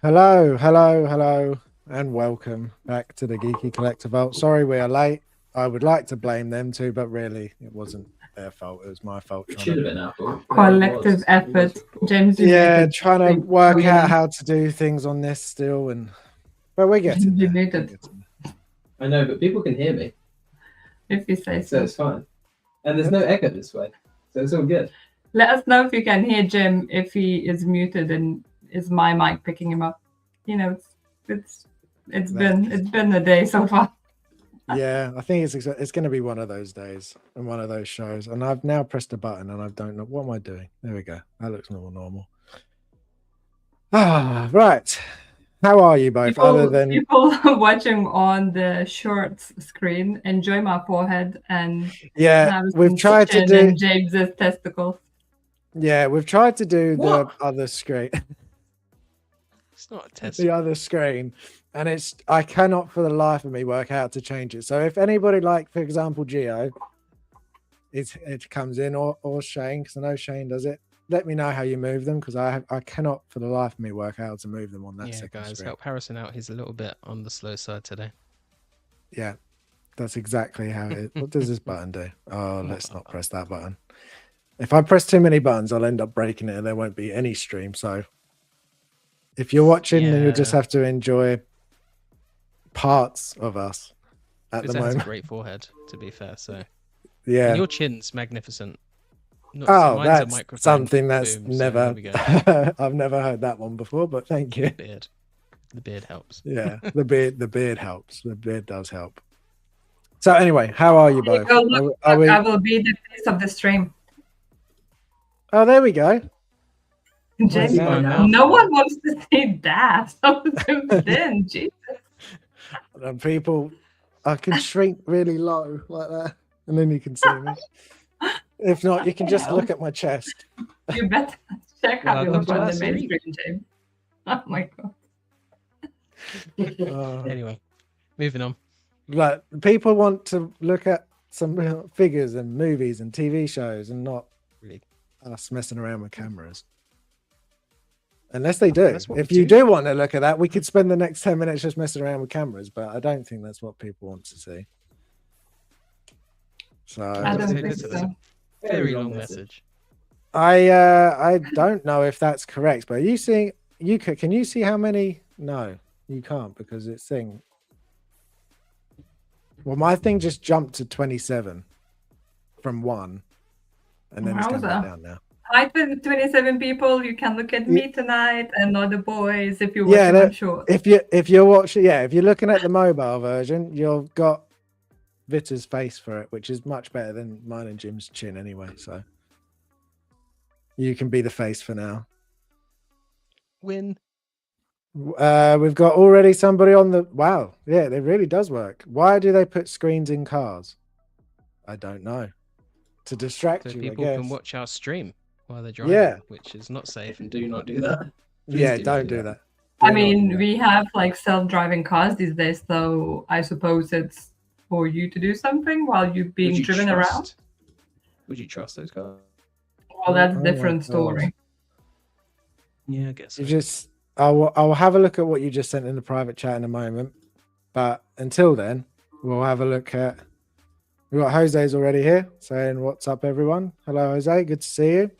Hello, hello, hello, and welcome back to the Geeky Collective Vault. Sorry we are late. I would like to blame them too, but really it wasn't their fault. It was my fault. It should have been our fault. Collective effort. James, you Yeah, muted. trying to work out how to do things on this still, but we're getting You there. muted. I know, but people can hear me, If you say so so. it's fine. And there's no echo this way, so it's all good. Let us know if you can hear Jim if he is muted and is my mic picking him up. You know, it's been a day so far. Yeah, I think it's going to be one of those days and one of those shows. And I've now pressed a button and I don't know what am I doing. There we go. That looks more normal. Ah, right. How are you both? People watching on the shorts screen enjoy my forehead and we've tried to do James's testicles. Yeah, we've tried to do the other screen. It's not a testicle. The other screen, and I cannot for the life of me work out to change it. So if anybody, like for example Geo, it comes in or Shane, because I know Shane does it. Let me know how you move them, because I cannot for the life of me work out how to move them on that second guys, screen. help Harrison out. He's a little bit on the slow side today. Yeah, that's exactly how it is. What does this button do? Oh, let's not press that button. If I press too many buttons, I'll end up breaking it and there won't be any stream. So if you're watching, then you'll just have to enjoy parts of us at the moment. Has a great forehead, to be fair. So yeah, and your chin's magnificent. That's something that's never. So I've never heard that one before, but thank you. The beard helps. Yeah, the beard helps. The beard does help. So anyway, how are you both? I will be the face of the stream. Oh, there we go. James, no one wants to see that. Then, Jesus. And people, I can shrink really low like that, and then you can see me. If not, you can just look at my chest. You better check out your the main stream, James. Oh my god. Anyway, moving on. Like people want to look at some figures and movies and TV shows, and not really us messing around with cameras. Unless they do. If you do want to look at that, we could spend the next 10 minutes just messing around with cameras, but I don't think that's what people want to see. So I don't think so. Very long message. I don't know if that's correct, but can you see how many? No, you can't, because it's thing. Well, my thing just jumped to 27 from 1, and then it's coming down now. Hi, 27 people. You can look at me tonight and other boys if you're watching. I'm sure. If you're watching, if you're looking at the mobile version, you've got Vita's face for it, which is much better than mine and Jim's chin anyway. So you can be the face for now. Win. We've got already somebody on the. Wow, yeah, it really does work. Why do they put screens in cars? I don't know. To distract you, people I guess. Can watch our stream while they're driving, which is not safe, and do not do that. Don't do that. I mean, we have like self-driving cars these days, so I suppose it's for you to do something while you're being driven around. Would you trust those cars? Well, that's a different story. Yeah, I guess. So. I'll have a look at what you just sent in the private chat in a moment, but until then, we'll have a look at. We've got Jose's already here saying, "What's up, everyone? Hello, Jose. Good to see you."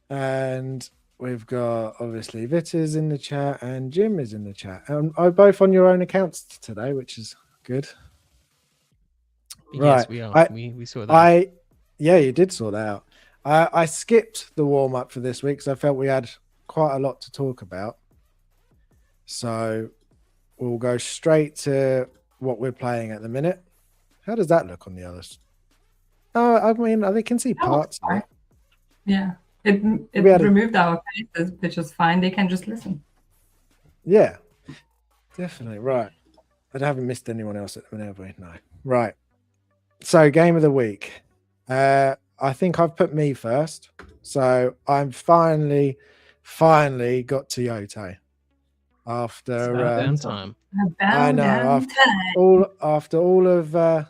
And we've got obviously Vita's in the chat and Jim is in the chat. Are both on your own accounts today, which is good. Yes, we are. We saw that. Yeah, you did sort that out. I skipped the warm up for this week because I felt we had quite a lot to talk about. So we'll go straight to what we're playing at the minute. How does that look on the others? Oh, I mean, they can see parts of it. Yeah, it removed our faces, which is fine. They can just listen. Yeah, definitely. Right. I haven't missed anyone else at the minute, have we? No. Right. So, game of the week. I think I've put me first. So, I'm finally got Toyota. After time. I know. After all of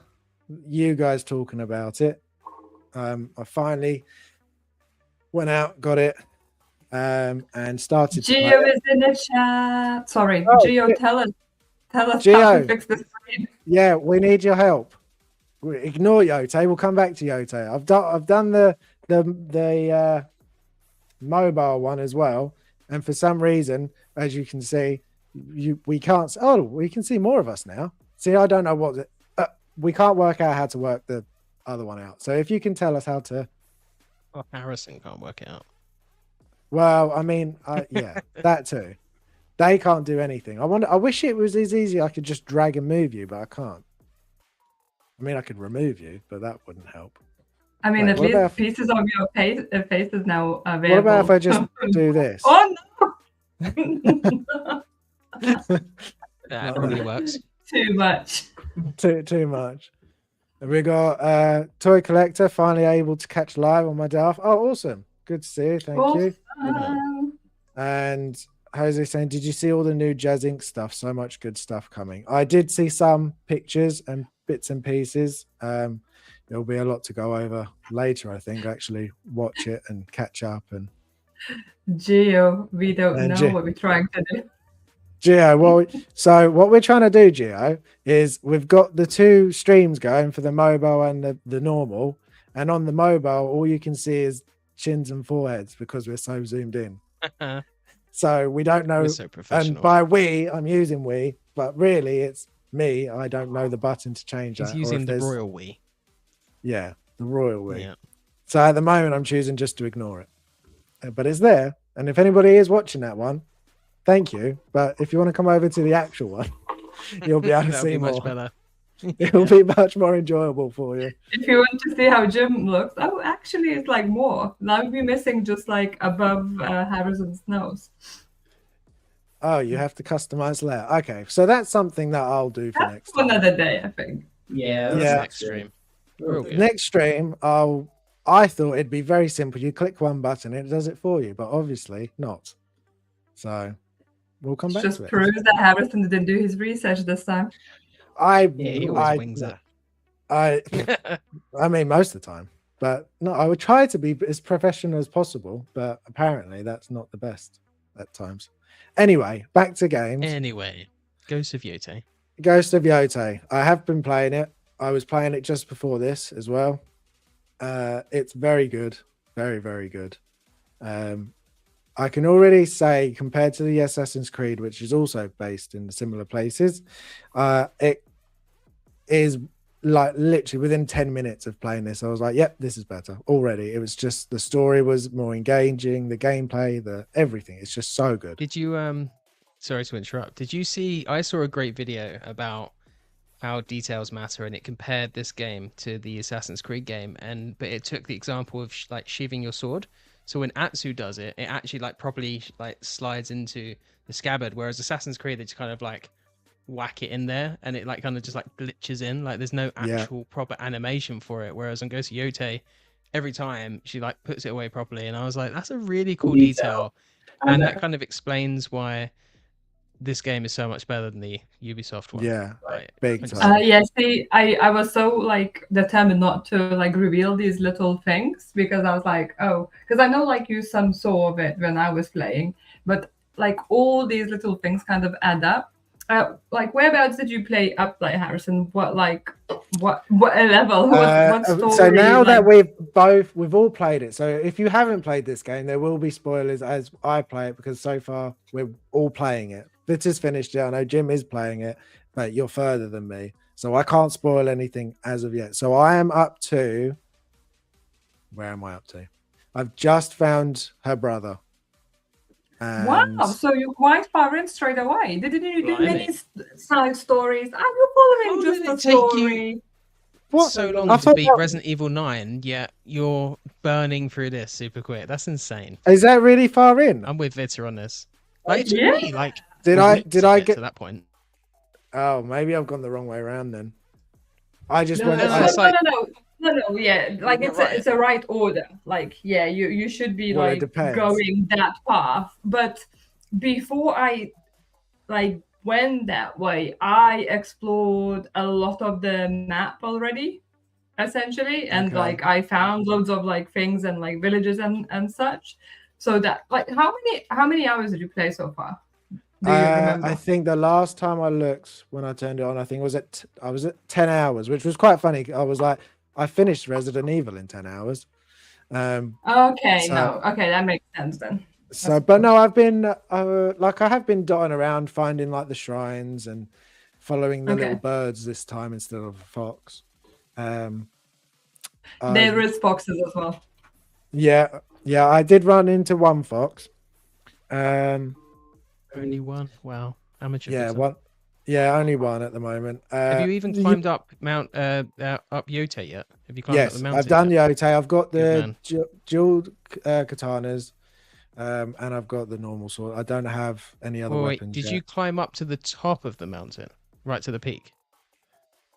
you guys talking about it, I finally went out, got it. and started to play Geo it. is in the chat. Sorry, Oh, Geo, shit. tell us how Geo. to fix this screen. Yeah, we need your help. Ignore Yote. We'll come back to Yote. I've done the mobile one as well, and for some reason, as you can see, we can't. Oh, we can see more of us now. See, I don't know what we can't work out how to work the other one out. So if you can tell us how to. Well, Harrison can't work it out. Well, I mean, yeah, that too. They can't do anything. I wish it was as easy. I could just drag and move you, but I can't. I mean, I could remove you, but that wouldn't help. I mean, Wait, at what least about pieces of your face is now available. What about if I just do this? Oh no! That probably works. Too much. Too much. And we got Toy Collector finally able to catch live on my DAF. Oh, awesome. Good to see you. Thank you. And Jose saying, did you see all the new Jazz Inc. stuff? So much good stuff coming. I did see some pictures and bits and pieces. There'll be a lot to go over later, I think. Actually watch it and catch up. And Geo, we don't know what we're trying to do. Geo, well, so what we're trying to do, Geo, is we've got the two streams going for the mobile and the normal. And on the mobile, all you can see is chins and foreheads because we're so zoomed in. So we don't know. So professional. And by we, I'm using we, but really it's me. I don't know the button to change that. He's using the royal we. Yeah, the royal we. Yeah. So at the moment, I'm choosing just to ignore it. But it's there. And if anybody is watching that one, thank you. But if you want to come over to the actual one, you'll be able to see more. Much better. It'll be much more enjoyable for you. If you want to see how Jim looks, oh, actually, it's like more. Now we're missing just like above Harrison's nose. Oh, you have to customize layer. Okay, so that's something that I'll do for next time. Another day, I think. Yeah. Next stream. Next stream, I thought it'd be very simple. You click one button, it does it for you, but obviously not. So we'll come back to it. Just proves that Harrison didn't do his research this time. He always wings it. I mean, most of the time, but no, I would try to be as professional as possible, but apparently that's not the best at times. Anyway, back to games. Anyway, Ghost of Yote. Ghost of Yote. I have been playing it. I was playing it just before this as well. It's very good. Very, very good. I can already say, compared to the Assassin's Creed, which is also based in similar places, it is like literally within 10 minutes of playing this, I was like, yep, this is better already. It was just the story was more engaging, the gameplay, the everything. It's just so good. Did you, sorry to interrupt, did you see, I saw a great video about how details matter, and it compared this game to the Assassin's Creed game, but it took the example of like sheathing your sword. So when Atsu does it, it actually like properly like slides into the scabbard, whereas Assassin's Creed, they just kind of like whack it in there and it like kind of just like glitches in, like there's no actual proper animation for it. Whereas on Ghost of Yote, every time she like puts it away properly, and I was like, that's a really cool detail. And that kind of explains why this game is so much better than the Ubisoft one. Yeah, right. Big time. Yeah, see, I was so like determined not to like reveal these little things because I was like, oh, because I know like you some saw of it when I was playing, but like all these little things kind of add up. Like whereabouts did you play up, like Harrison? What level? What story? So now that we've all played it. So if you haven't played this game, there will be spoilers as I play it because so far we're all playing it. This is finished. Yeah, I know Jim is playing it, but you're further than me, so I can't spoil anything as of yet. So I am up to. Where am I up to? I've just found her brother. And wow, so you're quite far in straight away. Didn't you do many side stories? Are you following just a story? What? So long to beat Resident Evil 9, yet you're burning through this super quick. That's insane. Is that really far in? I'm with Vita on this. Like, yeah. Like, did I get to that point? Oh, maybe I've gone the wrong way around then. I just No, yeah, like it's a right order. Like, yeah, you should be like going that path. But before I like went that way, I explored a lot of the map already, essentially, and like I found loads of like things and like villages and such. So that like how many hours did you play so far? Do you remember? I think the last time I looked when I turned it on, I think I was at 10 hours, which was quite funny. I was like, I finished Resident Evil in 10 hours. Okay, so- no, okay, that makes sense then. So, but no, I've been like I have been dotting around finding like the shrines and following the Okay. little birds this time instead of a fox. There is foxes as well. Yeah, I did run into one fox. Only one. Wow, amateur. Yeah, pizza. one. Yeah, only one at the moment. Have you even climbed up Mount up Yote yet? Have you climbed up Yes, the mountain? I've done yet? Yote. I've got the man. jeweled katanas, and I've got the normal sword. I don't have any other Wait, weapons. did yet. you climb up to the top of the mountain, right to the peak?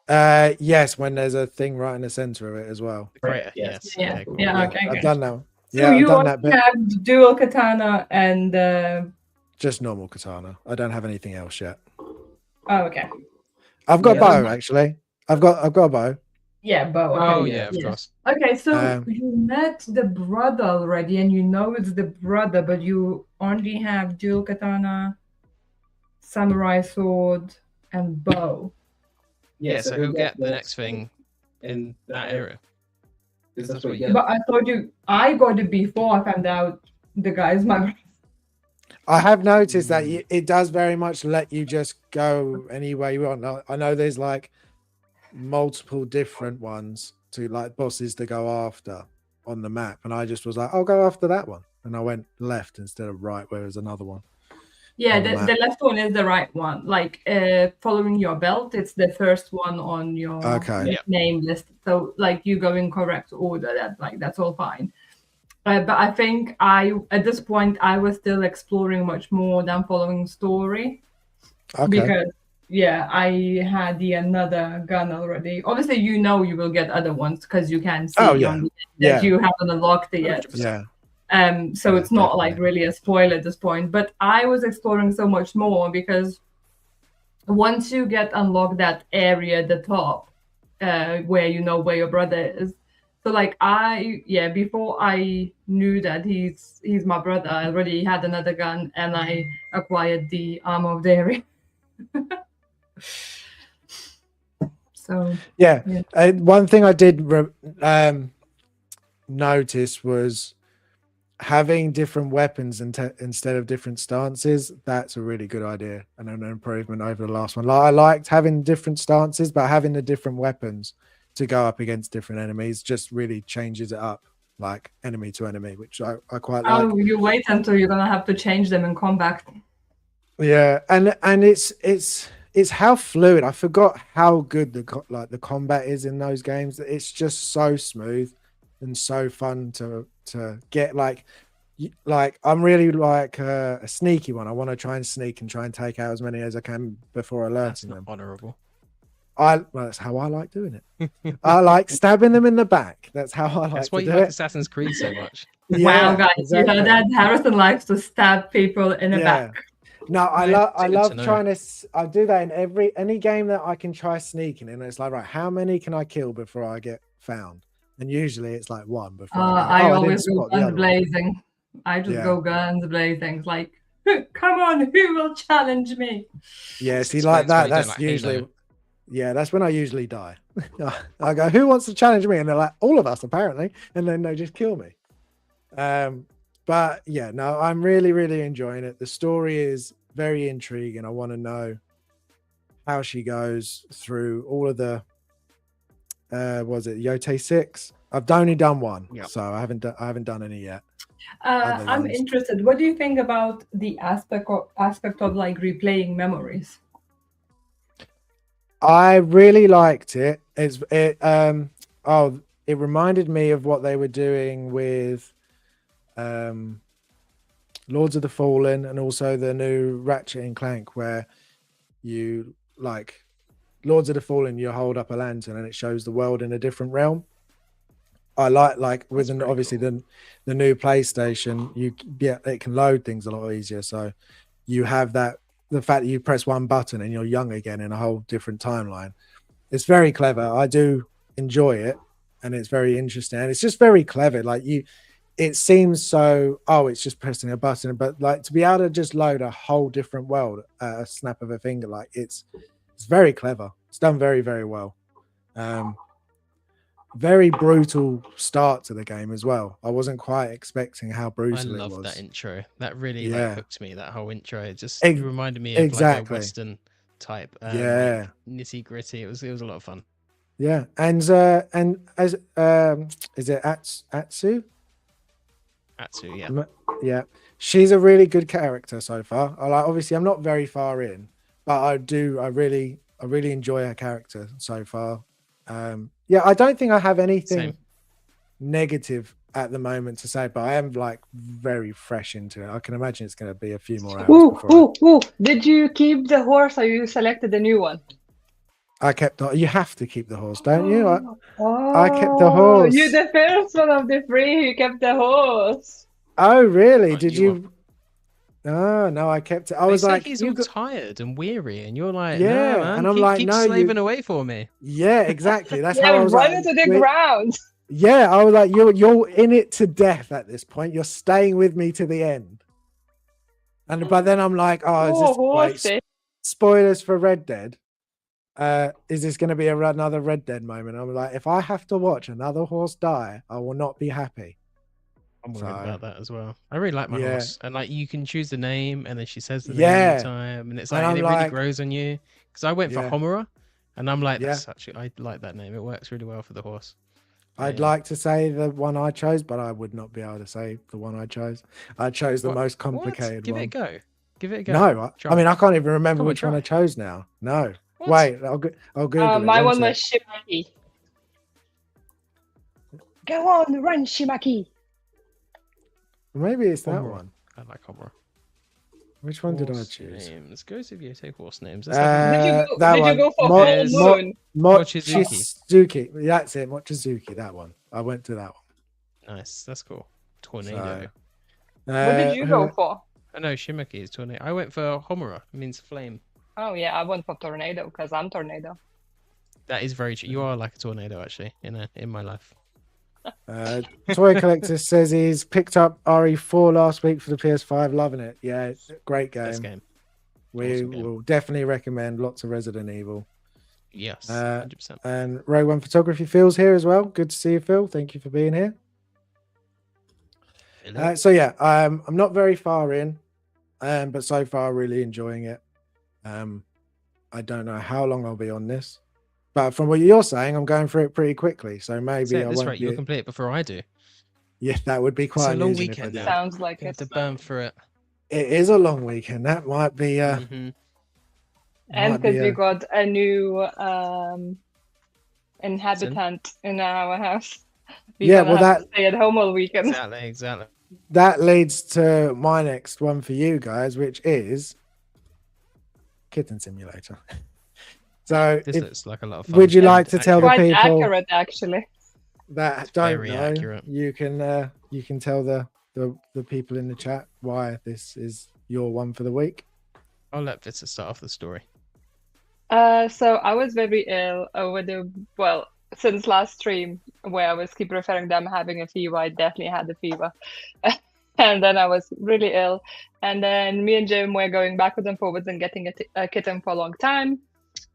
Yes, when there's a thing right in the center of it as well. The crater. Yes. Yes. Yeah, Okay, cool. yeah, okay. I've done that. So Yeah, I've you done only that bit. have dual katana and Just normal katana. I don't have anything else yet. oh, okay. I've got Yeah. bow actually. I've got a bow. Yeah, bow. Okay. Oh yeah, yeah, of yeah. course. Okay, so Um, you met the brother already, and you know it's the brother, but you only have dual katana, samurai sword, and bow. Yeah, so he'll get the next thing in that area. Because that's what you get. But I got it before I found out the guy's my brother. I have noticed that it does very much let you just go any way you want. I know there's like multiple different ones to like bosses to go after on the map, and I just was like, I'll go after that one, and I went left instead of right, where there's another one. Yeah, On the map. the left one is the right one. Like following your belt, it's the first one on your Okay. Yeah. name list. So like you go in correct order. That's all fine. But I think at this point I was still exploring much more than following story Okay. because I had the another gun already. Obviously, you will get other ones because you can see Oh, yeah. on the Yeah. that you haven't unlocked it yet. 100%. Yeah. So Yeah, it's not like definitely. really a spoiler at this point. But I was exploring so much more because once you get unlocked that area at the top, where you know where your brother is. So like before I knew that he's my brother, I already had another gun and I acquired the armor of the area. So Yeah. Yeah. One thing I did notice was having different weapons instead of different stances. That's a really good idea and an improvement over the last one. Like, I liked having different stances, but having the different weapons to go up against different enemies just really changes it up, like enemy to enemy, which I quite like. oh, you wait until you're gonna have to change them in combat. Yeah, and it's how fluid. I forgot how good the combat is in those games. It's just so smooth and so fun to get. Like I'm really like a sneaky one. I want to try and sneak and try and take out as many as I can before That's alerting not them. honourable. Well, that's how I like doing it. I like stabbing them in the back. That's how I like That's to why you do like it. Assassin's Creed so much. Wow, Yeah, guys, exactly. you heard that? Harrison likes to stab people in the Yeah. back. No, I Right. love It's good to love know. trying to. I do that in any game that I can try sneaking in. It's like, right, how many can I kill before I get found? And usually it's like one before. I didn't always go spot the guns other one. blazing. I just Yeah. go guns blazing. Like, come on, who will challenge me? Yeah, see, It's like when that. you don't That's like usually. Halo. Yeah, that's when I usually die. I go, who wants to challenge me? And they're like, all of us apparently, and then they just kill me. But yeah, no, I'm really, really enjoying it. The story is very intriguing. I want to know how she goes through all of the was it Yote 6? I've only done one, Yeah. so I haven't done any yet. Other I'm ones. interested. What do you think about the aspect of like replaying memories? I really liked it. It reminded me of what they were doing with Lords of the Fallen and also the new Ratchet and Clank, where you like Lords of the Fallen, you hold up a lantern and it shows the world in a different realm. I like with That's an, pretty obviously cool. the new PlayStation, it can load things a lot easier. So you have that, the fact that you press one button and you're young again in a whole different timeline. It's very clever. I do enjoy it, and it's very interesting. And it's just very clever. Like it seems so, oh, it's just pressing a button, but like to be able to just load a whole different world at a snap of a finger, like it's very clever. It's done very, very well. Very brutal start to the game as well. I wasn't quite expecting how I brutal it love was. that intro. That really Yeah. like hooked me. That whole intro. It just Ex- reminded me of exactly. like a Western type, Yeah. like nitty gritty. It was a lot of fun. Yeah, and as is it Atsu? Atsu, yeah. Yeah, she's a really good character so far. I like. Obviously, I'm not very far in, but I really enjoy her character so far. Yeah, I don't think I have anything Same. negative at the moment to say, but I am like very fresh into it. I can imagine it's going to be a few more hours Ooh, before ooh, ooh. Did you keep the horse or you selected the new one? I kept. You have to keep the horse, don't you? Oh, I kept the horse. you the first one of the three who kept the horse. Oh, really? Right, Did you you? Oh, no, I kept it. I They was say like, he's you all got... tired and weary, and you're like, Yeah, nah, man, and I'm like, keep no, slaving you... away for me. Yeah, exactly. That's Yeah, how I was run like, into the ground. yeah, I was like, you're in it to death at this point. You're staying with me to the end. But then I'm like, oh, is this horsey. spoilers for Red Dead? Is this going to be another Red Dead moment? I'm like, if I have to watch another horse die, I will not be happy. I'm worried So, about that as well. I really like my yeah. horse, and like you can choose the name, and then she says the name Yeah. every time, and it's And like, I'm and it really like- grows on you. Because I went for Yeah. Homura, and I'm like, Yeah. that's such I like that name. It works really well for the horse. I'd Yeah. like to say the one I chose, but I would not be able to say the one I chose. I chose the What? most What? complicated Give one. it a go. Give it a go. No, I Try. mean, I can't even remember Come on, which one try. I chose now. No. What? Wait, I'll Google it. My One one sec. was Shimaki. Go on, run, Shimaki. Maybe it's that Homura. one. I like Homura. Which one did I Horse choose? Names. Go to View horse names. Let's have a look. That Did one. you go for Mo- Full Mo- Moon? Mochizuki. That's it. Mochizuki. That one. I went to that one. Nice. That's cool. Tornado. What did you go for? I know Shimaki is tornado. I went for Homura. It means flame. Oh yeah, I went for Tornado because I'm Tornado. That is very true. You are like a tornado, actually, in my life. Toy Collector says he's picked up RE4 last week for the PS5. Loving it. Yeah, it's a great Best game. game. We Awesome game. will definitely recommend lots of Resident Evil. Yes, 100%. And Rogue One Photography, Phil's here as well. Good to see you, Phil. Thank you for being here. Hello. So yeah, I'm not very far in, but so far really enjoying it. I don't know how long I'll be on this, but from what you're saying, I'm going through it pretty quickly. So maybe I That's won't right. be... You'll complete it before I do. Yeah, that would be quite a long amusing if I weekend did. now. Sounds like You have it. to burn through it. It is a long weekend. That might be. Mhm. And might be because we got a new inhabitant in our house. Yeah, well, have to stay at home all weekend. Exactly. that leads to my next one for you guys, which is Kitten Simulator. So, This if, looks like a lot of fun. would you and like to tell the Quite people accurate, actually. that don't Very know, accurate. you can tell the people in the chat why this is your one for the week. I'll let Vita start off the story. So I was very ill since last stream where I was keep referring to them having a fever. I definitely had the fever. And then I was really ill. And then me and Jim were going backwards and forwards and getting a kitten for a long time.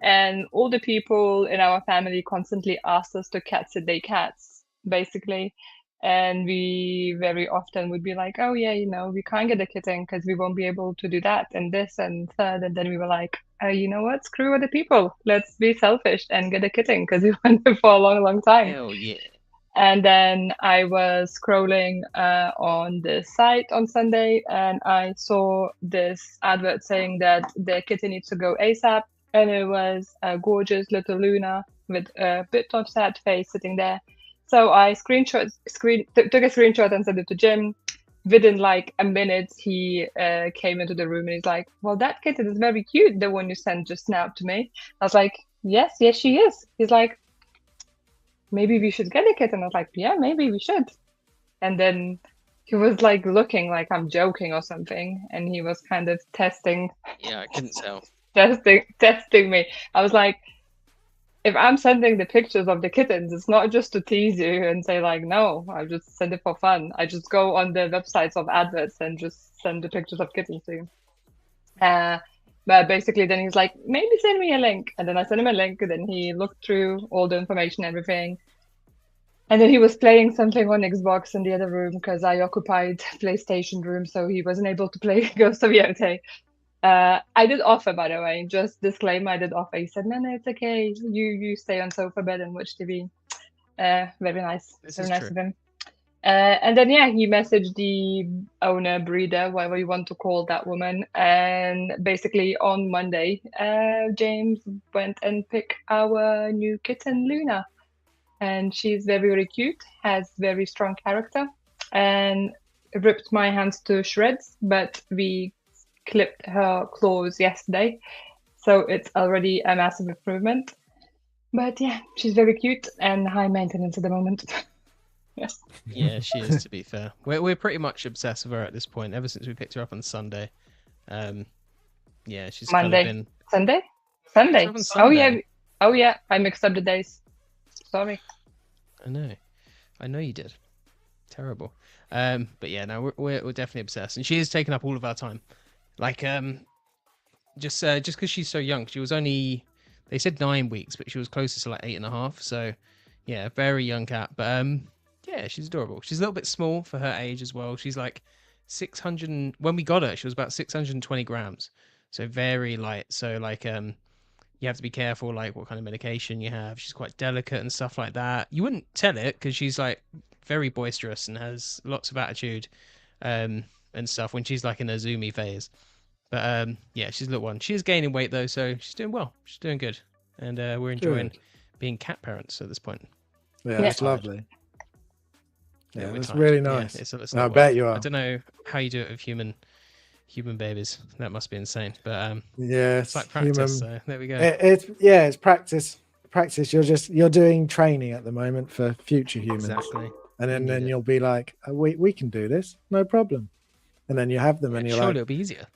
And all the people in our family constantly asked us to cat sit their cats, basically. And we very often would be like, oh, yeah, we can't get a kitten because we won't be able to do that and this and third. And then we were like, you know what? Screw other people. Let's be selfish and get a kitten because we wanted it for a long, long time. Hell yeah. And then I was scrolling on the site on Sunday and I saw this advert saying that the kitten needs to go ASAP. And it was a gorgeous little Luna with a bit of sad face sitting there. So I took a screenshot and sent it to Jim. Within like a minute, he came into the room and he's like, well, that kitten is very cute, the one you sent just now to me. I was like, yes, she is. He's like, maybe we should get a kitten. I was like, yeah, maybe we should. And then he was like looking like I'm joking or something. And he was kind of testing. Yeah, I couldn't tell. testing me. I was like, if I'm sending the pictures of the kittens, it's not just to tease you and say like, no, I just send it for fun. I just go on the websites of adverts and just send the pictures of kittens to you. But basically, then he's like, maybe send me a link, and then I sent him a link, and then he looked through all the information, everything, and then he was playing something on Xbox in the other room because I occupied PlayStation room, so he wasn't able to play Ghost of Yotei. I did offer, by the way, just disclaimer, I did offer. He said, no, it's okay. You stay on sofa bed and watch TV. Very nice. This Very is nice true. of him. And then, yeah, he messaged the owner, breeder, whatever you want to call that woman. And basically on Monday, James went and picked our new kitten, Luna. And she's very, very cute, has very strong character, and ripped my hands to shreds, but we clipped her claws yesterday, so it's already a massive improvement. But yeah, she's very cute and high maintenance at the moment. Yes. Yeah, she is. To be fair, we're pretty much obsessed with her at this point. Ever since we picked her up on Sunday, yeah, she's Monday. kind of been. Sunday? Sunday. On Oh yeah. Sunday. Oh yeah. I mixed up the days. Sorry. I know you did. Terrible. But yeah, no, we're definitely obsessed, and she is taking up all of our time. Like, just because she's so young, she was only, they said 9 weeks, but she was closer to like 8.5. So, yeah, very young cat. But yeah, she's adorable. She's a little bit small for her age as well. She's like 600. When we got her, she was about 620 grams, so very light. So like, you have to be careful, like what kind of medication you have. She's quite delicate and stuff like that. You wouldn't tell it because she's like very boisterous and has lots of attitude, and stuff when she's like in a zoomy phase. But yeah, she's a little one. She is gaining weight though, so she's doing well. She's doing good, and we're enjoying Good. being cat parents at this point. Yeah, Yeah. it's lovely. Yeah, we're it's tired. really Yeah, nice. it's I not bet work. you are. I don't know how you do it with human babies. That must be insane. But Yes, it's like practice. human. So there we go. It's practice. Practice. You're doing training at the moment for future humans, Exactly. and You then need it. you'll be like, oh, we can do this, no problem. And then you have them, Yeah, and you're surely like, it'll be easier.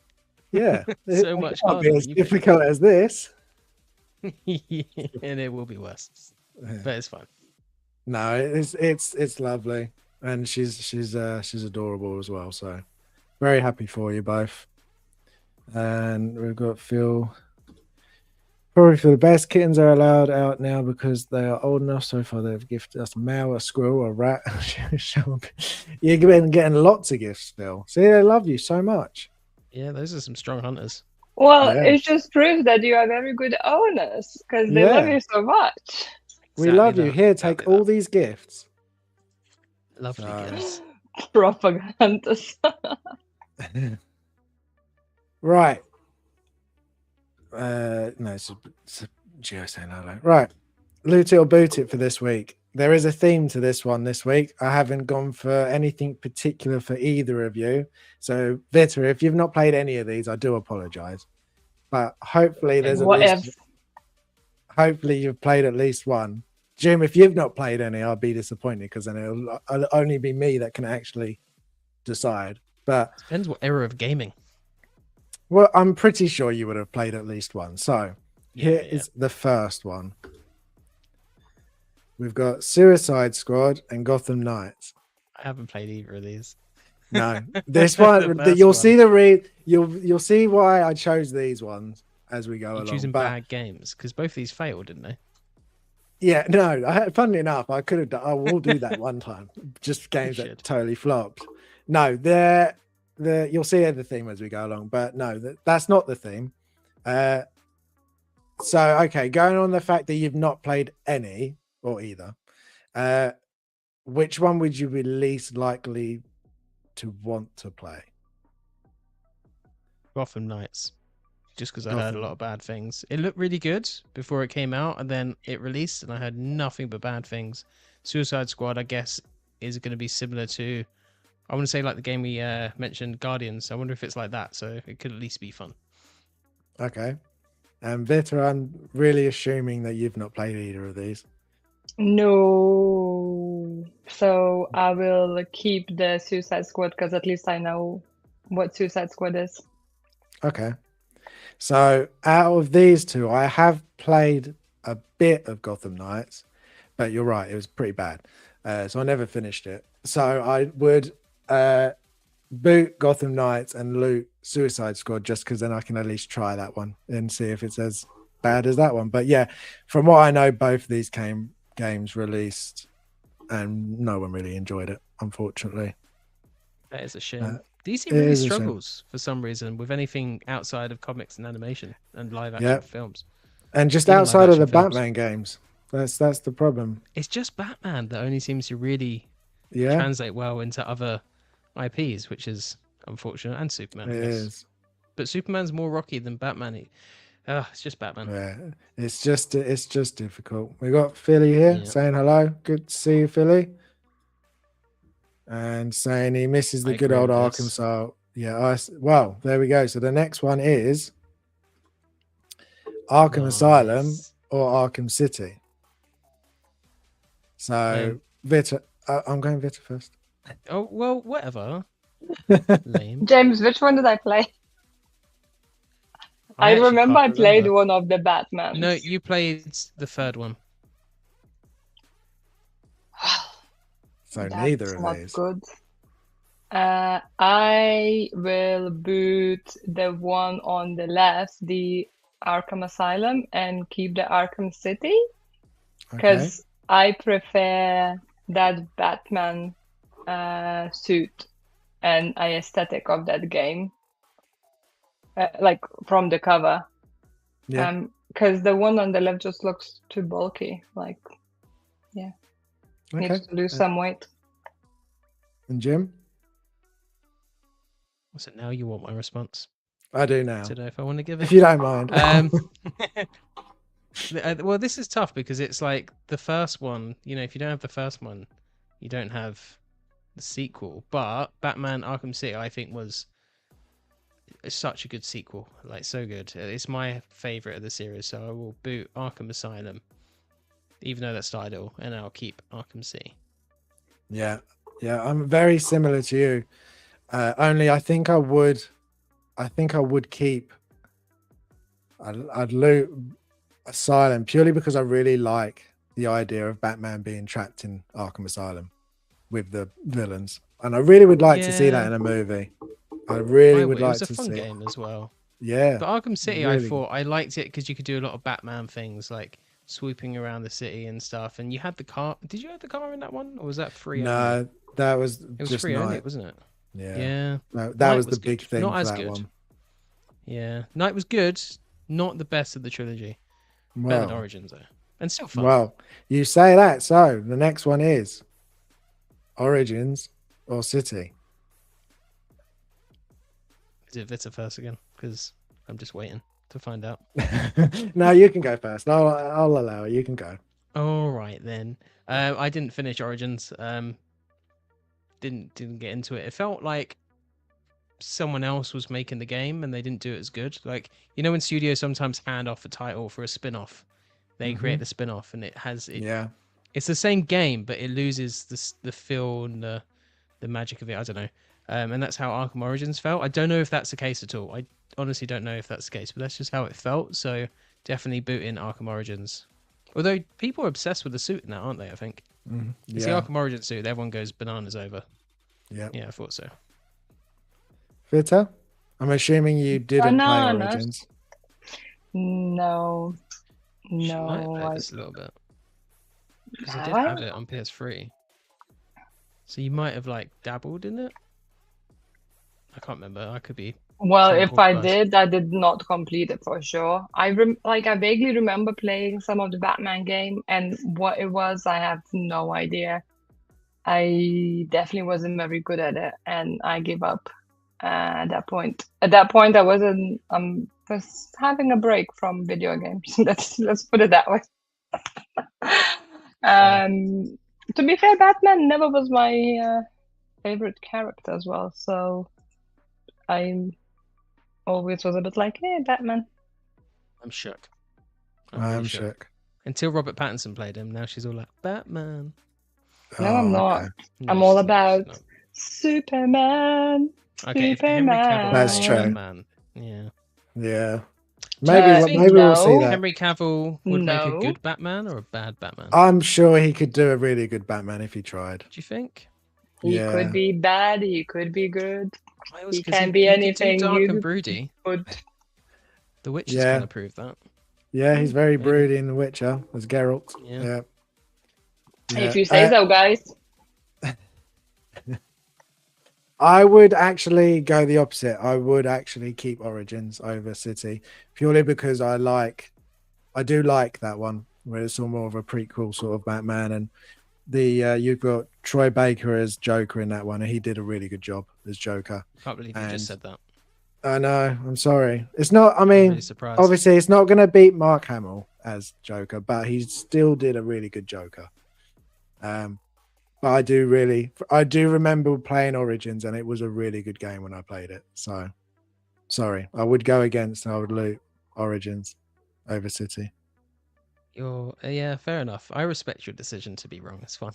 yeah, So it much can't harder be as when you pick difficult as this. And it will be worse, Yeah. but it's fine. No, it's lovely, and she's adorable as well. So very happy for you both. And we've got Phil. Probably for the best, kittens are allowed out now because they are old enough. So far, they've gifted us a male, a squirrel, a rat. You've been getting lots of gifts, Phil. See, they love you so much. Yeah, those are some strong hunters. Well, Yeah. it just proves that you are very good owners because they love Yeah. you so much. We Exactly love you. that, Here, exactly take all that. these gifts. Lovely So- gifts. Propagandas. Right. No, it's a Geo saying hello. Right. Loot it or boot it for this week. There is a theme to this one this week. I haven't gone for anything particular for either of you. So, Vita, if you've not played any of these, I do apologize. But hopefully there's at What least if? hopefully you've played at least one. Jim, if you've not played any, I'll be disappointed because then it'll only be me that can actually decide. But Depends what era of gaming. well, I'm pretty sure you would have played at least one. So here Yeah. is the first one. We've got Suicide Squad and Gotham Knights. I haven't played either of these. No, this one The first you'll one. see you'll see why I chose these ones as we go You're along. choosing But bad games because both these failed, didn't they? yeah, no, funnily enough, I could have done. I will do that one time. Just games that should. totally flopped. No, you'll see the theme as we go along, but no, that's not the theme. So okay, going on the fact that you've not played any or either, which one would you be least likely to want to play? Gotham Knights. Just because I heard a Gotham. lot of bad things. It looked really good before it came out, and then it released, and I heard nothing but bad things. Suicide Squad, I guess, is going to be similar to, I want to say like the game we mentioned, Guardians. I wonder if it's like that, so it could at least be fun. Okay, and Vita, I'm really assuming that you've not played either of these. No. So I will keep the Suicide Squad because at least I know what Suicide Squad is. Okay. So out of these two, I have played a bit of Gotham Knights, but you're right, it was pretty bad. So I never finished it. So I would boot Gotham Knights and loot Suicide Squad just because then I can at least try that one and see if it's as bad as that one. But yeah, from what I know, both of these games released and no one really enjoyed it, unfortunately. That is a shame. DC it really is a shame. struggles for some reason with anything outside of comics and animation and live action films. And just Even outside of the live-action films. Batman games, that's the problem. It's just Batman that only seems to really Yeah, translate well into other IPs, which is unfortunate, and Superman. it I guess. is. But Superman's more rocky than Batman. It's just Batman. Yeah, it's just difficult. We got Philly here saying hello. Good to see you, Philly. And saying he misses the I good agree old with Arkham. this. So yeah, well, there we go. So the next one is Arkham Asylum Nice. or Arkham City. So Vita, I'm going Vita first. Oh, well, whatever. Lame. James, which one did I play? I actually remember I can't played remember. one of the Batmans. No, you played the third one. So That's neither of not these. good. I will boot the one on the left, the Arkham Asylum, and keep the Arkham City Okay. because I prefer that Batman suit and aesthetic of that game, like from the cover. Yeah. Because the one on the left just looks too bulky. Like, Okay. needs to lose some weight. And Jim, So now you want my response I do now, to know if I want to give if it. you don't mind. Well, this is tough because it's like the first one. If you don't have the first one, you don't have the sequel. But Batman Arkham City, I think, was such a good sequel. Like, so good. It's my favorite of the series, so I will boot Arkham Asylum, even though that started it all, and I'll keep Arkham City. Yeah, I'm very similar to you. Only I think I would keep. I'd loot Asylum purely because I really like the idea of Batman being trapped in Arkham Asylum with the villains, and I really would like to see that in a movie. I really would It like was a to fun see. game as well. Yeah, But Arkham City, really I thought I liked it because you could do a lot of Batman things, like swooping around the city and stuff. And you had the car. Did you have the car in that one, or was that free? Only? no, that was It was just free only, Night. wasn't it? Yeah, Yeah. No, that Night was the was big good. thing Not for as that good. one. Yeah. Night was good. Not the best of the trilogy. Better than Well, Origins though, and still fun. well, you say that. So the next one is Origins or City. Is it Vita first again? Because I'm just waiting to find out. No, you can go first. I'll allow it. You can go. All right then. I didn't finish Origins. Didn't get into it. It felt like someone else was making the game and they didn't do it as good. Like, when studios sometimes hand off a title for a spin-off, they create the spin-off and Yeah. it's the same game, but it loses the feel and the magic of it. I don't know. And that's how Arkham Origins felt. I don't know if that's the case at all. I honestly don't know if that's the case, but that's just how it felt. So definitely boot in Arkham Origins. Although people are obsessed with the suit now, aren't they? I think it's the Yeah. Arkham Origins suit. Everyone goes bananas over. Yeah. Yeah, I thought so. Vita, I'm assuming you didn't play Bananas. Origins. No. She might have No. played this a little bit. Because I did Have I? have it on PS3. So you might have dabbled in it. I can't remember. I could be. Well, Some if poor I guys. did, I did not complete it for sure. I vaguely remember playing some of the Batman game, and what it was, I have no idea. I definitely wasn't very good at it, and I gave up at that point. At that point, I was having a break from video games. Let's put it that way. To be fair, Batman never was my favorite character as well, so I always was a bit like, hey, Batman. I'm shook. I'm really shook. Until Robert Pattinson played him, now she's all like, Batman. No, I'm not. okay. No, I'm all she's not, about she's not. Superman. Okay, if Henry Cavill That's plays true. Batman, yeah. Yeah. Maybe I maybe we'll see no. that. Henry Cavill would make a No. good Batman or a bad Batman? I'm sure he could do a really good Batman if he tried. Do you think? He Yeah. could be bad. He could be good. I always, He 'cause can be he could do anything dark and you broody. would. The Witch has Yeah. kind of proved that. Yeah, he's very Maybe. broody in The Witcher as Geralt. Yeah. Yeah. If you say so, guys. I would actually go the opposite. I would actually keep Origins over City purely because I do like that one where it's all more of a prequel sort of Batman, and you've got Troy Baker as Joker in that one, and he did a really good job as Joker. Can't believe you just said that. I know. I'm sorry. It's not. I I'm mean, really surprised. obviously, it's not going to beat Mark Hamill as Joker, but he still did a really good Joker. But I do remember playing Origins, and it was a really good game when I played it. So, sorry, I would go against. I would loot Origins over City. Yeah, fair enough. I respect your decision to be wrong. It's fine.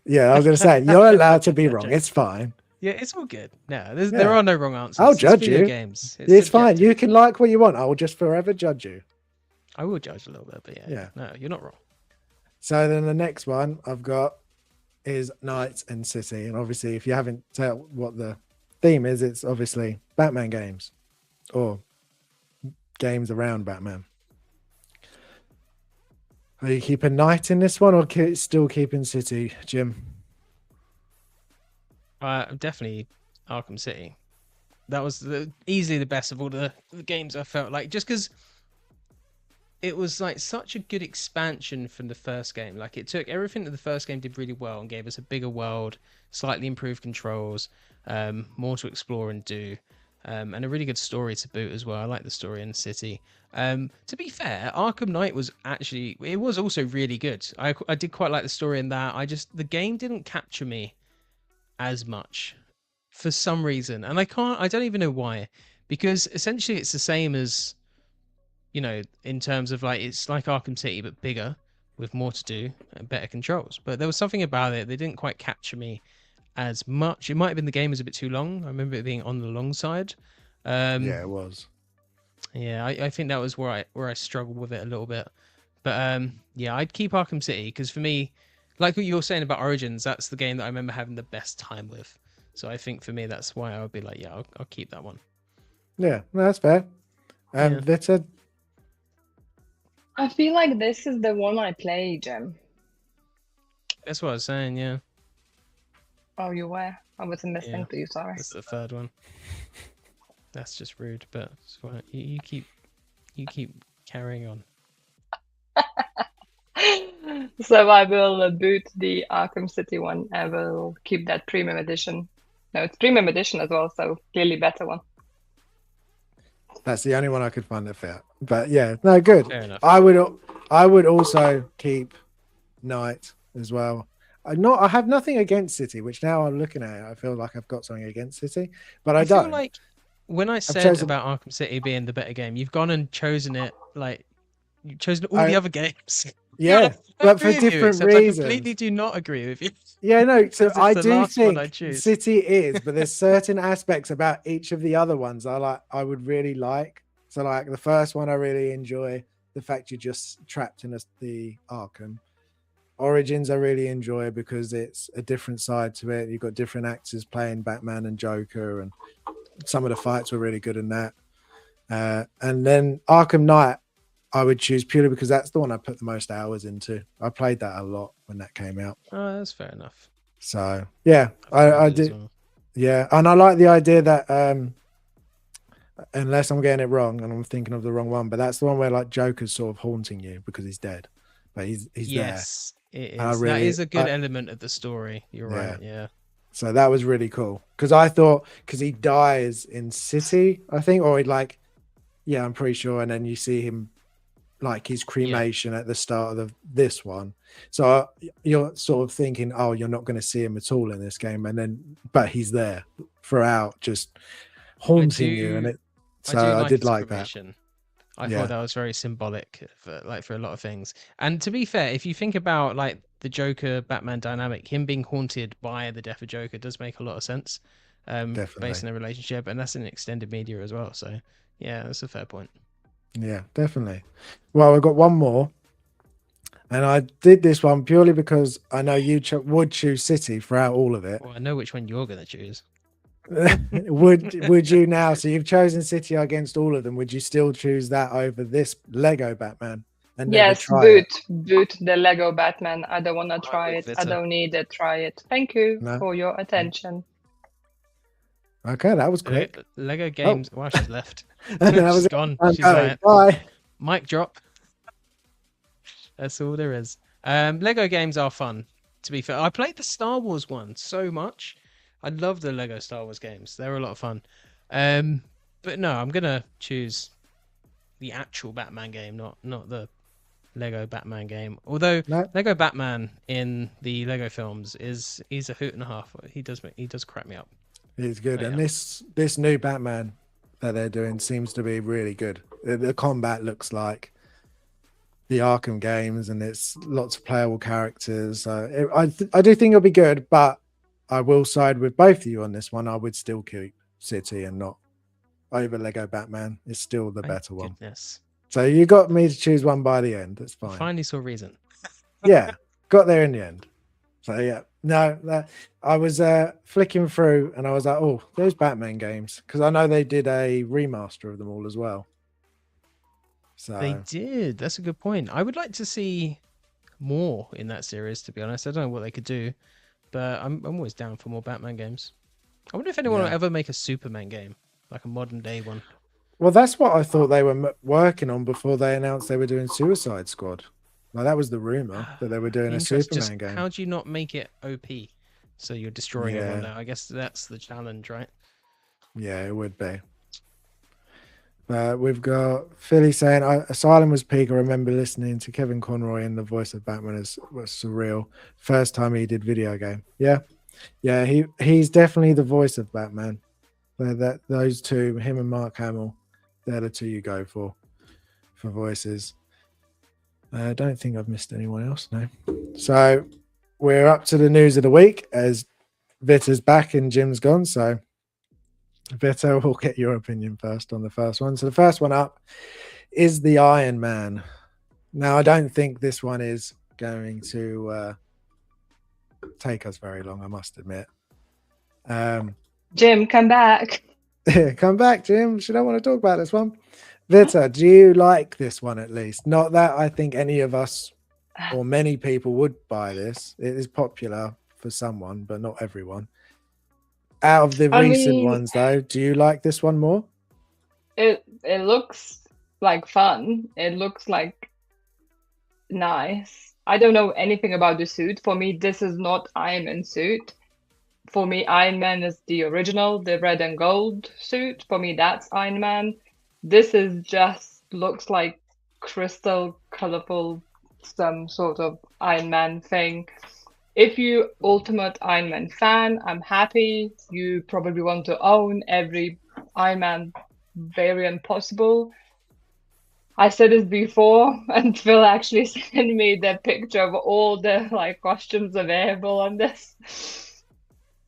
Yeah, I was going to say you're allowed to be wrong. It's fine. Yeah, it's all good. No, there are no wrong answers. I'll It's judge video you. Games. It's fine. subjective. You can like what you want. I will just forever judge you. I will judge a little bit, but yeah. Yeah. No, you're not wrong. So then the next one I've got is Knights and City. And obviously, if you haven't tell what the theme is, it's obviously Batman games or games around Batman. Are you keeping Knight in this one or still keeping City, Jim? Definitely Arkham City. That was easily the best of all the games I felt like, just because it was like such a good expansion from the first game. Like it took everything that the first game did really well and gave us a bigger world, slightly improved controls, more to explore and do, and a really good story to boot as well. I like the story in City. To be fair, Arkham Knight was also really good. I did quite like the story in that. The game didn't capture me as much for some reason, and I don't even know why, because essentially it's the same as, in terms of like, it's like Arkham City but bigger with more to do and better controls, but there was something about it that didn't quite capture me as much. It might have been the game was a bit too long. I remember it being on the long side. Yeah, it was. Yeah, I think that was where I struggled with it a little bit, but yeah, I'd keep Arkham City because for me, like what you were saying about Origins, that's the game that I remember having the best time with. So I think for me, that's why I would be like, yeah, I'll keep that one. Yeah, no, that's fair. Yeah. Vita, I feel like this is the one I play, Jim. That's what I was saying. Yeah, Oh, you were? I wasn't listening Yeah. to you, sorry. that's the third one. That's just rude, but it's fine. You keep carrying on. So I will boot the Arkham City one. I will keep that premium edition. No, it's premium edition as well, so clearly better one. that's the only one I could find that fair. But yeah, no, good. Fair enough. I would also keep Knight as well. I have nothing against City, which now I'm looking at it, I feel like I've got something against City, but I feel don't. like when I said chosen- about Arkham City being the better game, you've gone and chosen it like you've chosen all the other games. Yeah, I but for agree with you, different except I reasons. completely do not agree with you. Yeah, no. So Because it's I the do last one I think choose. City is, but there's certain aspects about each of the other ones I would really like. So like the first one, I really enjoy the fact you're just trapped in the Arkham. Origins, I really enjoy because it's a different side to it. You've got different actors playing Batman and Joker, and some of the fights were really good in that. And then Arkham Knight, I would choose purely because that's the one I put the most hours into. I played that a lot when that came out. Oh, that's fair enough. So yeah, I did as did. well. Yeah, and I like the idea that unless I'm getting it wrong and I'm thinking of the wrong one, but that's the one where like Joker's sort of haunting you because he's dead, but he's Yes, it I is. That really- is a good I- element of the story. You're Yeah. right. Yeah. so that was really cool because I thought because he dies in City, I think, or yeah, I'm pretty sure, and then you see him like his cremation at the start of this one. So you're sort of thinking, oh, you're not going to see him at all in this game, and then but he's there throughout, just haunting you, and do like did his like that. cremation. I Yeah. thought that was very symbolic for a lot of things. And to be fair, if you think about like the Joker Batman dynamic, him being haunted by the death of Joker does make a lot of sense. Based Definitely. on their relationship, and that's in extended media as well. So yeah, that's a fair point. Yeah, definitely. Well, we've got one more. And I did this one purely because I know you would choose City throughout all of it. Well, I know which one you're gonna choose. would you now? So you've chosen City against all of them. Would you still choose that over this Lego Batman and never Yes, try it? boot the Lego Batman. I don't want to try it. I Vita. don't need it. Try it. Thank you No? for your attention. Okay, that was quick. Lego games. Wow, she's left. That was She's it. gone. I'm She's going. like, Bye. mic drop. That's all there is. Lego games are fun. To be fair, I played the Star Wars one so much. I love the Lego Star Wars games. They're a lot of fun. But no, I'm gonna choose the actual Batman game, not the Lego Batman game. Although No. Lego Batman in the Lego films he's a hoot and a half. He does crack me up. It's good. Oh, And yeah. this new Batman that they're doing seems to be really good. The combat looks like the Arkham games, and it's lots of playable characters. I do think it'll be good, but I will side with both of you on this one. I would still keep City and not over Lego Batman. It's still the Thank better one. goodness. So you got me to choose one by the end. That's I fine. finally saw reason. Yeah, got there in the end. So yeah, no, I was flicking through and I was like, oh, those Batman games, because I know they did a remaster of them all as well. So They did. That's a good point. I would like to see more in that series, to be honest. I don't know what they could do, but I'm always down for more Batman games. I wonder if anyone will Yeah. ever make a Superman game, like a modern day one. well, that's what I thought they were working on before they announced they were doing Suicide Squad. Like that was the rumor that they were doing a Interesting. Superman game. How do you not make it OP? So you're destroying everyone Yeah. now. I guess that's the challenge, right? Yeah, it would be. We've got Philly saying Asylum was peak. I remember listening to Kevin Conroy in the voice of Batman was surreal. First time he did video game. Yeah. He's definitely the voice of Batman. Those two, him and Mark Hamill, they're the two you go for voices. I don't think I've missed anyone else. No. So we're up to the news of the week as Vita's back and Jim's gone. So Vita, we'll get your opinion first on the first one. So the first one up is the Iron Man. Now, I don't think this one is going to take us very long, I must admit. Jim, come back. Come back, Jim. Should I want to talk about this one? Vita, do you like this one at least? Not that I think any of us or many people would buy this. It is popular for someone, but not everyone. Out of the recent ones, though, do you like this one more? It looks like fun. It looks like nice. I don't know anything about the suit. For me, this is not Iron Man suit. For me, Iron Man is the original, the red and gold suit. For me, that's Iron Man. This is just looks like crystal, colorful, some sort of Iron Man thing. If you ultimate Iron Man fan, I'm happy. You probably want to own every Iron Man variant possible. I said it before, and Phil actually sent me the picture of all the costumes available on this.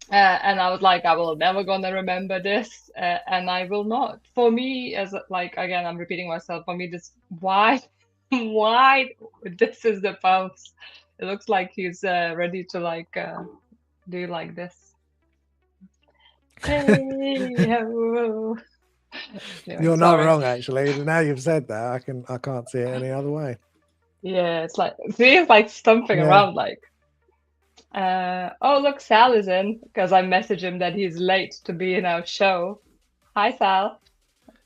And I was like, I will never gonna remember this, and I will not. For me, as again, I'm repeating myself. For me, this why this is the pose. It looks like he's ready to do like this. Hey, hello. Anyway, You're not sorry. wrong, actually. Now you've said that, I can't see it any other way. Yeah, it's feels like stumping around oh look, Sal is in because I messaged him that he's late to be in our show. Hi, Sal.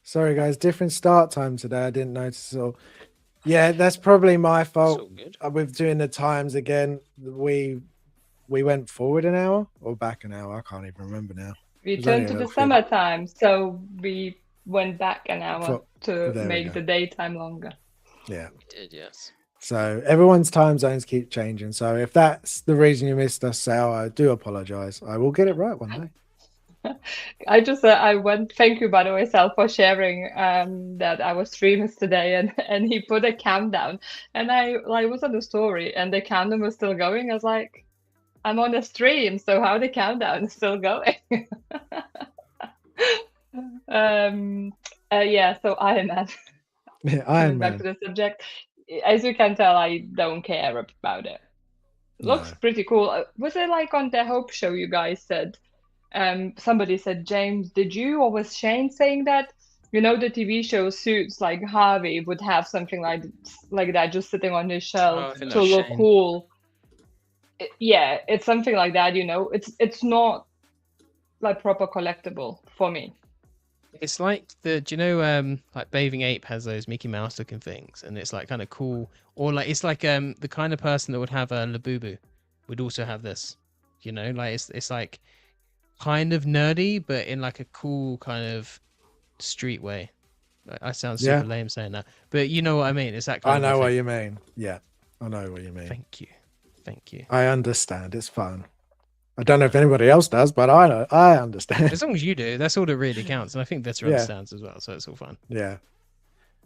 Sorry, guys. Different start time today. I didn't notice. So, yeah, that's probably my fault. With doing the times again, we went forward an hour or back an hour. I can't even remember now. We turned to the summertime, so we went back an hour to make the daytime longer. Yeah, we did, yes. So everyone's time zones keep changing. So if that's the reason you missed us, Sal, I do apologize. I will get it right one day. I went. Thank you, by the way, Sal, for sharing that I was streaming today, and he put a countdown, and I was on the story, and the countdown was still going. I was like, I'm on a stream, so how the countdown is still going? Yeah. So Iron Man. Iron Coming back Man. to the subject, as you can tell, I don't care about it. Looks No. pretty cool. Was it like on the Hope Show you guys said? Somebody said, James, did you or was Shane saying that? You know, the TV show Suits, like Harvey would have something like that just sitting on his Oh, shelf I think to that's look Shane. cool. Yeah, it's something like that, you know. It's not like proper collectible for me. It's like do you know, like Bathing Ape has those Mickey Mouse looking things, and it's like kind of cool, or like it's like the kind of person that would have a Labubu would also have this, you know, like it's like kind of nerdy, but in like a cool kind of street way. I sound super Yeah. lame saying that, but you know what I mean. It's that I kind of know a what thing. you mean. Yeah. I know what you mean. Thank you, thank you. I understand. It's fun. I don't know if anybody else does, but I know. I understand. As long as you do, that's all that really counts, and I think Vita Yeah. understands as well, so it's all fun. Yeah.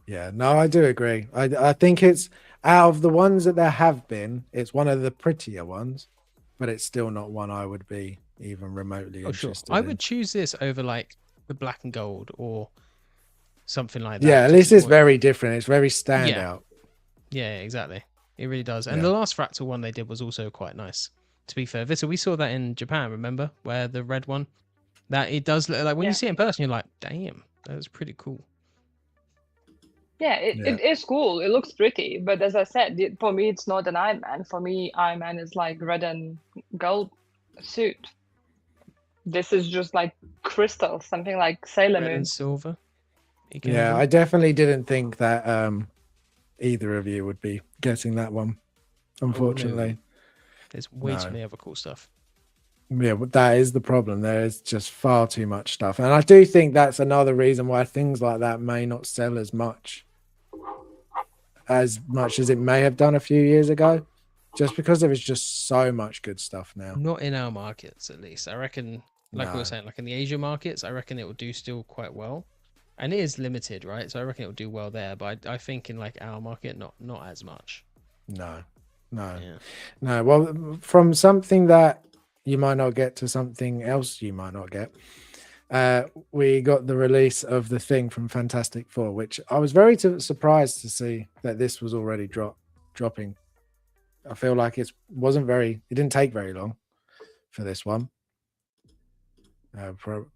Yeah. No, I do agree. I think it's out of the ones that there have been, it's one of the prettier ones, but it's still not one I would be even remotely Oh, sure. interested I in. would choose this over like the black and gold or something like that. Yeah, at just least it's more- very different. It's very standout. Yeah, exactly. It really does. And Yeah. the last fractal one they did was also quite nice. To be fair, Vita, we saw that in Japan. Remember where the red one? That it does look like when you Yeah. see it in person, you're like, damn, that was pretty cool. Yeah, Yeah. it is cool. It looks pretty, but as I said, for me, it's not an Iron Man. For me, Iron Man is like red and gold suit. This is just like crystal, something like Sailor Red Moon. and silver. You can Yeah, do. I definitely didn't think that either of you would be getting that one, unfortunately. There's way No. too many other cool stuff. Yeah, but that is the problem. There is just far too much stuff. And I do think that's another reason why things like that may not sell as much as it may have done a few years ago, just because there is just so much good stuff now. Not in our markets, at least. I reckon, like we No. were saying, like in the Asia markets, I reckon it will do still quite well. And it is limited, right? So I reckon it will do well there. But I think in like our market, not as much. No. Yeah. No. Well, from something that you might not get to something else you might not get, we got the release of The Thing from Fantastic Four, which I was very surprised to see that this was already dropping. I feel like it didn't take very long for this one.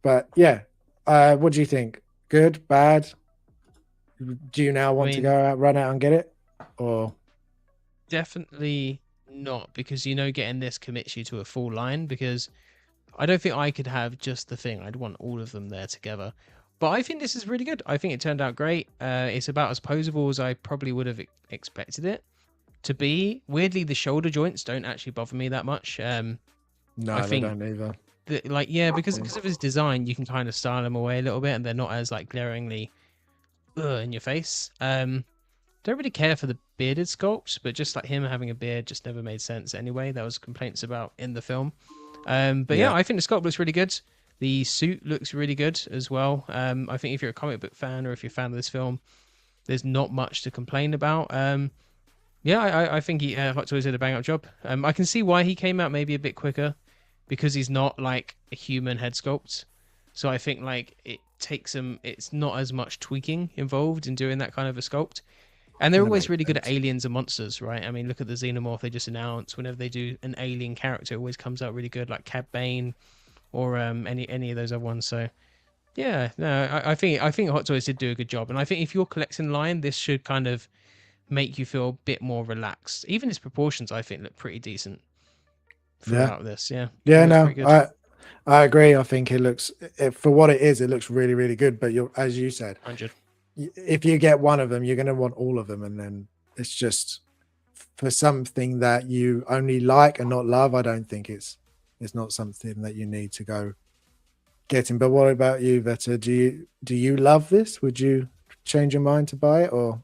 But yeah, what do you think? Good, bad? Do you now want to go out, run out and get it? Or Definitely not, because getting this commits you to a full line, because I don't think I could have just The Thing. I'd want all of them there together. But I think this is really good. I think it turned out great. It's about as posable as I probably would have expected it to be. Weirdly, the shoulder joints don't actually bother me that much. no, I they think don't either. Because of his design, you can kind of style them away a little bit, and they're not as like glaringly in your face. Don't really care for the bearded sculpts, but just like him having a beard just never made sense anyway. That was complaints about in the film. But yeah, I think the sculpt looks really good. The suit looks really good as well. I think if you're a comic book fan or if you're a fan of this film, there's not much to complain about. I think Hot Toys did a bang up job. I can see why he came out maybe a bit quicker, because he's not like a human head sculpt. So I think like it takes him, it's not as much tweaking involved in doing that kind of a sculpt. And they're That always makes really good at sense. aliens and monsters, right? I mean, look at the Xenomorph they just announced. Whenever they do an alien character, it always comes out really good, like Cad Bane or any of those other ones. So yeah, no, I think Hot Toys did do a good job. And I think if you're collecting line, this should kind of make you feel a bit more relaxed. Even its proportions, I think, look pretty decent throughout this. Yeah. Yeah, It looks no, pretty good. I agree. I think it looks, for what it is, it looks really, really good. But as you said, 100. if you get one of them, you're going to want all of them, and then it's just for something that you only like and not love. I don't think it's not something that you need to go getting. But what about you, Veta? Do you love this? Would you change your mind to buy it, or?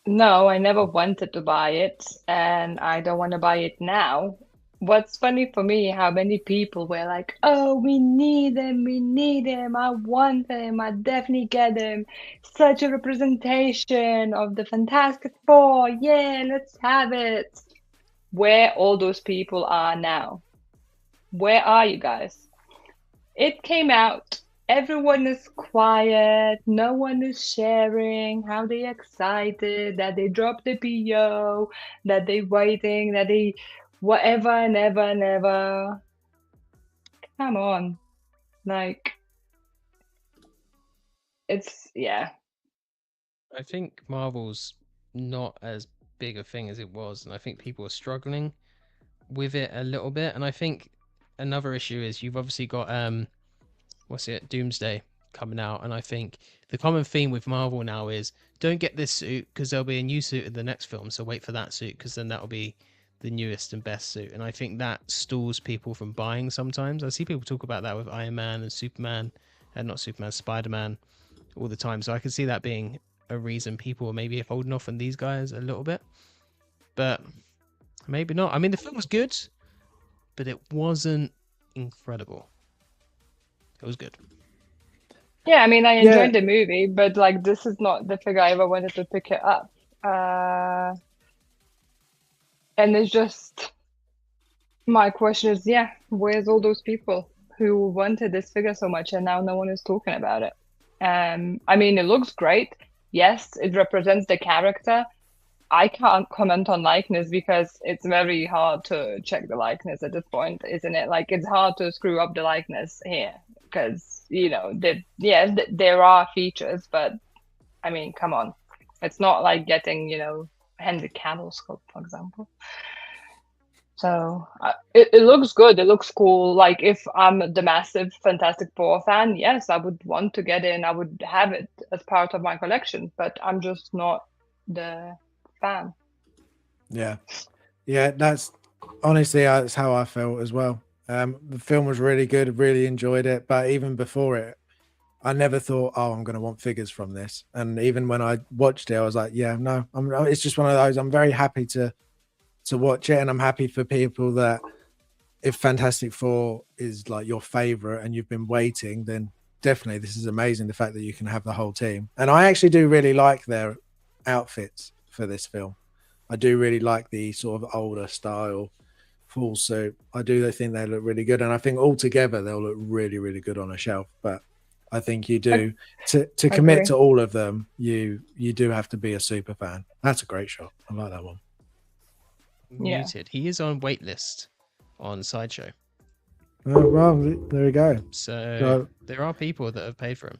No, I never wanted to buy it, and I don't want to buy it now. What's funny for me, how many people were like, "Oh, we need them, I want them, I definitely get them. Such a representation of the Fantastic Four, yeah, let's have it." Where all those people are now? Where are you guys? It came out, everyone is quiet, no one is sharing how they excited, that they dropped the PO, that they waiting, that they whatever, never. Come on. Like, it's, yeah. I think Marvel's not as big a thing as it was, and I think people are struggling with it a little bit. And I think another issue is you've obviously got what's it, Doomsday coming out, and I think the common theme with Marvel now is don't get this suit because there'll be a new suit in the next film, so wait for that suit because then that'll be the newest and best suit. And I think that stalls people from buying sometimes. I see people talk about that with Iron Man and Superman, and not Superman, Spider-Man all the time. So I can see that being a reason people are maybe holding off on these guys a little bit, but maybe not. I mean, the film was good, but it wasn't incredible. It was good. Yeah, I mean, I Yeah. enjoyed the movie, but like, this is not the figure I ever wanted to pick it up. And it's just, my question is, yeah, where's all those people who wanted this figure so much and now no one is talking about it? I mean, it looks great. Yes, it represents the character. I can't comment on likeness because it's very hard to check the likeness at this point, isn't it? Like, it's hard to screw up the likeness here because, you know, there are features, but I mean, come on. It's not like getting, you know, Henry Cavill sculpt, for example. So it looks good. It looks cool. Like, if I'm the massive Fantastic Four fan, yes, I would want to get in. I would have it as part of my collection, but I'm just not the fan. Yeah, that's honestly that's how I felt as well. The film was really good, really enjoyed it, but even before it, I never thought, oh, I'm going to want figures from this. And even when I watched it, I was like, yeah, no, it's just one of those. I'm very happy to watch it, and I'm happy for people that if Fantastic Four is like your favorite and you've been waiting, then definitely this is amazing. The fact that you can have the whole team, and I actually do really like their outfits for this film. I do really like the sort of older style full suit. I do think they look really good, and I think altogether they'll look really, really good on a shelf. But I think you do to commit agree. to all of them. You do have to be a super fan. That's a great shot. I like that one. Yeah. Muted. He is on waitlist on Sideshow. Oh, well, there we go. So there are people that have paid for him.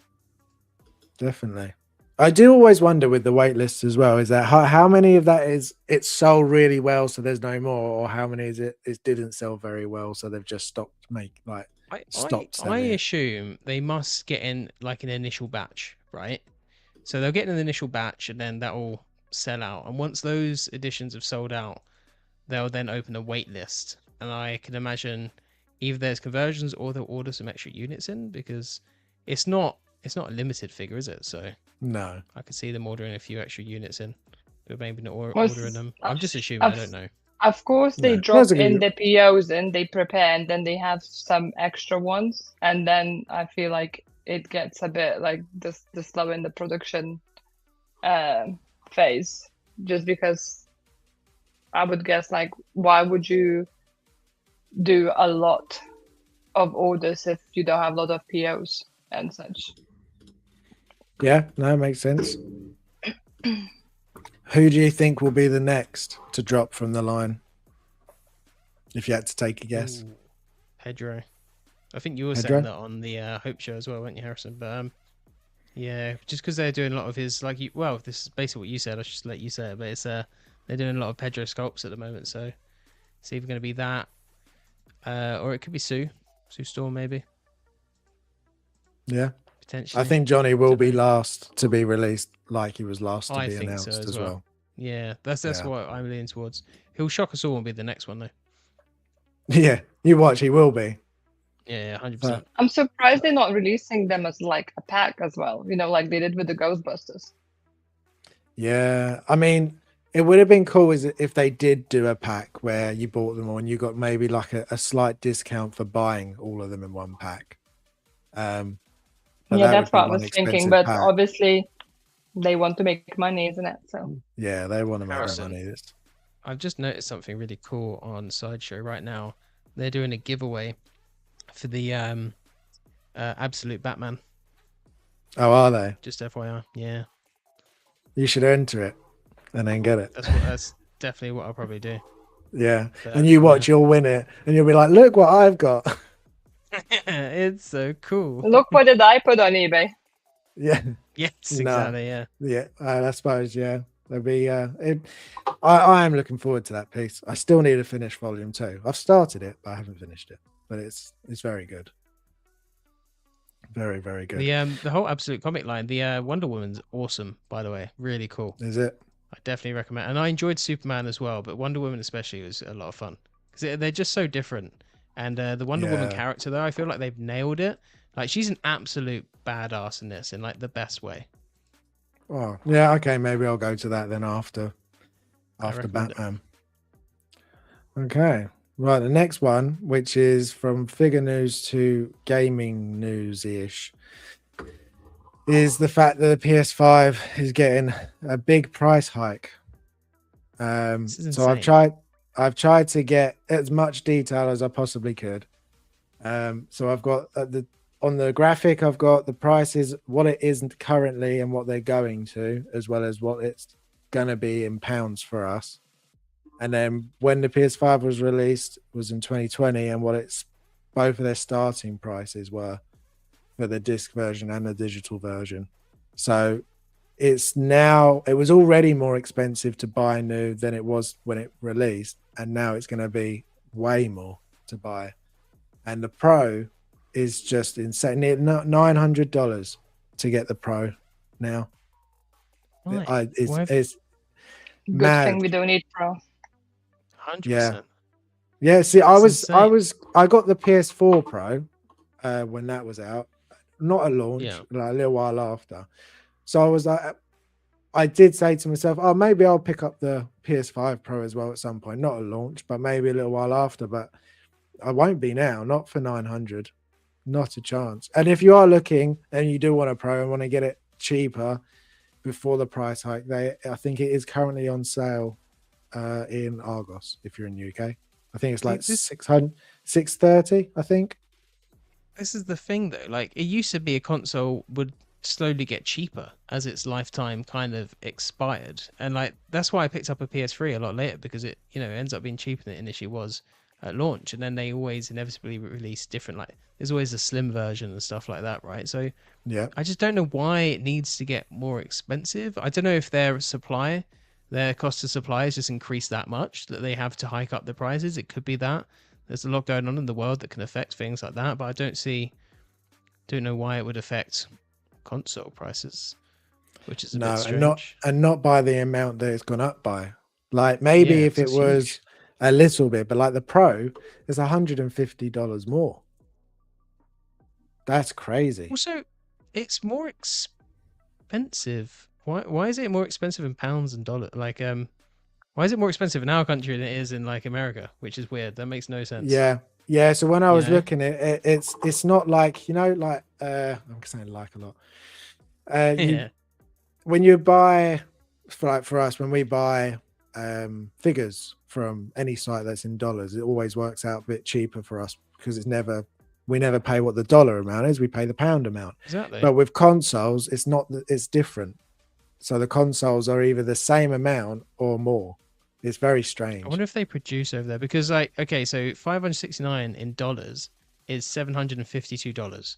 Definitely. I do always wonder with the wait lists as well, is that how many of that is it sold really well so there's no more, or how many is it didn't sell very well so they've just stopped I selling it? assume they must get in like an initial batch, right? So they'll get in an initial batch and then that will sell out. And once those editions have sold out, they'll then open a wait list. And I can imagine either there's conversions or they'll order some extra units in, because it's not a limited figure, is it? So No. I could see them ordering a few extra units in, but maybe not Well, ordering them. I'm just assuming. I don't know. Of course, they No, drop that's a in good- the POs and they prepare, and then they have some extra ones, and then I feel like it gets a bit like the slow in the production phase, just because I would guess, like, why would you do a lot of orders if you don't have a lot of POs and such? Yeah, no, makes sense. Who do you think will be the next to drop from the line? If you had to take a guess. Ooh, Pedro. I think you were Pedro? saying that on the Hope show as well, weren't you, Harrison? But yeah, just because they're doing a lot of his, like, well, this is basically what you said. I should just let you say it, but it's they're doing a lot of Pedro sculpts at the moment, so it's either going to be that, or it could be Sue Storm, maybe. Yeah. Potentially. I think Johnny will be last to be released, like he was last to I be think announced so as well. Yeah, that's Yeah. what I'm leaning towards. He'll shock us all and be the next one, though. Yeah, you watch, he will be. Yeah, 100%. I'm surprised they're not releasing them as like a pack as well, you know, like they did with the Ghostbusters. Yeah, I mean, it would have been cool if they did do a pack where you bought them all and you got maybe like a slight discount for buying all of them in one pack. But Yeah, that that's would be what I one was thinking, expensive but pack. obviously they want to make money, isn't it? So Yeah, they want to make that Harrison. money. I've just noticed something really cool on Sideshow right now. They're doing a giveaway for the Absolute Batman. Oh, are they? Just FYI. Yeah, You should enter it and then get it. that's definitely what I'll probably do. Yeah. But, And you watch, you'll win it, and you'll be like, "Look what I've got." It's so cool. Look what did I put on eBay. Yeah. Yes, No. exactly. Yeah. Yeah. I suppose. Yeah. There'll be. I am looking forward to that piece. I still need to finish volume 2. I've started it, but I haven't finished it. But it's very good. Very, very good. The whole Absolute comic line, the Wonder Woman's awesome, by the way. Really cool. Is it? I definitely recommend. And I enjoyed Superman as well, but Wonder Woman especially was a lot of fun because they're just so different. And the Wonder Woman Yeah. character, though, I feel like they've nailed it. Like she's an absolute badass in this, in like the best way. Oh, yeah. Okay, maybe I'll go to that then after recommend it. Batman. Okay. Right, the next one, which is from figure news to gaming news-ish, is the fact that the PS5 is getting a big price hike. This is So insane. I've tried to get as much detail as I possibly could. So I've got on the graphic, I've got the prices, what it isn't currently and what they're going to, as well as what it's going to be in pounds for us. And then when the PS5 was released was in 2020, and what it's both of their starting prices were for the disc version and the digital version. So it was already more expensive to buy new than it was when it released, and now it's going to be way more to buy. And the Pro is just insane. $900 to get the Pro now. Right. It's Good mad. thing we don't need Pro. 100%. Yeah, see, That's I got the PS4 Pro when that was out, not at launch, Yeah. like a little while after. So I was like, I did say to myself, oh, maybe I'll pick up the PS5 Pro as well at some point, not at launch, but maybe a little while after. But I won't be now, not for 900, not a chance. And if you are looking and you do want a Pro and want to get it cheaper before the price hike, I think it is currently on sale in Argos if you're in the UK. I think it's like 630, I think. This is the thing though, like it used to be a console would slowly get cheaper as its lifetime kind of expired, and like that's why I picked up a PS3 a lot later, because it ends up being cheaper than it initially was at launch. And then they always inevitably release different, like there's always a slim version and stuff like that, right? So Yeah, I just don't know why it needs to get more expensive. I don't know if their cost of supply has just increased that much that they have to hike up the prices. It could be that there's a lot going on in the world that can affect things like that, but I don't know why it would affect console prices, which is a bit strange. and not by the amount that it's gone up by. Like maybe Yeah, if it it's was huge. a little bit, but like the Pro is $150 more. That's crazy. Also, it's more expensive. Why is it more expensive in pounds and dollars? Like, why is it more expensive in our country than it is in like America? Which is weird. That makes no sense. Yeah. So when I was know? looking at it, it's not like like I'm saying like a lot. Yeah. When you buy for us, when we buy figures from any site that's in dollars, it always works out a bit cheaper for us because we never pay what the dollar amount is, we pay the pound amount. Exactly. But with consoles, it's different. So the consoles are either the same amount or more. It's very strange. I wonder if they produce over there, because like, okay, so $569 in dollars is $752.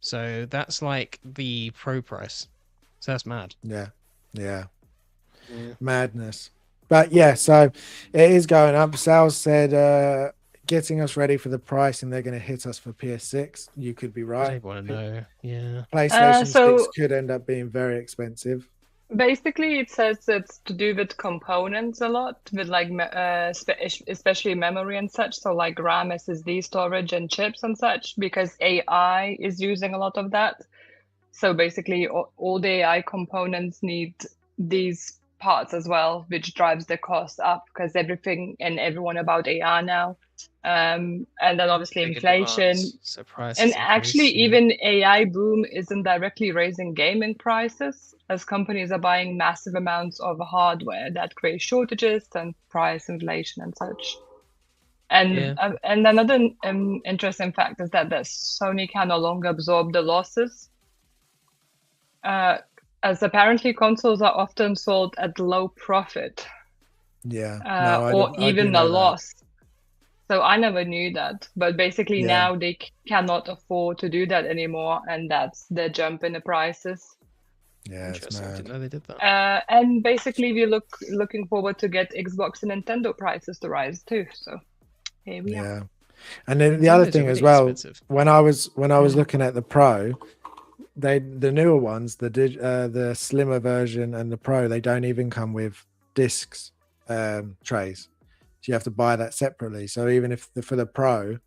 So that's like the Pro price. So that's mad. Yeah. Madness. But yeah, so it is going up. Sal said getting us ready for the pricing they're going to hit us for PS6. You could be I right. want to know. Yeah. PlayStation So- 6 could end up being very expensive. Basically, it says it's to do with components a lot, with like especially memory and such. So like RAM, SSD storage, and chips and such, because AI is using a lot of that. So basically, all the AI components need these parts as well, which drives the cost up because everything and everyone about AI now. And then obviously Big inflation. advance, so prices And increase, actually, yeah. even AI boom isn't directly raising gaming prices, as companies are buying massive amounts of hardware that create shortages and price inflation and such. And another interesting fact is that Sony can no longer absorb the losses, as apparently consoles are often sold at low profit. Yeah. Or I do even a know that. loss. So I never knew that. But basically Yeah. now they cannot afford to do that anymore, and that's the jump in the prices. Yeah, it's Interesting. I mad. didn't know they did that. And basically we're looking forward to get Xbox and Nintendo prices to rise too. So here we are. Yeah. And then the other Nintendo's thing as already well, expensive. when I was looking at the Pro, the newer ones, the slimmer version and the Pro, they don't even come with discs trays. So you have to buy that separately. So even if for the Pro,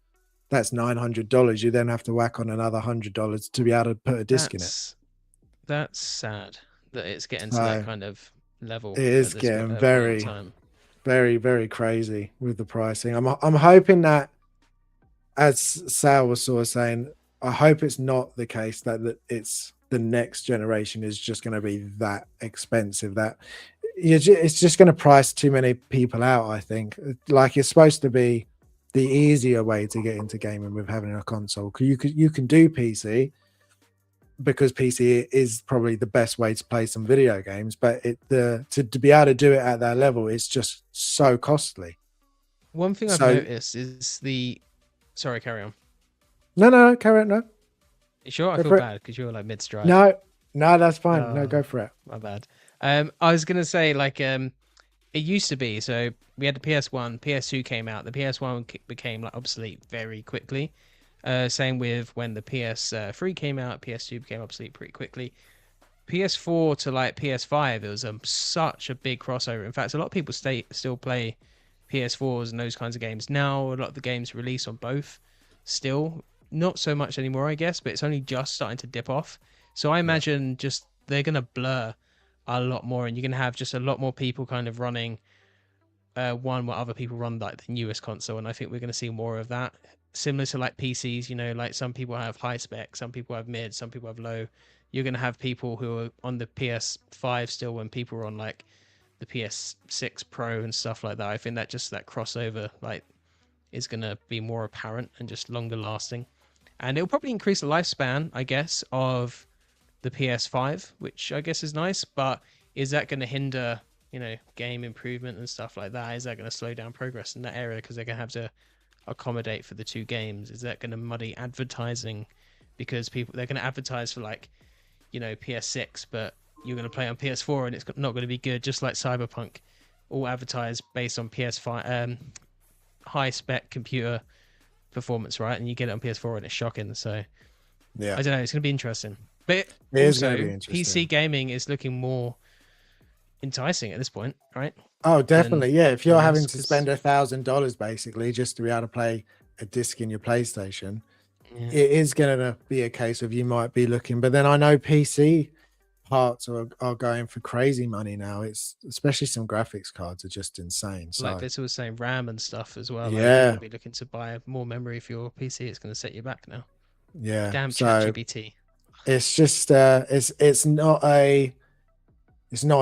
that's $900, you then have to whack on another $100 to be able to put a disc in it. That's sad that it's getting to So that kind of level. it is at this getting point in very, time. very, very crazy with the pricing. I'm hoping that, as Sal was sort of saying, I hope it's not the case that it's the next generation is just going to be that expensive, that it's just going to price too many people out. I think like it's supposed to be the easier way to get into gaming with having a console. You can do PC because PC is probably the best way to play some video games, but to be able to do it at that level, it's just so costly. One thing I've noticed is sorry, carry on. No, carry on. No. You sure? I Go feel for it. bad because you're like mid stride. No, that's fine. No, go for it. My bad. I was gonna say it used to be, so we had the PS1, PS2 came out. The PS1 became like obsolete very quickly. Same with when the PS3 came out, PS2 became obsolete pretty quickly. PS4 to like PS5, it was such a big crossover. In fact, a lot of people still play PS4s and those kinds of games. Now a lot of the games release on both still. Not so much anymore, I guess, but it's only just starting to dip off. So I imagine just they're going to blur a lot more, and you're going to have just a lot more people kind of running what other people run, like the newest console. And I think we're going to see more of that. Similar to like PCs, like some people have high spec, some people have mid, some people have low. You're going to have people who are on the PS5 still when people are on like the PS6 Pro and stuff like that. I think that crossover like is going to be more apparent and just longer lasting. And it'll probably increase the lifespan, I guess, of the PS5, which I guess is nice. But is that going to hinder, game improvement and stuff like that? Is that going to slow down progress in that area because they're going to have to accommodate for the two games? Is that going to muddy advertising because they're going to advertise for like, PS6, but you're going to play on PS4 and it's not going to be good, just like Cyberpunk, all advertised based on PS5, high spec computer performance, right? And you get it on PS4 and it's shocking. So yeah, I don't know, it's going to be interesting. But it is also, going to be interesting. PC gaming is looking more enticing at this point, right? Oh, definitely. Yeah, if you're having to because spend $1,000 basically just to be able to play a disc in your PlayStation, yeah. it is going to be a case of you might be looking. But then I know PC parts are going for crazy money now. It's especially some graphics cards are just insane. So Like this was saying RAM and stuff as well. Like Yeah. you're going to be looking to buy more memory for your PC. It's going to set you back now. yeah, Damn so ChatGPT. it's just it's not a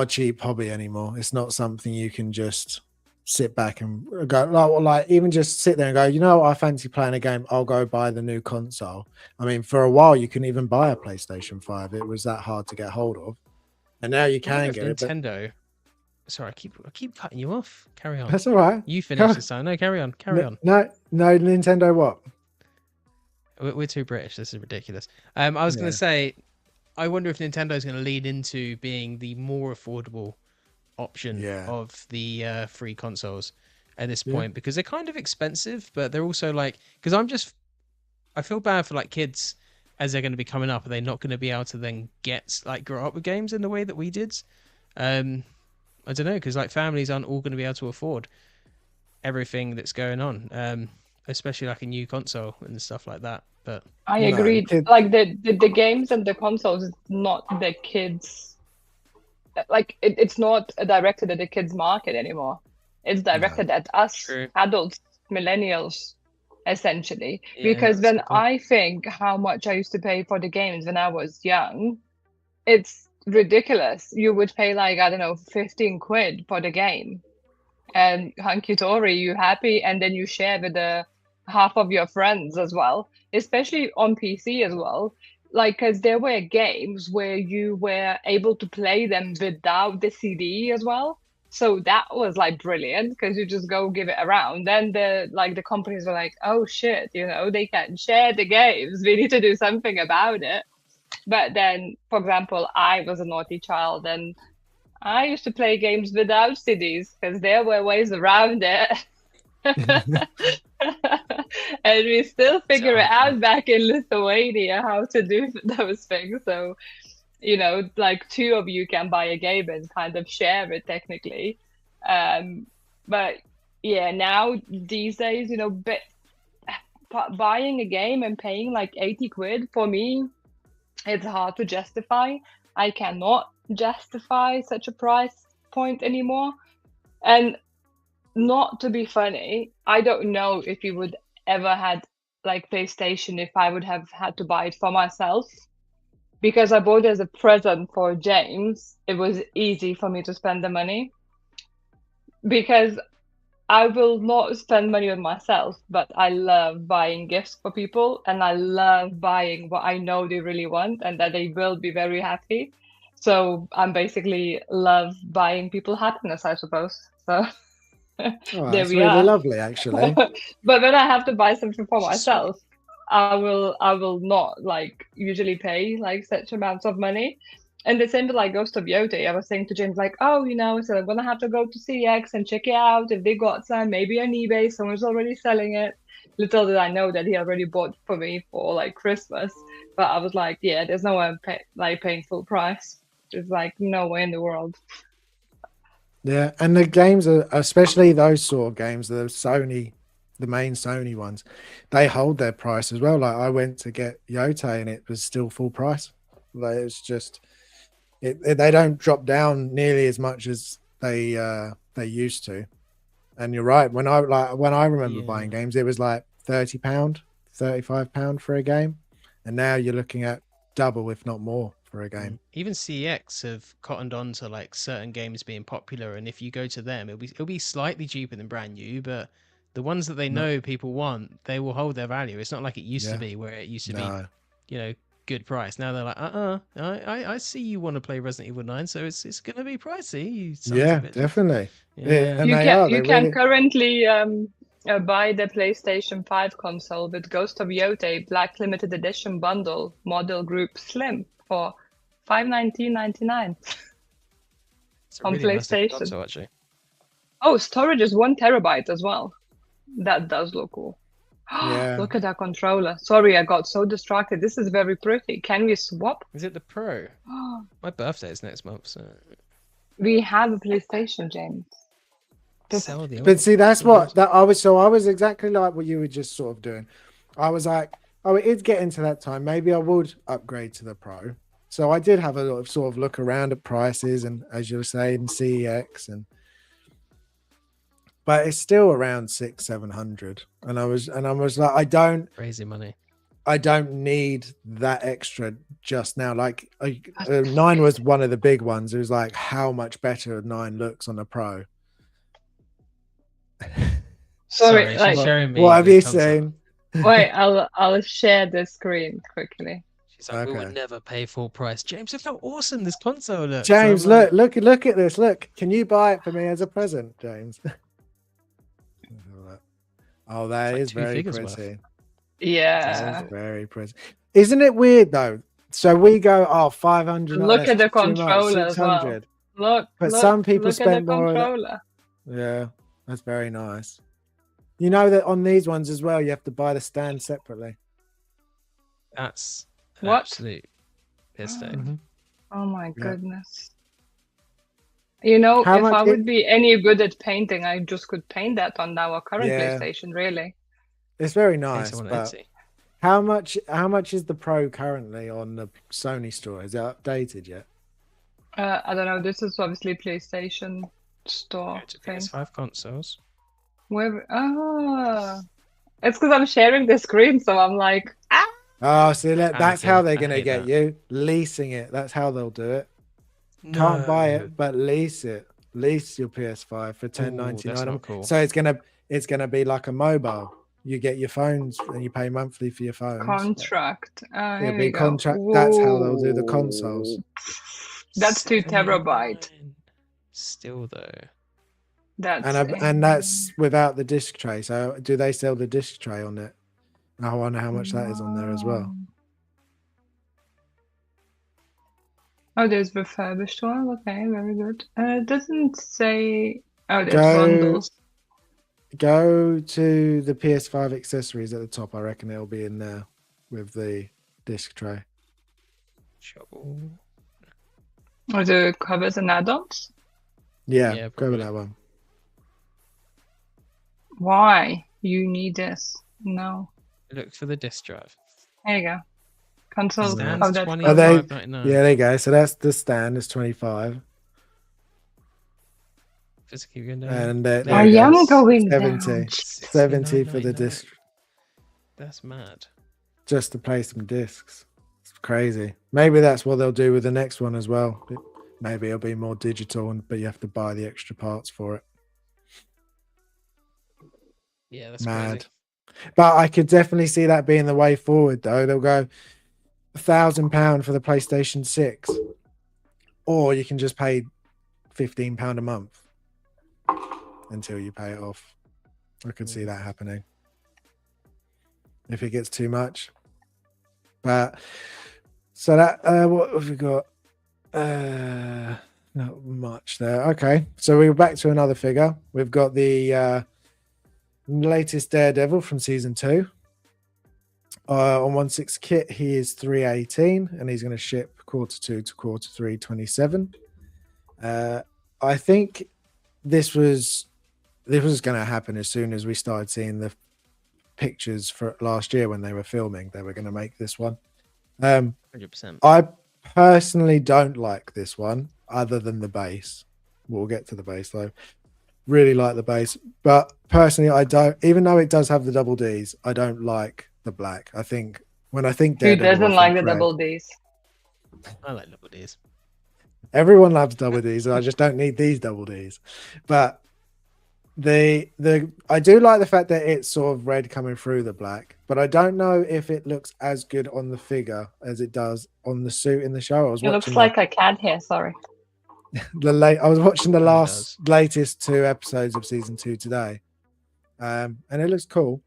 cheap hobby anymore. It's not something you can just sit back and go like even just sit there and go, you know what, I fancy playing a game, I'll go buy the new console. I mean, for a while you couldn't even buy a PlayStation 5. It was that hard to get hold of, and now you can get it. Nintendo. Sorry, I keep cutting you off. Carry on. That's all right. You finish this time. No, carry on. No, Nintendo what? We're too British. This is ridiculous. I was going to say, I wonder if Nintendo is going to lead into being the more affordable option of the free consoles at this point, because they're kind of expensive, but they're also like, because I feel bad for like kids as they're going to be coming up. Are they not going to be able to then grow up with games in the way that we did? I don't know, because like families aren't all going to be able to afford everything that's going on, especially like a new console and stuff like that. But I agree. Like the games and the consoles is not the kids. Like it's not directed at the kids market anymore. It's directed at us adults, millennials, essentially. Because when I think how much I used to pay for the games when I was young, it's ridiculous. You would pay like, I don't know, 15 quid for the game. and hunky-dory, you happy, and then you share with the half of your friends as well, especially on PC as well. Like, because there were games where you were able to play them without the CD as well. So that was like brilliant because you just go give it around. Then the companies were like, oh shit, they can share the games. We need to do something about it. But then, for example, I was a naughty child and I used to play games without CDs because there were ways around it. And we still figure it out back in Lithuania how to do those things. So, like two of you can buy a game and kind of share it technically. But yeah, now these days, buying a game and paying like 80 quid for me, it's hard to justify. I cannot justify such a price point anymore. And not to be funny, I don't know if you would ever had like PlayStation if I would have had to buy it for myself. Because I bought it as a present for James, it was easy for me to spend the money. Because I will not spend money on myself, but I love buying gifts for people and I love buying what I know they really want and that they will be very happy. So I'm basically love buying people happiness, I suppose. So Oh, there that's we really are. lovely, actually. But when I have to buy something for myself, I will not like usually pay like such amounts of money. And the same with like Ghost of Yoti. I was saying to James like, oh, so I'm gonna have to go to CX and check it out if they got some, maybe on eBay, someone's already selling it. Little did I know that he already bought for me for like Christmas. But I was like, yeah, there's no way I'm paying full price. There's like no way in the world. Yeah, and the games are, especially those sort of games, the main Sony ones, they hold their price as well. Like I went to get Yote and it was still full price. Like it's just, they don't drop down nearly as much as they used to. And you're right. When I remember buying games, it was like £30, £35 for a game, and now you're looking at double, if not more, for a game. Even CX have cottoned on to like certain games being popular, and if you go to them, it'll be slightly cheaper than brand new, but the ones that they know people want, they will hold their value. It's not like it used to be, where it used to be, good price. Now they're like, I see you want to play Resident Evil 9, so it's gonna be pricey. You sons of bitches. Definitely. Yeah. You can currently buy the PlayStation 5 console with Ghost of Yotei Black Limited Edition bundle model group Slim for $519.99 on Really nice PlayStation. console, actually. Oh, storage is 1 terabyte as well. That does look cool. Yeah. Look at that controller. Sorry, I got so distracted. This is very pretty. Can we swap? Is it the Pro? My birthday is next month, so We have a PlayStation, James. sell the But see, that's what I was exactly like what you were just sort of doing. I was like, oh, it is getting to that time. Maybe I would upgrade to the Pro. So I did have a lot of sort of look around at prices and, as you were saying, CEX, but it's still around 600-700. And I was like, crazy money. I don't need that extra just now. Like 9 was one of the big ones. It was like how much better 9 looks on a Pro. Sorry, she's showing me. What have you seen? Wait, I'll share the screen quickly. She's like, we would never pay full price. James, look how awesome this console looks. James, look at this. Look, can you buy it for me as a present, James? Oh, that is very pretty. Yeah, very pretty. Isn't it weird though? So we go, 500. Look at the controller as well. Look, some people spend more. Controller. Yeah, that's very nice. You know that on these ones as well, you have to buy the stand separately. That's what? Absolute piss take. Oh my goodness. You know, if I would be any good at painting, I just could paint that on our current PlayStation, really. It's very nice. But how much is the Pro currently on the Sony store? Is it updated yet? I don't know. This is obviously PlayStation store. PS5 consoles. It's because I'm sharing the screen, so I'm like, Oh, see, that's how they're going to get you. Leasing it. That's how they'll do it. No. Can't buy it, but lease it. lease your PS5 for Ooh, $10.99. that's not cool. So it's gonna be like a mobile. You get your phones and you pay monthly for your phones. Contract. It'll Here be we go. contract. That's how they'll do the consoles. Whoa. That's 2 terabyte. $7.99. Still though. That's And that's without the disc tray. So do they sell the disc tray on it? I wonder how much that is on there as well. Oh, there's refurbished one. Okay, very good. It doesn't say. Oh, there's Go- bundles. Go to the PS5 accessories at the top. I reckon it'll be in there with the disc tray. Shovel. Or the covers and add-ons. Yeah, Yeah, go with probably. that one. Why you need this? No. Look for the disc drive. There you go. Console. Stands Oh, that's Are they- $25.99. Yeah, there you go. So that's the stand. It's 25, Physically going down. and There I it am goes. going 70. down. 70 for the $69.99. disc, That's mad. just to play some discs. It's crazy. Maybe that's what they'll do with the next one as well. Maybe it'll be more digital, but you have to buy the extra parts for it. Yeah, that's Mad. crazy. But I could definitely see that being the way forward, though. They'll go £1,000 for the PlayStation 6, or you can just pay £15 a month until you pay it off. I could see that happening if it gets too much. But so that what have we got? Not much there. Okay, so we're back to another figure. We've got the latest Daredevil from season 2. On 1/6 kit, he is 318, and he's going to ship Q2 to Q3 27. I think this was going to happen as soon as we started seeing the pictures for last year when they were filming. They were going to make this one. 100%. I personally don't like this one, other than the base. We'll get to the base though. Really like the base, but personally, I don't. Even though it does have the double Ds, I don't like the black. I think when I think Who Daredevil, doesn't I like think the red. double Ds? I like double Ds. Everyone loves double Ds, and I just don't need these double Ds. But I do like the fact that it's sort of red coming through the black, but I don't know if it looks as good on the figure as it does on the suit in the show. I was It looks watching like a cat hair. Sorry. I was watching the It does. latest 2 episodes of season 2 today, and it looks cool.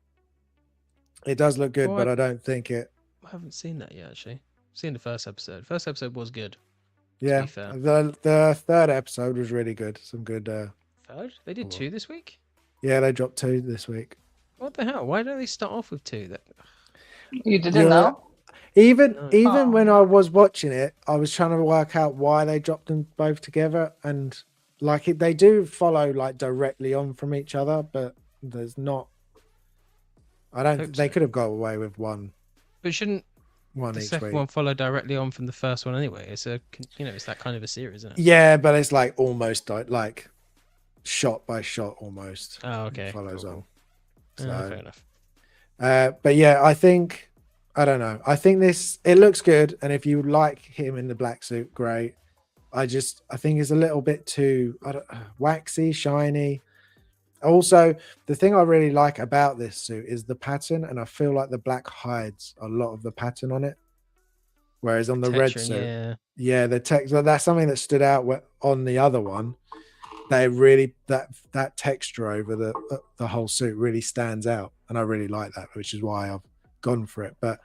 It does look good, Well, but I don't think it. I haven't seen that yet, actually. I've seen the first episode. First episode was good. Yeah, fair. the third episode was really good. Some good. Third? They did Oh. 2 this week? Yeah, they dropped 2 this week. What the hell? Why don't they start off with 2? That You didn't Yeah. know? Even No. when Oh. I was watching it, I was trying to work out why they dropped them both together, and they do follow like directly on from each other, but there's not. I don't. Hope They so. could have got away with one But shouldn't the each second week. one follow directly on from the first one anyway? It's it's that kind of a series, isn't it? Yeah, but it's like almost like shot by shot almost. Oh, okay. Follows cool, on. cool. So, Fair enough. but yeah, I don't know. I think it looks good, and if you like him in the black suit, great. I think it's a little bit too waxy, shiny. Also, the thing I really like about this suit is the pattern, and I feel like the black hides a lot of the pattern on it, whereas on the red Texturing, suit, yeah. the text, that's something that stood out on the other one. They really that texture over the whole suit really stands out, and I really like that, which is why I've gone for it. But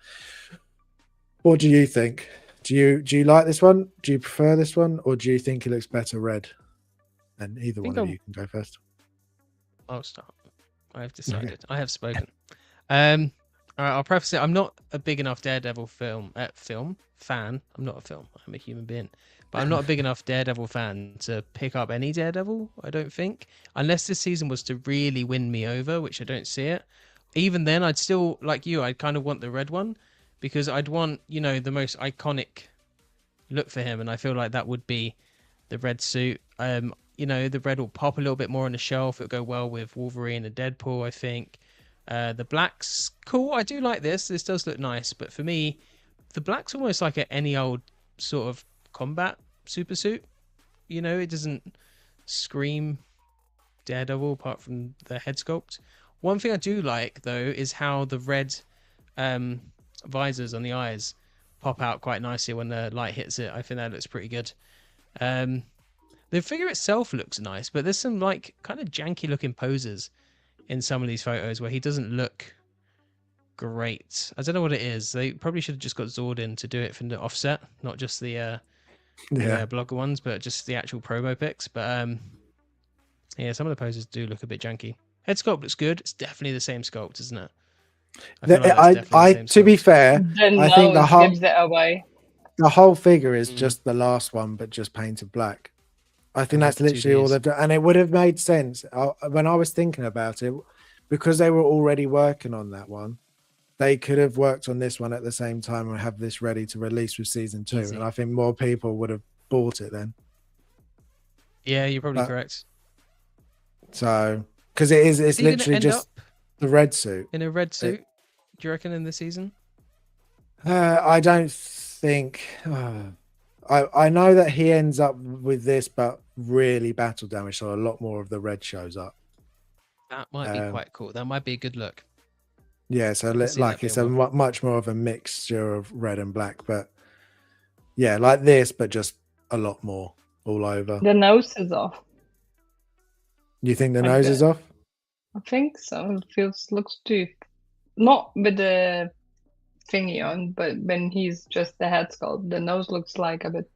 what do you think? Do you like this one? Do you prefer this one, or do you think it looks better red? And either think one of I'm- you can go first. I'll start. I have decided. I have spoken. All right, I'll preface it. I'm not a big enough Daredevil film fan. I'm not a film. I'm a human being. But I'm not a big enough Daredevil fan to pick up any Daredevil, I don't think. Unless this season was to really win me over, which I don't see it. Even then, I'd still, like you, I'd kind of want the red one. Because I'd want, the most iconic look for him. And I feel like that would be the red suit. The red will pop a little bit more on the shelf. It'll go well with Wolverine and Deadpool, I think. The black's cool. I do like this. This does look nice. But for me, the black's almost like any old sort of combat super suit. It doesn't Scream, Daredevil, apart from the head sculpt. One thing I do like though is how the red visors on the eyes pop out quite nicely when the light hits it. I think that looks pretty good. The figure itself looks nice, but there's some like kind of janky looking poses in some of these photos where he doesn't look great. I don't know what it is. They probably should have just got Zord in to do it from the offset, not just the blogger ones, but just the actual promo pics. But yeah, some of the poses do look a bit janky. Head sculpt looks good. It's definitely the same sculpt, isn't it? To be fair, The I think nose gives it away. the whole figure is just the last one, but just painted black. I think that's literally all they've done, and it would have made sense when I was thinking about it, because they were already working on that one. They could have worked on this one at the same time and have this ready to release with season 2, and I think more people would have bought it then. Yeah, you're probably correct. So, because it's literally just the red suit. In a red suit, do you reckon in this season? I don't think. I know that he ends up with this, but really battle damage, so a lot more of the red shows up. That might be quite cool. That might be a good look. Yeah, so like it's a much more of a mixture of red and black, but yeah, like this, but just a lot more all over. The nose is off. You think the nose is off? I think so. It looks too, not with the thingy on, but when he's just the head sculpt, the nose looks like a bit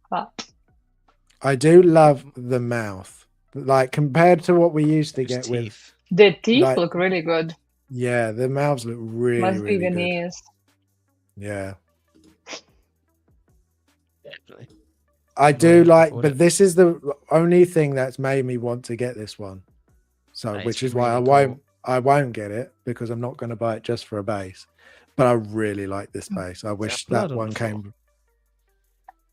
flat. I do love the mouth, like compared to what we used to get with the teeth look really good. Yeah, the mouths look really, Must be really the good. ears. Yeah, definitely. I do like, but this is the only thing that's made me want to get this one. So, which is why I won't get it, because I'm not going to buy it just for a base. But I really like this base. I wish that one came.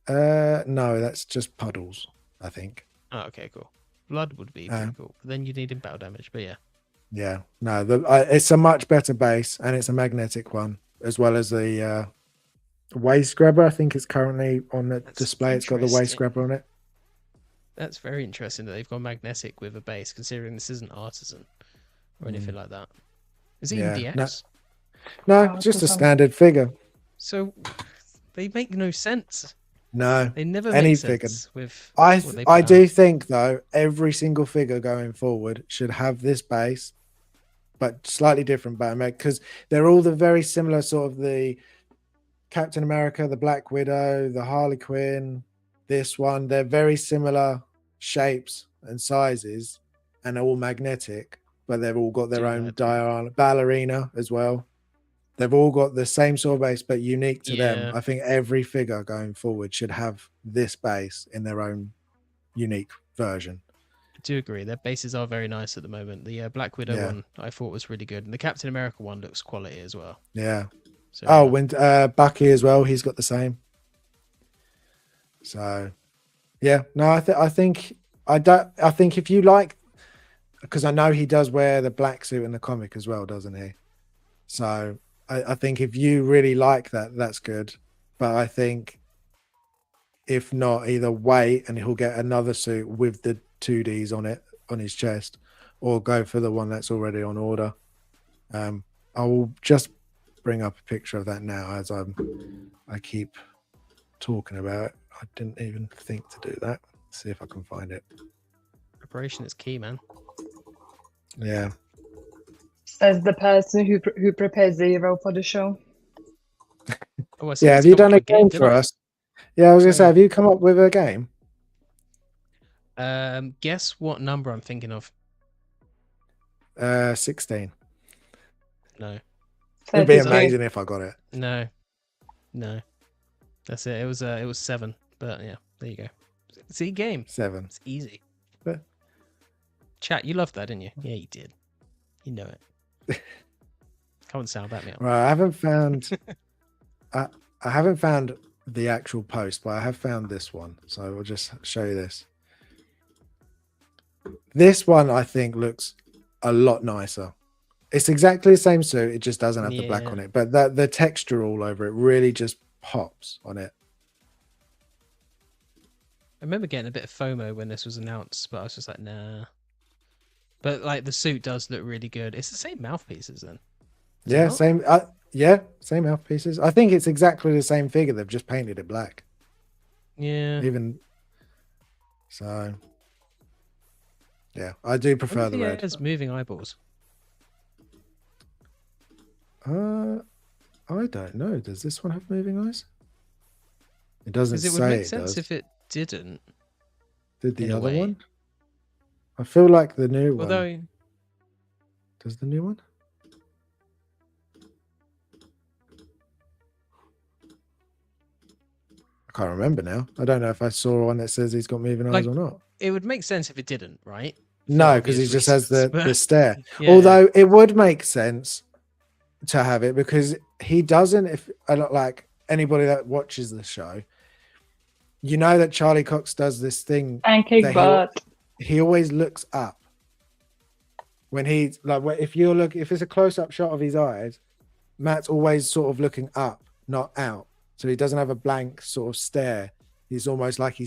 No, that's just puddles, I think. Oh, okay, cool. Blood would be pretty cool. But then you need battle damage, but yeah. Yeah, no, it's a much better base, and it's a magnetic one, as well as the waist grabber. I think it's currently on the display. It's got the waist grabber on it. That's very interesting that they've gone magnetic with a base, considering this isn't artisan or anything like that. Is it even DX? No, just a standard figure. So they make no sense. No, they never any make figure. Sense with I do think though every single figure going forward should have this base, but slightly different battle, because they're all the very similar sort of the Captain America, the Black Widow, the Harley Quinn, this one. They're very similar shapes and sizes, and all magnetic, but they've all got their own ballerina as well. They've all got the same sort of base, but unique to them. I think every figure going forward should have this base in their own unique version. I do agree. Their bases are very nice at the moment. The Black Widow one I thought was really good, and the Captain America one looks quality as well. Yeah. So, when Bucky as well, he's got the same. So, yeah. No, I think if you like, because I know he does wear the black suit in the comic as well, doesn't he? So I think if you really like that, that's good. But I think if not, either wait and he'll get another suit with the 2Ds on it on his chest, or go for the one that's already on order. I will just bring up a picture of that now as I keep talking about it. I didn't even think to do that. Let's see if I can find it. Preparation is key, man. Yeah. As the person who prepares Zero for the show. Yeah, have you done a game for us? Yeah, I was gonna say, have you come up with a game? Guess what number I'm thinking of. 16. No. It'd be amazing if I got it. No. That's it. It was 7. But yeah, there you go. See, game 7. It's easy. But... Chat, you loved that, didn't you? Yeah, you did. You know it. Come on, Sal, back me up. Right, I haven't found. I haven't found the actual post, but I have found this one. So we'll just show you this. This one I think looks a lot nicer. It's exactly the same suit. It just doesn't have the black on it, but the texture all over it really just pops on it. remember getting a bit of FOMO when this was announced, but I was just like, nah. But like the suit does look really good. It's the same mouthpieces then. Is it Yeah, not? same. Yeah, same mouthpieces. I think it's exactly the same figure. They've just painted it black. Yeah. Even so, yeah, I do I prefer wonder the if he red. has moving eyeballs. I don't know. Does this one have moving eyes? It doesn't Because it would say make it sense does. if it didn't. Did the in a other way. one? I feel like the new one. Although, Does the new one? I can't remember now. I don't know if I saw one that says he's got moving eyes Like, or not. it would make sense if it didn't, right? No, For because he obvious just has reasons, the but- stare. Yeah. Although it would make sense to have it because he doesn't. If I don't like anybody that watches the show, you know that Charlie Cox does this thing. Pancake that butt. he always looks up when he's like. If you look, if it's a close-up shot of his eyes, Matt's always sort of looking up, not out. So he doesn't have a blank sort of stare. He's almost like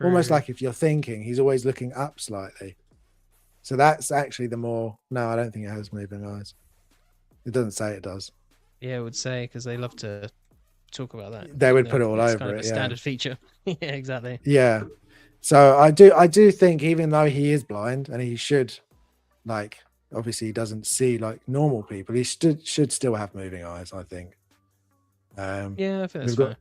almost True. like if you're thinking, he's always looking up slightly. So that's actually the more. No, I don't think it has moving eyes. It doesn't say it does. Yeah, I would say because they love to talk about that. They would even put it though all it's over kind of it, a yeah. standard feature. Yeah, exactly. Yeah. So I do think even though he is blind and he should, like, obviously he doesn't see like normal people, he should still have moving eyes. I think. Yeah, I think that's We've got-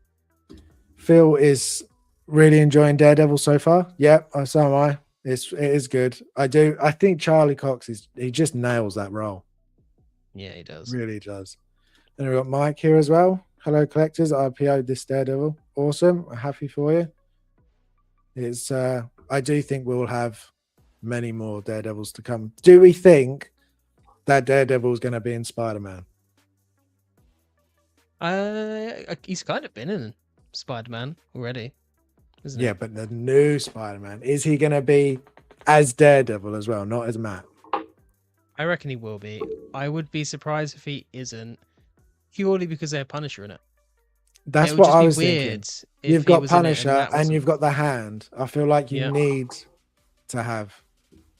fine. Phil is really enjoying Daredevil so far. Yep, so am I. It is good. I think Charlie Cox he just nails that role. Yeah, he does. Really does. And we've got Mike here as well. Hello, collectors. I PO'd this Daredevil. Awesome. I'm happy for you. It's I do think we'll have many more Daredevils to come. Do we think that Daredevil is going to be in Spider-Man? He's kind of been in Spider-Man already, isn't Yeah, he? but the new Spider-Man, is he going to be as Daredevil as well, not as Matt? I reckon he will be. I would be surprised if he isn't, purely because they have Punisher in it. That's It would what just I be was weird thinking. if You've he got was in it Punisher Matt and wasn't. you've got the Hand. I feel like you Yeah. need to have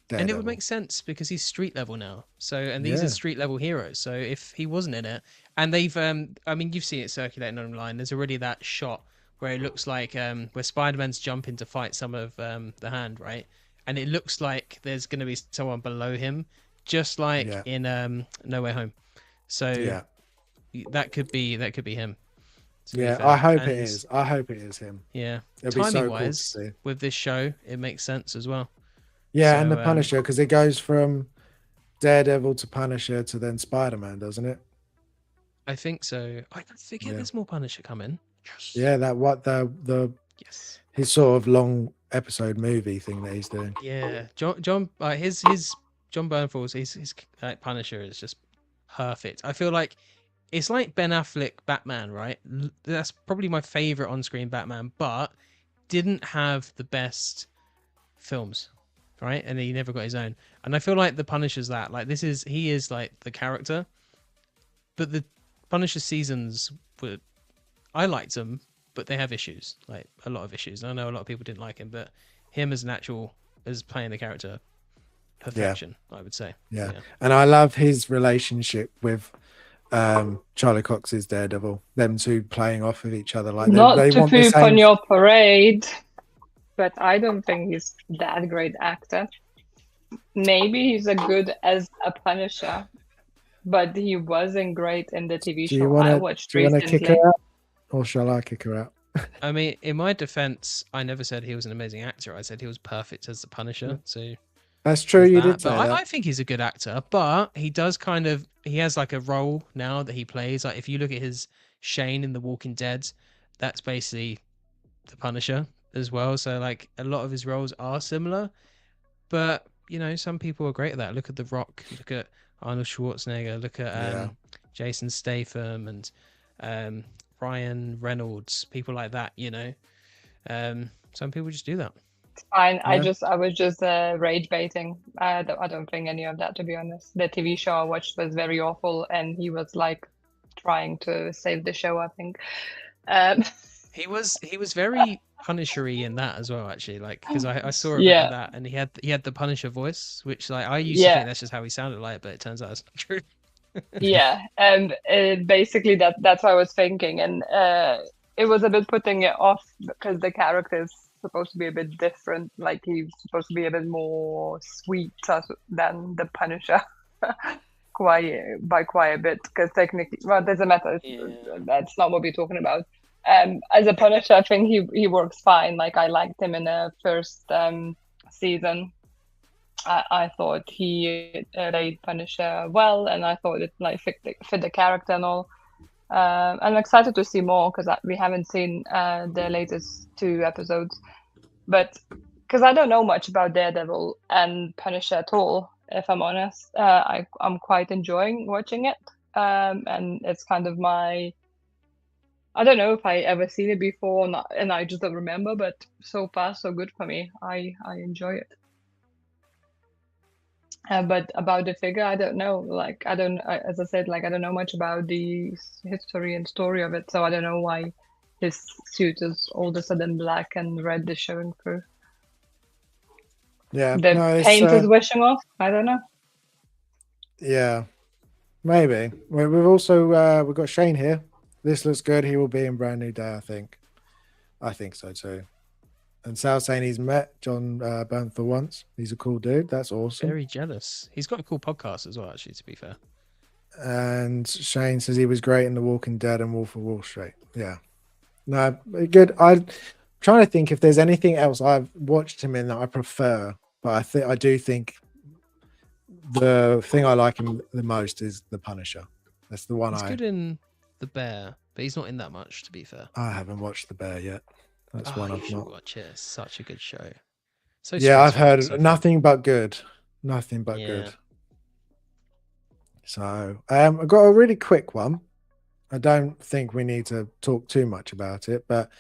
Daredevil. And it would make sense because he's street level now. So, and these Yeah. are street level heroes. So if he wasn't in it, and they've, I mean, you've seen it circulating online. There's already that shot where it looks like where Spider-Man's jumping to fight some of the Hand, right? And it looks like there's going to be someone below him, just like Yeah. in No Way Home. So Yeah. that could be him. to be Yeah, fair. I hope it And, is. I hope it is him. Yeah, It'll be so timing cool to wise, see. with this show, it makes sense as well. Yeah, and So, the Punisher, because it goes from Daredevil to Punisher to then Spider-Man, doesn't it? I think so. I forget Yeah. there's more Punisher coming. Yes. Yeah, that what the Yes. his sort of long episode movie thing that he's doing. Yeah. John his John Bernthal, his Punisher is just perfect. I feel like it's like Ben Affleck Batman, right? That's probably my favorite on-screen Batman, but didn't have the best films, right? And he never got his own. And I feel like the Punisher's that. Like he is like the character, but the Punisher seasons were, I liked them, but they have issues, like a lot of issues. And I know a lot of people didn't like him, but him as playing the character, perfection, I would say. Yeah. And I love his relationship with Charlie Cox's Daredevil. Them two playing off of each other, like Not they to want the poop same. on your parade, but I don't think he's that great actor. Maybe he's a good as a Punisher, but he wasn't great in the TV Do you show want I to? watched Do you want to kick recently. her out, or shall I kick her out? I mean, in my defense, I never said he was an amazing actor. I said he was perfect as the Punisher. So That's true. there's You that. did say But that. I think he's a good actor. But he does he has like a role now that he plays. Like if you look at his Shane in The Walking Dead, that's basically the Punisher as well. So like a lot of his roles are similar. But you know, some people are great at that. Look at The Rock. Look at Arnold Schwarzenegger. Look at Yeah. Jason Statham and Ryan Reynolds. People like that. You know, some people just do that. Fine. Yeah. I was just rage baiting. I don't think any of that, to be honest. The TV show I watched was very awful, and he was like trying to save the show, I think. He was very Punisher-y in that as well, actually. Like, because I saw a bit Yeah. of that, and he had the Punisher voice, which like I used to think that's just how he sounded like, but it turns out it's not true. Yeah, and basically that's what I was thinking, and it was a bit putting it off because the character is supposed to be a bit different. Like he's supposed to be a bit more sweet than the Punisher, quite a bit. Because technically, well, it doesn't matter. That's not what we're talking about. As a Punisher, I think he works fine. Like I liked him in the first season. I thought he played Punisher well, and I thought it like fit the character and all. I'm excited to see more because we haven't seen the latest 2 episodes, but because I don't know much about Daredevil and Punisher at all, if I'm honest, I'm quite enjoying watching it, and it's kind of my. I don't know if I ever seen it before, and I just don't remember. But so far, so good for me. I enjoy it. But about the figure, I don't know. Like, as I said, like I don't know much about the history and story of it, so I don't know why his suit is all of a sudden black and red is showing through. Yeah, The paint is washing off. I don't know. Yeah, maybe. We've also we've got Shane here. This looks good. He will be in Brand New Day, I think. I think so too. And Sal's saying he's met John Bernthal once. He's a cool dude. That's awesome. Very jealous. He's got a cool podcast as well, actually, to be fair. And Shane says he was great in The Walking Dead and Wolf of Wall Street. Yeah. No, good. I'm trying to think if there's anything else I've watched him in that I prefer. But I do think the thing I like him the most is The Punisher. That's the one He's good in The Bear, but he's not in that much, to be fair. I haven't watched The Bear yet. That's one I've not watched it. It's such a good show. So yeah, I've heard so nothing but good. Nothing but good. So I've got a really quick one. I don't think we need to talk too much about it, but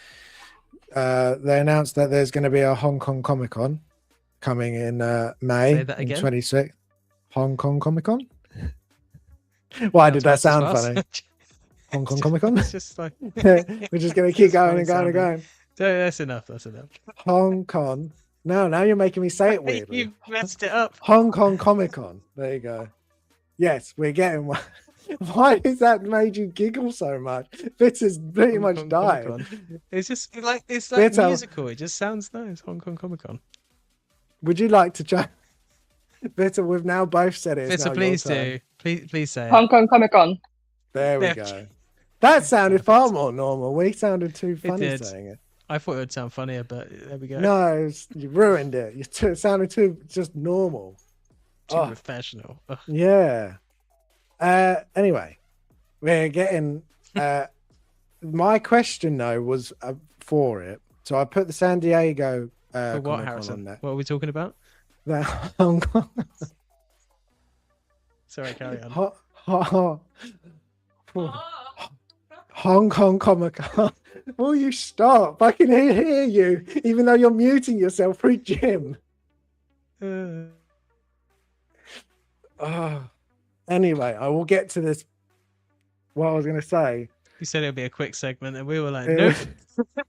they announced that there's going to be a Hong Kong Comic Con coming in May Say that again? 26th. Hong Kong Comic Con? Why did that sound funny? Hong Kong Comic Con? It's just like we're just going to keep going and going and going. That's enough. That's enough. Hong Kong. No, now you're making me say it weirdly. You messed it up. Hong Kong Comic Con. There you go. Yes, we're getting one. Why has that made you giggle so much? Fitz has pretty much Kong died. Comic-Con. It's like Vito, musical. It just sounds nice. Hong Kong Comic Con. would you like to try? Vito, we've now both said it. Vito, please do. Please say it. Hong Kong Comic Con. There we There. go. That sounded far more normal. We sounded too funny did. saying it. I thought it would sound funnier, but there we go. No, you ruined it. It sounded too just normal. Too Oh. professional. Ugh. Yeah. Anyway, we're getting. My question though was for it, so I put the San Diego. For what, Comic-Con Harrison? on there. What are we talking about? The Hong Kong. Sorry, carry on. Hong Kong Comic Con. Will you stop? I can hear you, even though you're muting yourself through Jim. Anyway, I will get to this. What I was going to say. You said it would be a quick segment, and we were like, Yeah. nope.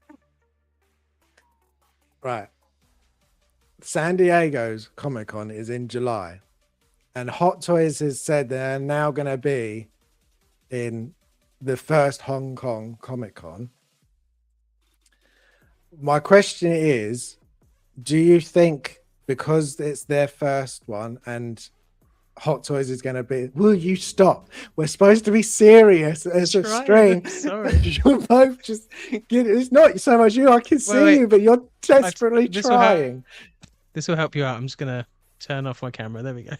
Right. San Diego's Comic Con is in July, and Hot Toys has said they're now going to be in the first Hong Kong Comic Con. My question is, do you think because it's their first one and Hot Toys is going to be, will you stop? We're supposed to be serious as a stream. I'm sorry. You're both just, it's not so much you, I can see wait. you, but you're desperately This will help- trying. This will help you out. I'm just gonna turn off my camera. There we go.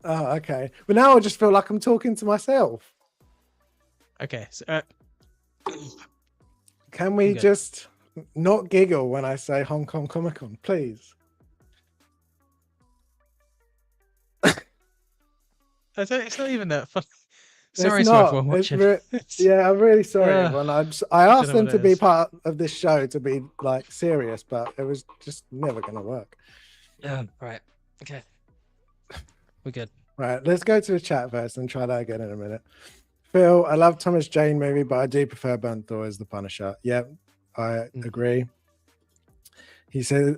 Oh, okay. But now I just feel like I'm talking to myself. Okay. So, Can we Okay. just not giggle when I say Hong Kong Comic Con, please? it's not even that fun. It's Sorry to not. everyone It's watching. Yeah, I'm really sorry, Ugh. everyone. I asked know them what to it be is. part of this show to be like serious, but it was just never going to work. Right. Okay. We're good. Right, let's go to the chat first and try that again in a minute. Phil, I love Thomas Jane movie, but I do prefer Bernthal as the Punisher. Yeah, I agree. He said,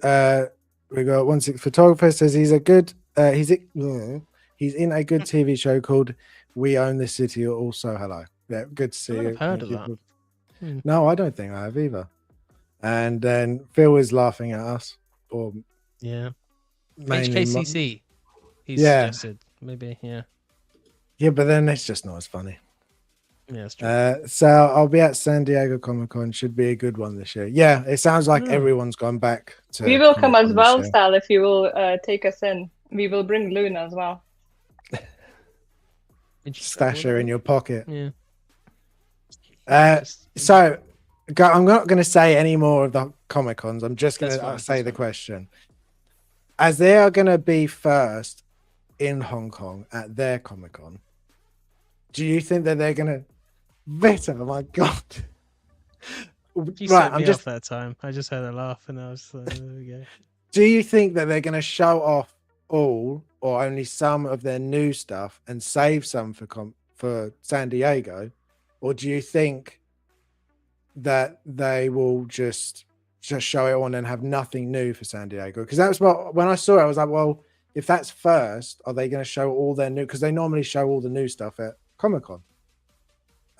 we got 16 photographer says he's a good, he's in a good TV show called We Own the City. Also, hello. Yeah, good to see I you. have heard Thank of you that. for- No, I don't think I have either. And then Phil is laughing at us, or Yeah. mainly HKCC. He Yeah. suggested maybe. Yeah. Yeah, but then it's just not as funny. Yeah, that's true. So I'll be at San Diego Comic Con. Should be a good one this year. Yeah, it sounds like Oh. everyone's gone back to. We will come Comic-Con as this well, year. Sal, if you will take us in. We will bring Luna as well. Stash her in your pocket. Yeah. So I'm not going to say any more of the Comic Cons. I'm just going That's to fine, say that's the fine. question. As they are going to be first in Hong Kong at their Comic Con, do you think that they're going to? Victor, oh my god! You Right, set I'm me just. off that time. I just had a laugh and I was like, there we go. Do you think that they're going to show off all or only some of their new stuff and save some for San Diego, or do you think that they will just show it on and have nothing new for San Diego? Because that's what when I saw it, I was like, well, if that's first, are they going to show all their new? Because they normally show all the new stuff at Comic Con,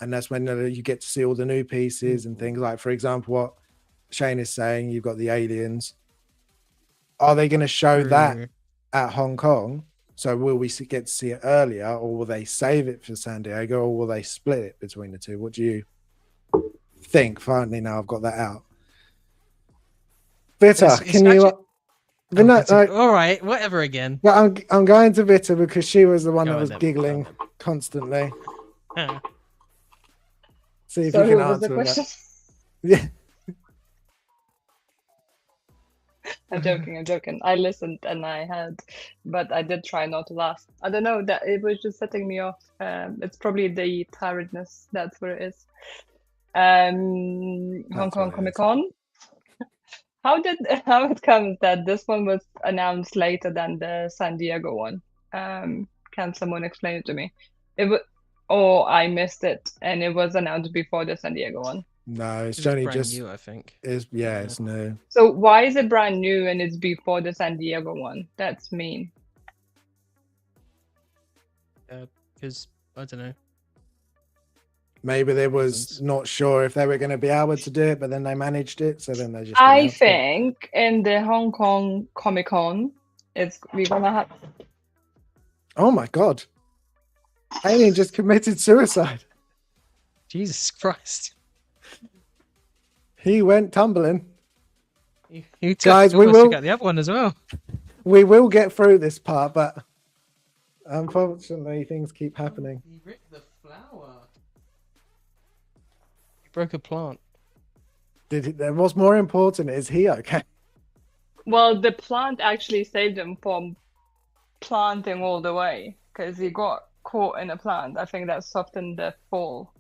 and that's when you get to see all the new pieces and things. Like, for example, what Shane is saying, you've got the aliens. Are they going to show that at Hong Kong? So will we get to see it earlier, or will they save it for San Diego, or will they split it between the two? What do you think? Finally, now I've got that out. Vitta, It's can you? all right, whatever again. Well, I'm going to Vitta because she was the one Go that on was then, giggling go on constantly. then. See if So you can what was the answer question? that. Yeah. I'm joking. I listened and I had, but I did try not to laugh. I don't know, that it was just setting me off. It's probably the tiredness. That's what it is. Hong That's Kong what it Comic is. Con. How it comes that this one was announced later than the San Diego one? Can someone explain it to me? Or I missed it and it was announced before the San Diego one. No, it's It's only brand just. new, I think. It's new. So why is it brand new and it's before the San Diego one? That's mean. Because I don't know. Maybe they was Reasons. not sure if they were going to be able to do it, but then they managed it, so then they just. I announced it. think in the Hong Kong Comic Con, we're gonna have. Oh my god! Alien just committed suicide. Jesus Christ. He went tumbling. You Guys, we almost will- took out the other one as well. We will get through this part, but unfortunately, things keep happening. He ripped the flower. He broke a plant. What's more important is he okay? Well, the plant actually saved him from planting all the way because he got caught in a plant. I think that softened the fall.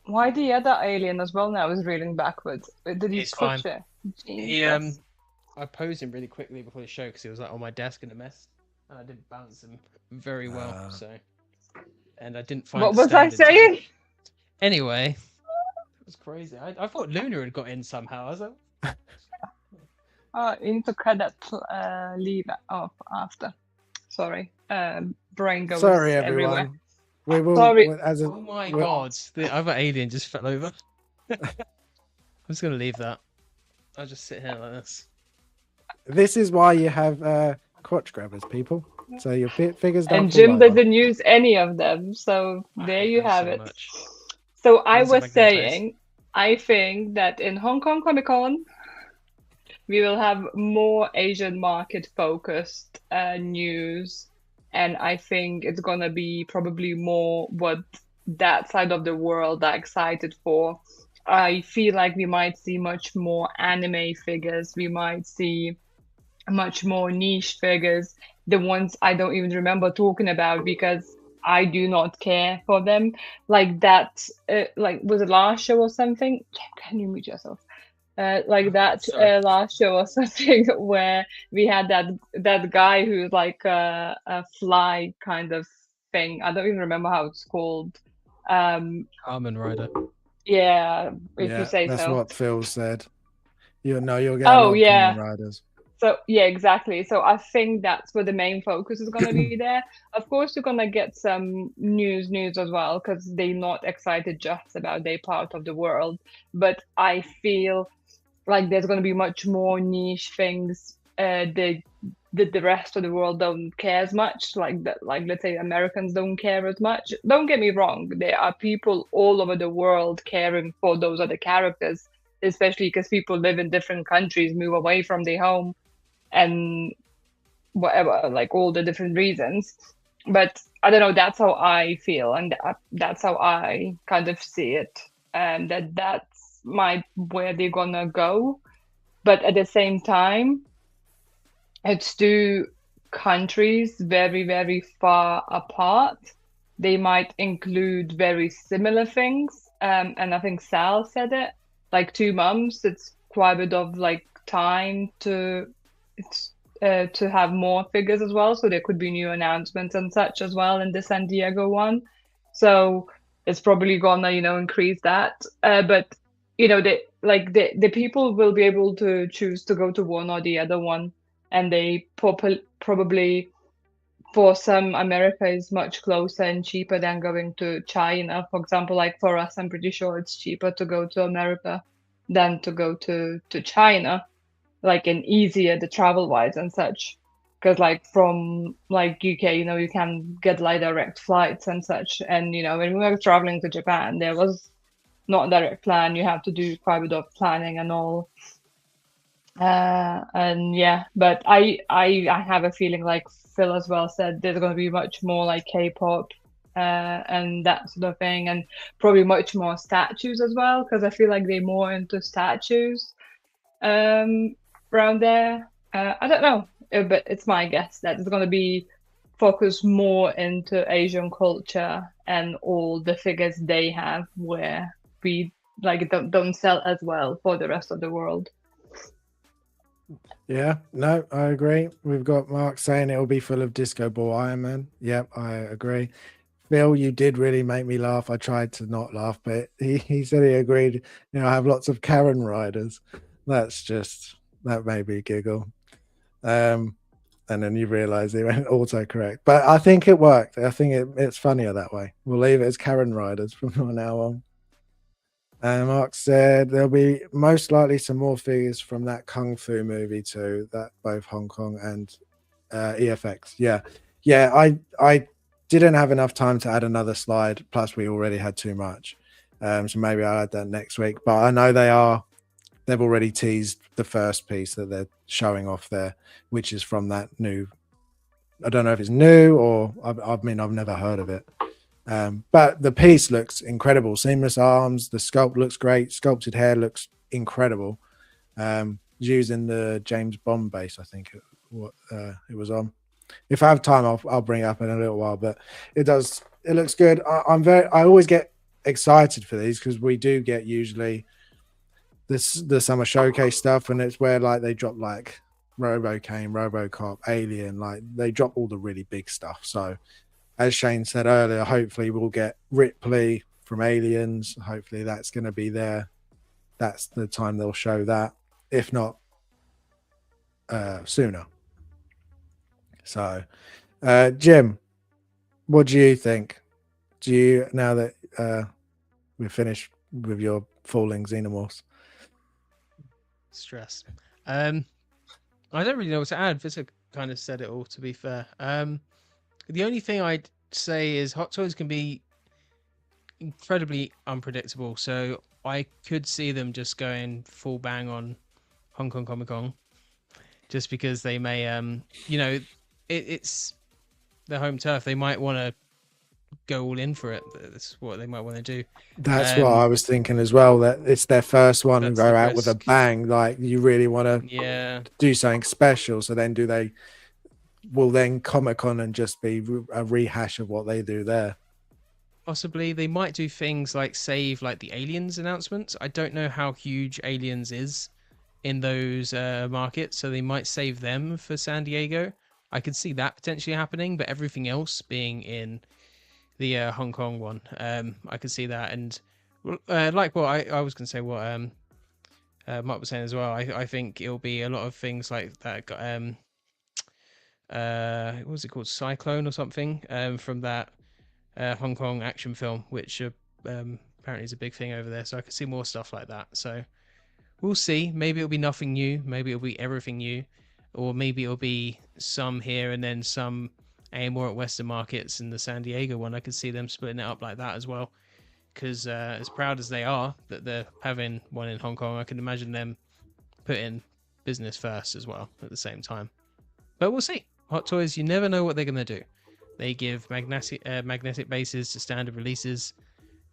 Why the other alien as well now is reeling backwards? Did he He's push fine. it? He Jesus. I posed him really quickly before the show because he was like on my desk in a mess, and I didn't balance him very well. And I didn't find. What the was I stand in time. saying? Anyway, it was crazy. I thought Luna had got in somehow. I was like, Oh, you need to cut that leave off after. Sorry. Brain goes Sorry, everywhere. everyone. We will. Sorry. oh my god, the other alien just fell over. I'm just gonna leave that. I'll just sit here like this. This is why you have crotch grabbers, people. So your figures don't. And fall Jim over. doesn't use any of them, so I there hate you them have so it. much. So I One's a was magnet face. saying, I think that in Hong Kong Comic Con, we will have more Asian market focused news, and I think it's gonna be probably more what that side of the world are excited for. I feel like we might see much more anime figures. We might see much more niche figures, the ones I don't even remember talking about because I do not care for them. Like that, like was it last show or something? Can you mute yourself? Like that Sorry. last show or something where we had that guy who's like a fly kind of thing. I don't even remember how it's called. Carmen Rider. Yeah, if you Yeah, say that's so. what Phil said. You'll get a Oh lot of yeah. Kamen Riders. So yeah, exactly. So I think that's where the main focus is gonna be there. Of course, you're gonna get some news as well because they're not excited just about their part of the world. But I feel like there's gonna be much more niche things the rest of the world don't care as much. Like that, like let's say Americans don't care as much. Don't get me wrong, there are people all over the world caring for those other characters, especially because people live in different countries, move away from their home and whatever, like all the different reasons. But I don't know, that's how I feel, and that's how I kind of see it, and that's where they're gonna go. But at the same time, it's two countries very, very far apart. They might include very similar things, and I think Sal said it, like 2 months. It's quite a bit of like time to have more figures as well. So there could be new announcements and such as well in the San Diego one. So it's probably gonna, increase that. But the people will be able to choose to go to one or the other one, and they probably for some America is much closer and cheaper than going to China. For example, like for us, I'm pretty sure it's cheaper to go to America than to go to China, like and easier the travel wise and such. Because like from like UK, you can get like direct flights and such. And when we were traveling to Japan, there was not a direct plan. You have to do quite a bit of planning and all. And yeah, but I have a feeling like Phil as well said there's going to be much more like K-pop and that sort of thing, and probably much more statues as well, because I feel like they're more into statues around there. I don't know, but it's my guess that it's going to be focused more into Asian culture and all the figures they have, where we like don't sell as well for the rest of the world. Yeah, no, I agree. We've got Mark saying it'll be full of Disco Ball Iron Man. Yep, I agree. Phil, you did really make me laugh. I tried to not laugh, but he said he agreed. I have lots of Karen riders. That made me giggle. And then you realize it went autocorrect. But I think it worked. I think it's funnier that way. We'll leave it as Karen riders from now on. And Mark said there'll be most likely some more figures from that Kung Fu movie too, that both Hong Kong and Ep.X. Yeah. I didn't have enough time to add another slide. Plus, we already had too much. So maybe I'll add that next week. But I know they've already teased the first piece that they're showing off there, which is from that new. I don't know if it's new or I've never heard of it. But the piece looks incredible. Seamless arms, the sculpt looks great. Sculpted hair looks incredible. Using the James Bond base, I think it was on. If I have time, I'll bring it up in a little while. But it looks good. I always get excited for these because we do get usually the summer showcase stuff, and it's where like they drop like RoboCame, RoboCop, Alien, like they drop all the really big stuff. So as Shane said earlier, hopefully we'll get Ripley from Aliens. Hopefully that's going to be there. That's the time they'll show that, if not sooner. So, Jim, what do you think? Now that we're finished with your falling xenomorphs? Stress. I don't really know what to add. Visser kind of said it all, to be fair. The only thing I'd say is Hot Toys can be incredibly unpredictable. So I could see them just going full bang on Hong Kong Comic Con, just because they may, it's their home turf. They might want to go all in for it. That's what they might want to do. That's what I was thinking as well, that it's their first one and go out with a bang. Like you really want to do something special. So then will then Comic-Con and just be a rehash of what they do there? Possibly. They might do things like save like the Aliens announcements. I don't know how huge Aliens is in those markets, so they might save them for San Diego. I could see that potentially happening, but everything else being in the Hong Kong one, I could see that. And Like what I was gonna say, what Mark was saying as well. I think it'll be a lot of things like that. Got what was it called, Cyclone or something? From that Hong Kong action film, which apparently is a big thing over there. So I could see more stuff like that. So we'll see. Maybe it'll be nothing new. Maybe it'll be everything new, or maybe it'll be some here and then some aim more at Western markets. And the San Diego one, I could see them splitting it up like that as well. Because as proud as they are that they're having one in Hong Kong, I can imagine them putting business first as well at the same time. But we'll see. Hot Toys, you never know what they're going to do. They give magnetic bases to standard releases.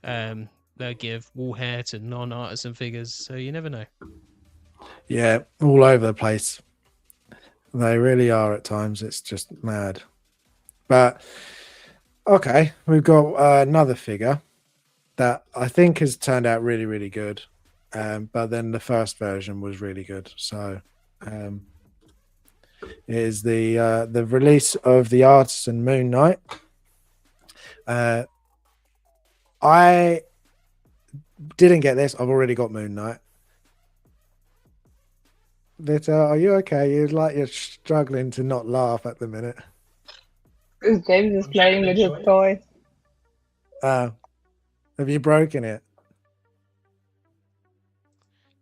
They'll give wall hair to non-artisan figures, so you never know. Yeah, all over the place. They really are at times. It's just mad. But okay, we've got another figure that I think has turned out really, really good. But then the first version was really good. So it is the release of the Artisan Moon Knight. I didn't get this. I've already got Moon Knight. Vita, are you okay? You're struggling to not laugh at the minute. James is playing with his toy. Have you broken it?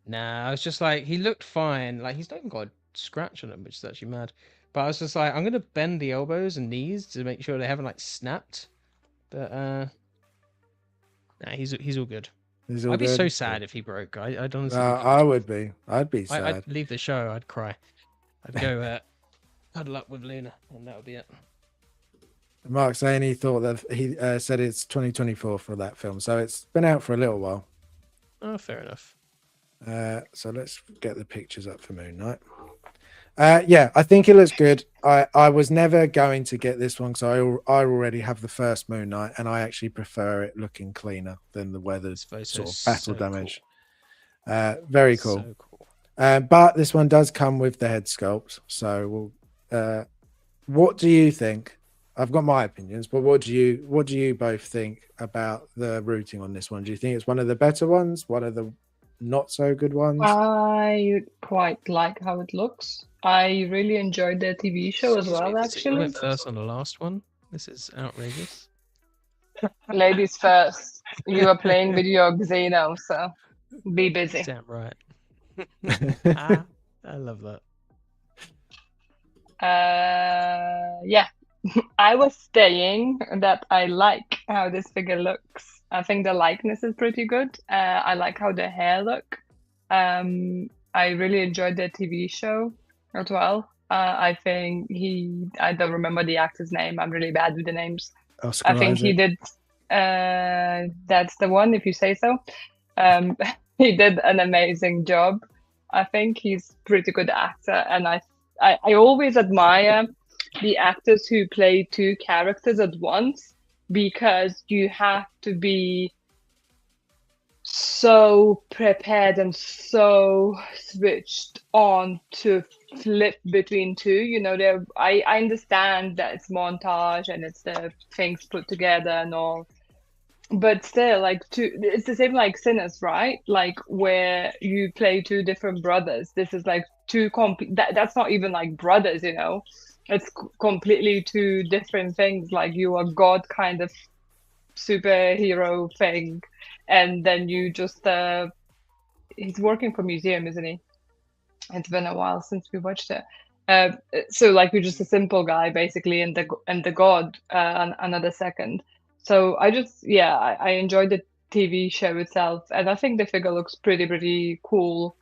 Nah, I was just like, he looked fine. Like, he's not even got a scratch on him, which is actually mad. But I was just like, I'm gonna bend the elbows and knees to make sure they haven't like snapped. But nah, he's all good. I'd be so sad if he broke. I'd honestly. I would be. I'd be sad. I'd leave the show. I'd cry. I'd go cuddle up with Luna, and that would be it. Mark saying he thought that he said it's 2024 for that film, so it's been out for a little while. Oh, fair enough. So let's get the pictures up for Moon Knight. Yeah, I think it looks good. I was never going to get this one because I already have the first Moon Knight, and I actually prefer it looking cleaner than the weathered sort of battle damage. Cool. Very cool. So cool. But this one does come with the head sculpt. So we'll. What do you think? I've got my opinions, but what do you both think about the routing on this one? Do you think it's one of the better ones? One of the not so good ones? I quite like how it looks. I really enjoyed the TV show as well, actually. You went first on the last one. This is outrageous. Ladies first. You are playing with your Xeno, so be busy. Damn right. I love that. Yeah. I was saying that I like how this figure looks. I think the likeness is pretty good. I like how the hair look. I really enjoyed the TV show as well. I think I don't remember the actor's name. I'm really bad with the names. Oscar I think Isaac. he did. That's the one, if you say so. He did an amazing job. I think he's a pretty good actor, and I always admire the actors who play two characters at once, because you have to be so prepared and so switched on to flip between two. You know, I understand that it's montage and it's the things put together and all, but still, like, it's the same like Sinners, right? Like, where you play two different brothers. This is like two that's not even like brothers, you know. It's completely two different things. Like, you are God kind of superhero thing, and then you just he's working for museum, isn't he? It's been a while since we watched it. So like, you're just a simple guy basically, and the God another second. So I enjoyed the TV show itself, and I think the figure looks pretty cool.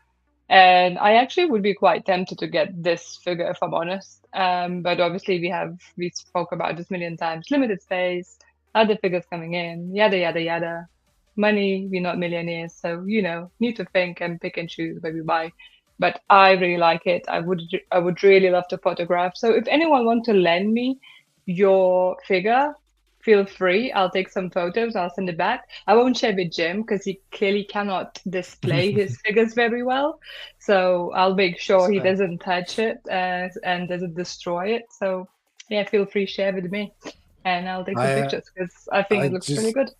And I actually would be quite tempted to get this figure, if I'm honest. But obviously we spoke about this a million times. Limited space, other figures coming in, yada yada yada. Money, we're not millionaires, so need to think and pick and choose where we buy. But I really like it. I would really love to photograph. So if anyone wants to lend me your figure, feel free. I'll take some photos. I'll send it back. I won't share with Jim because he clearly cannot display his figures very well. So I'll make sure he doesn't touch it and doesn't destroy it. So yeah, feel free to share with me, and I'll take some pictures because I think it looks really good.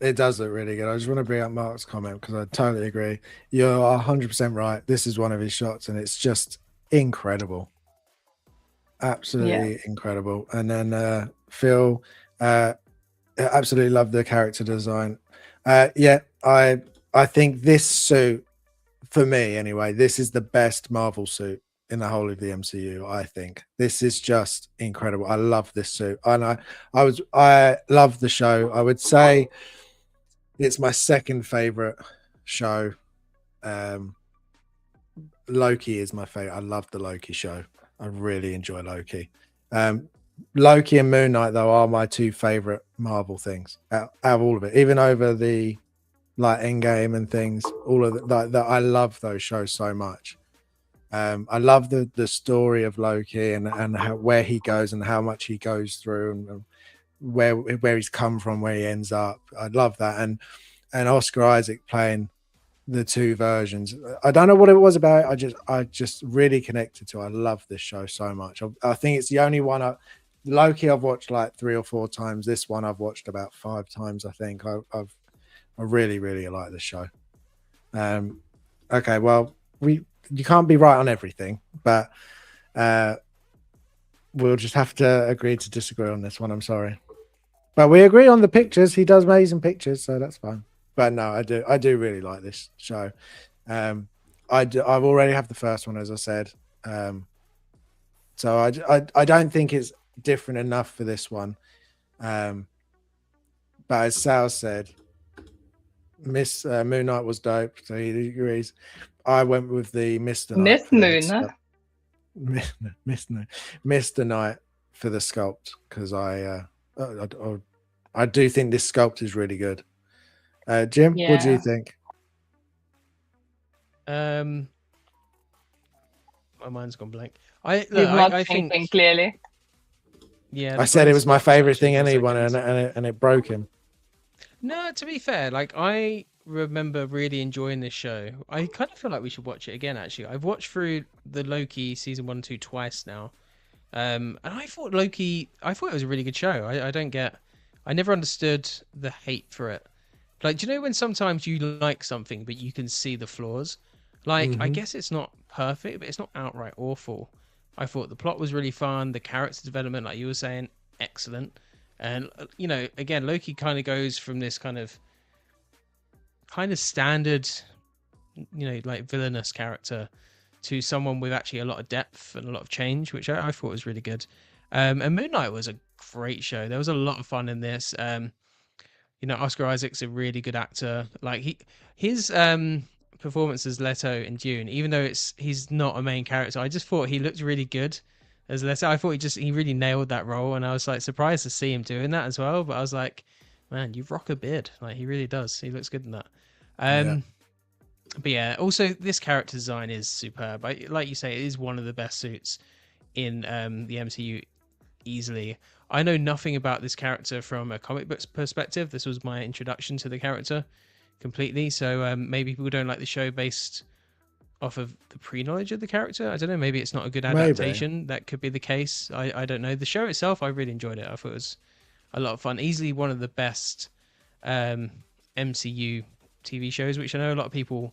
It does look really good. I just want to bring up Mark's comment because I totally agree. You're 100% right. This is one of his shots, and it's just incredible. Absolutely incredible. And then Phil, absolutely love the character design. Yeah, I think this suit, for me anyway, this is the best Marvel suit in the whole of the MCU. I think this is just incredible. I love this suit, and I love the show. I would say it's my second favorite show. Loki is my favorite. I love the Loki show. I really enjoy Loki. Loki and Moon Knight, though, are my two favorite Marvel things out of all of it, even over the like Endgame and things. All of that, I love those shows so much. I love the story of Loki and how, where he goes and how much he goes through and where he's come from, where he ends up. I love that, and Oscar Isaac playing the two versions. I don't know what it was about it. I just really connected to it. I love this show so much. I think it's the only one. Loki I've watched like 3 or 4 times. This one I've watched about 5 times. I think I really like this show. Okay, well you can't be right on everything, but we'll just have to agree to disagree on this one. I'm sorry, but we agree on the pictures. He does amazing pictures, so that's fine. But no, I do really like this show. I've already have the first one, as I said. So I don't think it's different enough for this one. But as Sal said, Moon Knight was dope, so he agrees. I went with the Mr. Knight. Mr. Knight for the sculpt, because I do think this sculpt is really good. Jim, what do you think? My mind's gone blank. He's not thinking clearly. Yeah, I said it was my favorite thing anyone, and it broke him. No, to be fair, like I remember really enjoying this show. I kind of feel like we should watch it again. Actually, I've watched through the Loki season 1 and 2 twice now, and I thought it was a really good show. I never understood the hate for it. Like, do you know when sometimes you like something but you can see the flaws? Like, I guess it's not perfect, but it's not outright awful. I thought the plot was really fun. The character development, like you were saying, excellent. And, you know, again, Loki kind of goes from this kind of standard, you know, like villainous character to someone with actually a lot of depth and a lot of change, which I thought was really good. And Moon Knight was a great show. There was a lot of fun in this. You know, Oscar Isaac's a really good actor. Like his performance as Leto in Dune, even though he's not a main character, I just thought he looked really good as Leto. I thought he really nailed that role, and I was like surprised to see him doing that as well. But I was like, man, you rock a beard. Like he really does. He looks good in that. But yeah, also this character design is superb. Like you say, it is one of the best suits in the MCU easily. I know nothing about this character from a comic books perspective. This was my introduction to the character completely. So maybe people don't like the show based off of the pre-knowledge of the character. I don't know. Maybe it's not a good adaptation. Maybe. That could be the case. I don't know. The show itself, I really enjoyed it. I thought it was a lot of fun. Easily one of the best MCU TV shows, which I know a lot of people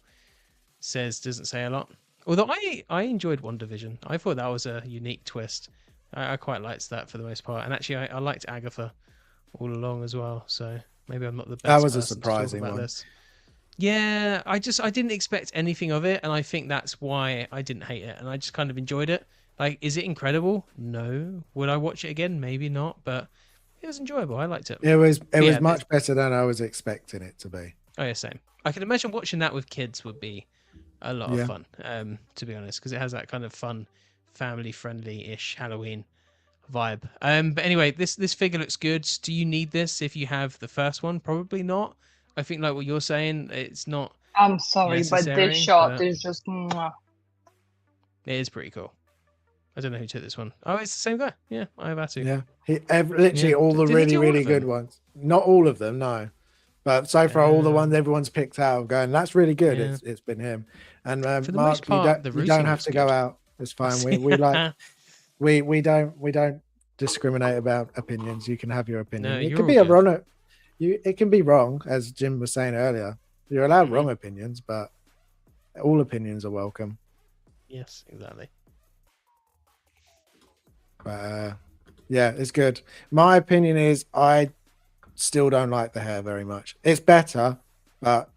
doesn't say a lot. Although I enjoyed WandaVision. I thought that was a unique twist. I quite liked that for the most part, and actually I liked Agatha all along as well. So maybe I'm not the best. That was a surprising one. This. Yeah, I didn't expect anything of it, and I think that's why I didn't hate it, and I just kind of enjoyed it. Like, is it incredible? No. Would I watch it again? Maybe not, but it was enjoyable. I liked it. It was much better than I was expecting it to be. Oh yeah, same. I can imagine watching that with kids would be a lot of fun, to be honest, because it has that kind of fun, family-friendly-ish Halloween vibe. But anyway, this figure looks good. Do you need this if you have the first one? Probably not. I think like what you're saying, it's not. I'm sorry, but this shot is just. Mwah. It is pretty cool. I don't know who took this one. Oh, it's the same guy. Yeah, I have Atu. Yeah, literally all the really good ones. Not all of them, no. But so far, all the ones everyone's picked out, going, that's really good. Yeah. It's been him. And Mark, part, you don't have to go out. It's fine. We like we don't discriminate about opinions. You can have your opinion. No, it could be a runner. It can be wrong, as Jim was saying earlier. You're allowed Mhm. wrong opinions, but all opinions are welcome. Yes, exactly. But yeah, it's good. My opinion is I still don't like the hair very much. It's better, but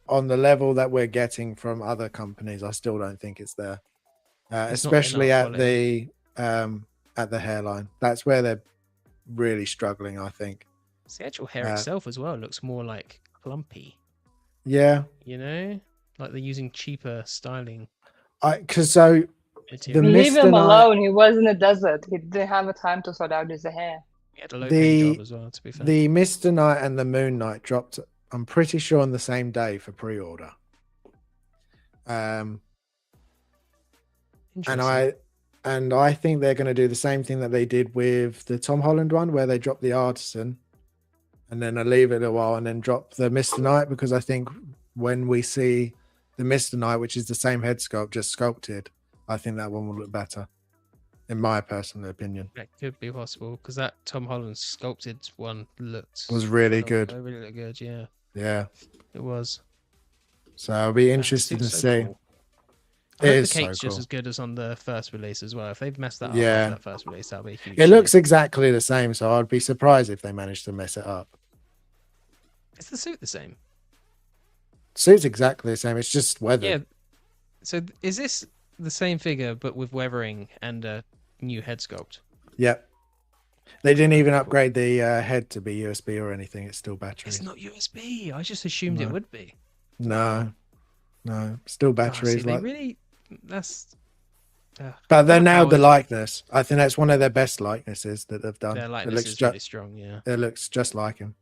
on the level that we're getting from other companies, I still don't think it's there. It's not Especially enough at the hairline. That's where they're really struggling, I think. It's the actual hair Uh, itself as well looks more like clumpy. Yeah, You know, like they're using cheaper styling because so material. Leave Mr. him Knight- alone. He was in the desert. He didn't have a time to sort out his hair. He had a low paying job as well. To be fair, the Mr. Knight and the Moon Knight dropped, I'm pretty sure, on the same day for pre-order. And interesting. I think they're going to do the same thing that they did with the Tom Holland one, where they dropped the Artisan and then I leave it a while and then drop the Mr. Knight, because I think when we see the Mr. Knight, which is the same head sculpt, just sculpted, I think that one will look better, in my personal opinion. That could be possible because that Tom Holland sculpted one Was really it good. really looked good. Yeah, Yeah. it was. So I'll be Yeah, the interested to suit's so see. cool. I It hope is the so cake's just cool. as good as on the first release as well. If they've messed that up Yeah. after that first release, that'll be a huge. It looks shame. exactly the same, so I'd be surprised if they managed to mess it up. Is the suit the same? Suit's exactly the same. It's just weathered. Yeah. So is this the same figure but with weathering and a new head sculpt? Yep. They didn't even upgrade the head to be USB or anything. It's still batteries. It's not USB. I just assumed it No. would be. No, still Oh, batteries. see, they like, really. That's. but they wonder nailed how the it- likeness. I think that's one of their best likenesses that they've done. Their It likeness looks is just really strong. Yeah. it looks just like him.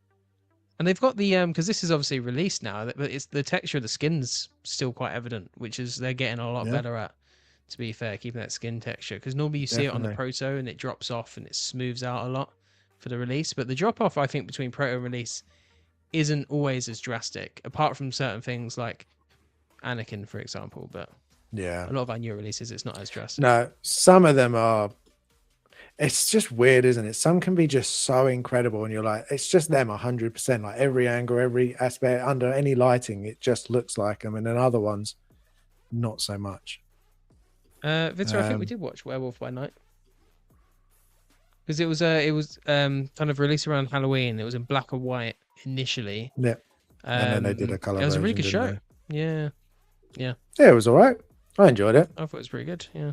And they've got the because this is obviously released now, but it's the texture of the skin's still quite evident, which is they're getting a lot Yeah. better at. To be fair, keeping that skin texture, because normally you see it on the Definitely. proto and it drops off and it smooths out a lot for the release, but the drop off I think between proto and release isn't always as drastic, apart from certain things like Anakin, for example. But Yeah. a lot of our new releases, it's not as drastic. No, some of them are. It's just weird, isn't it? Some can be just so incredible, and you're like, it's just them 100%. Like every angle, every aspect, under any lighting, it just looks like them. And then other ones, not so much. Victor, I think we did watch Werewolf by Night because it was kind of released around Halloween. It was in black and white initially. Yeah. And then they did a colour It was a really good version, show. didn't Yeah, Yeah, it was all right. I enjoyed it. I thought it was pretty good. Yeah.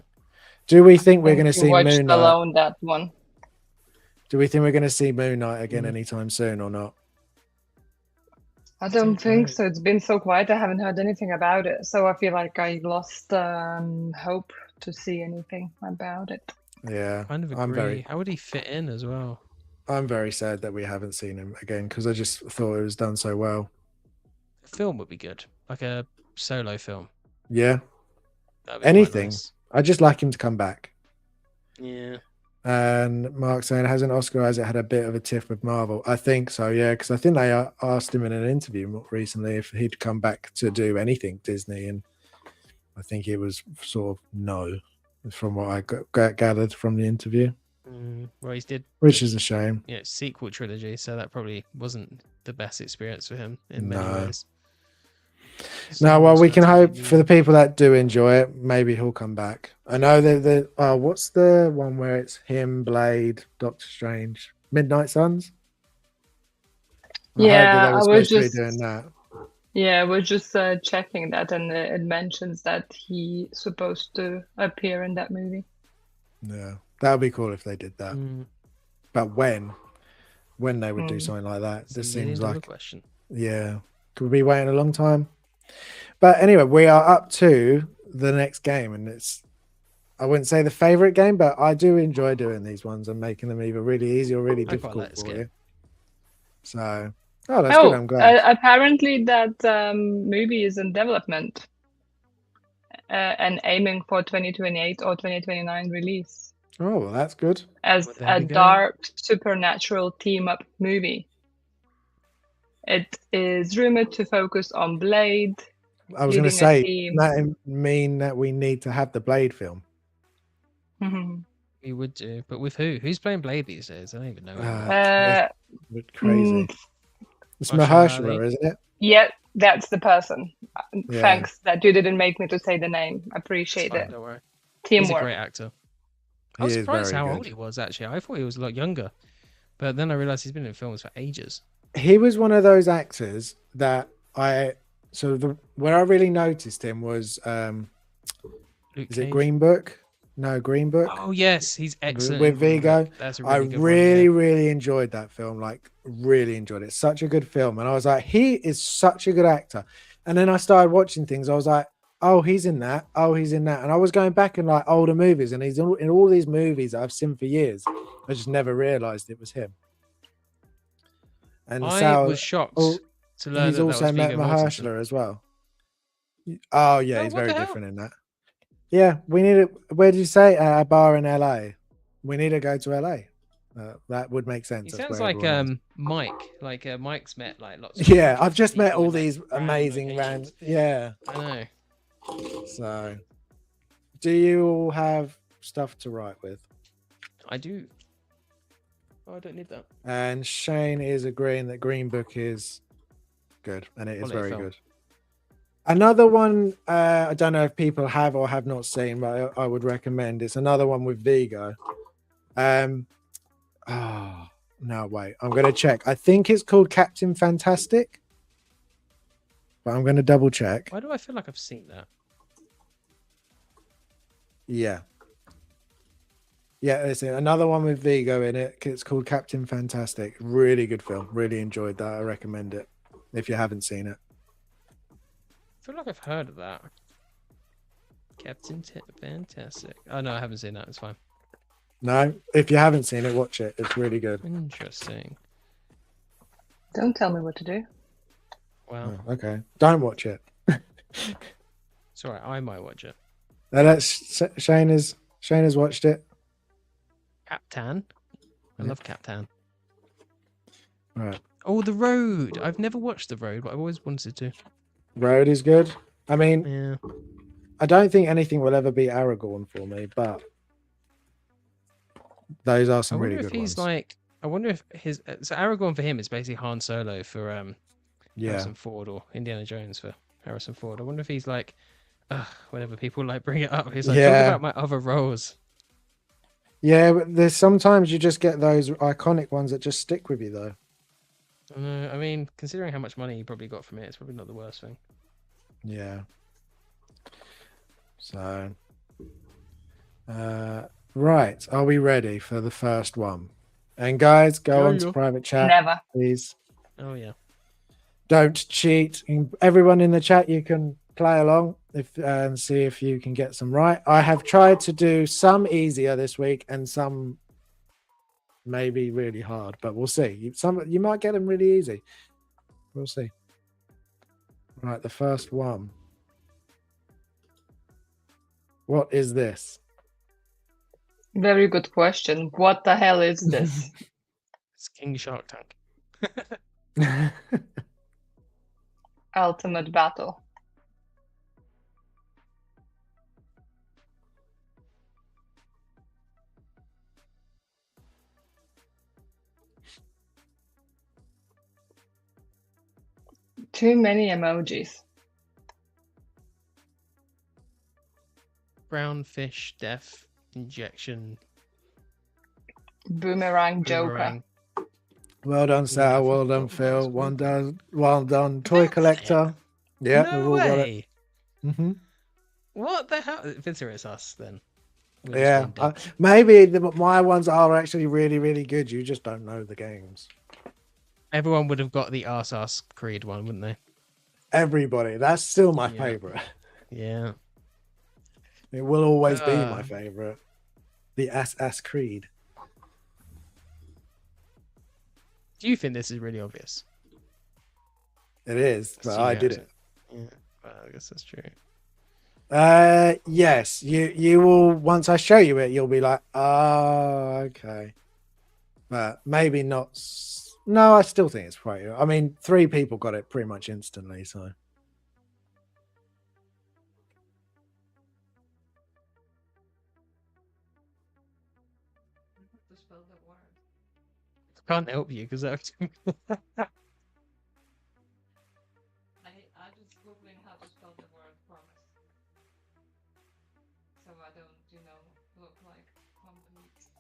Do we think we're And going to you see watched Moon Knight? alone that one. Do we think we're going to see Moon Knight again Mm. anytime soon or not? I don't think know. so. It's been so quiet. I haven't heard anything about it. So I feel like I lost hope to see anything about it. Yeah, Kind of agree. I'm very, How would he fit in as well? I'm very sad that we haven't seen him again, because I just thought it was done so well. A film would be good, like a solo film. Yeah, That'd be quite anything. nice. I just like him to come back. Yeah. And Mark saying, hasn't Oscar Isaac had a bit of a tiff with Marvel? I think so, yeah, because I think they asked him in an interview more recently if he'd come back to do anything Disney, and I think he was sort of no, from what I gathered from the interview, Well, he did, which is a shame. sequel trilogy, so that probably wasn't the best experience for him in many No. ways. No, well, we can hope Someone's for the people that do enjoy it, maybe he'll come back. I know that what's the one where it's him, Blade, Doctor Strange, Midnight Suns? I heard that Yeah, they were I was supposed to be just doing that. yeah, we're just checking that, and it mentions that he's supposed to appear in that movie. Yeah, that would be cool if they did that. Mm, But when they would do Mm. something like that, it's this a $1 seems million like, question. yeah, could we be waiting a long time? But anyway, we are up to the next game, and I wouldn't say the favorite game, but I do enjoy doing these ones and making them either really easy or really I quite difficult like this for game. you. So, that's good. I'm glad. Apparently that movie is in development and aiming for 2028 or 2029 release Oh, well, that's good. as Well, there a we go. dark supernatural team-up movie. It is rumored to focus on Blade. I was going to leading a say, team. that mean that we need to have the Blade film. We would do, but with who? Who's playing Blade these days? I don't even know. It's crazy. It's Mahershala Mahershala, isn't it? Yeah, that's the person. Yeah. Thanks that you didn't make me to say the name. It's Appreciate fine, it. don't worry. He's a Teamwork. great actor. I He was is surprised very how good. old he was, actually. I thought he was a lot younger. But then I realized he's been in films for ages. He was one of those actors that where I really noticed him was Luke is it Cage. Green Book? No, Green Book. Oh, yes. He's excellent. With in Green Vigo. Book. That's a I really good really, one. really enjoyed that film. Like, really enjoyed it. Such a good film. And I was like, he is such a good actor. And then I started watching things. I was like, oh, he's in that. Oh, he's in that. And I was going back in like older movies, and he's in all these movies that I've seen for years. I just never realized it was him. And I was shocked to learn he's that also was met Viggo Mortensen. Mahershala as well. Oh yeah, Oh, he's what very the hell? different in that. Yeah, we need it. Where did you say? A bar in LA. We need to go to LA. That would make sense. He That's sounds where like everyone is. Mike. Like Mike's met like lots of Yeah, I've just met people all in, like, these random amazing locations. Yeah. I know. So, do you all have stuff to write with? I do. Oh, I don't need that. And Shane is agreeing that Green Book is good, and it is Quality very film. good. Another one, I don't know if people have or have not seen, but I would recommend. It's another one with Vigo. Oh no, wait, I'm gonna check. I think it's called Captain Fantastic, but I'm gonna double check. Why do I feel like I've seen that? Yeah, it's another one with Vigo in it. It's called Captain Fantastic. Really good film. Really enjoyed that. I recommend it if you haven't seen it. I feel like I've heard of that. Fantastic. Oh no, I haven't seen that. It's fine. No, if you haven't seen it, watch it. It's really good. Interesting. Don't tell me what to do. Wow. Oh, okay, don't watch it. It's alright. I might watch it. No, that's Shane has watched it. Captain. I Yeah. love Captain. Right, Oh, The Road. I've never watched The Road, but I've always wanted to. Road is good. I mean, Yeah. I don't think anything will ever beat Aragorn for me, but those are I some wonder really if good he's ones. like. I wonder if his. So Aragorn for him is basically Han Solo for Yeah, Harrison Ford, or Indiana Jones for Harrison Ford. I wonder if he's like, whenever people like bring it up, he's like, talk Yeah. about my other roles. yeah. But there's sometimes you just get those iconic ones that just stick with you, though. I mean, considering how much money he probably got from it, it's probably not the worst thing. Yeah. So, right. Are we ready for the first one? And guys, go on to private chat, Never. please. Oh yeah. Don't cheat. Everyone in the chat, you can play along and see if you can get some right. I have tried to do some easier this week and some maybe really hard, but we'll see. You might get them really easy. We'll see. Right, the first one. What is this? Very good question. What the hell is this? It's King Shark Tank. Ultimate battle. Too many emojis. Brown fish death injection. Boomerang Joker. Boomerang. Well done, Sal. I Well done, forgot Phil. what Well it's done. Well done, Toy That's Collector. Yeah, No we've all got it. way. Mm-hmm. What the hell? Vincer, it's us then. We're just Yeah, being dumb. maybe my ones are actually really, really good. You just don't know the games. Everyone would have got the Arse Creed one, wouldn't they? Everybody. That's still my Yeah. favorite. Yeah. It will always be my Uh. favorite. The Ass Creed. Do you think this is really obvious? It is, but I did it. Yeah. Well, I guess that's true. Yes. You will. Once I show you it, you'll be like, oh, okay. But maybe not. No, I still think it's quite. I mean, 3 people got it pretty much instantly. So. Can't help you because that.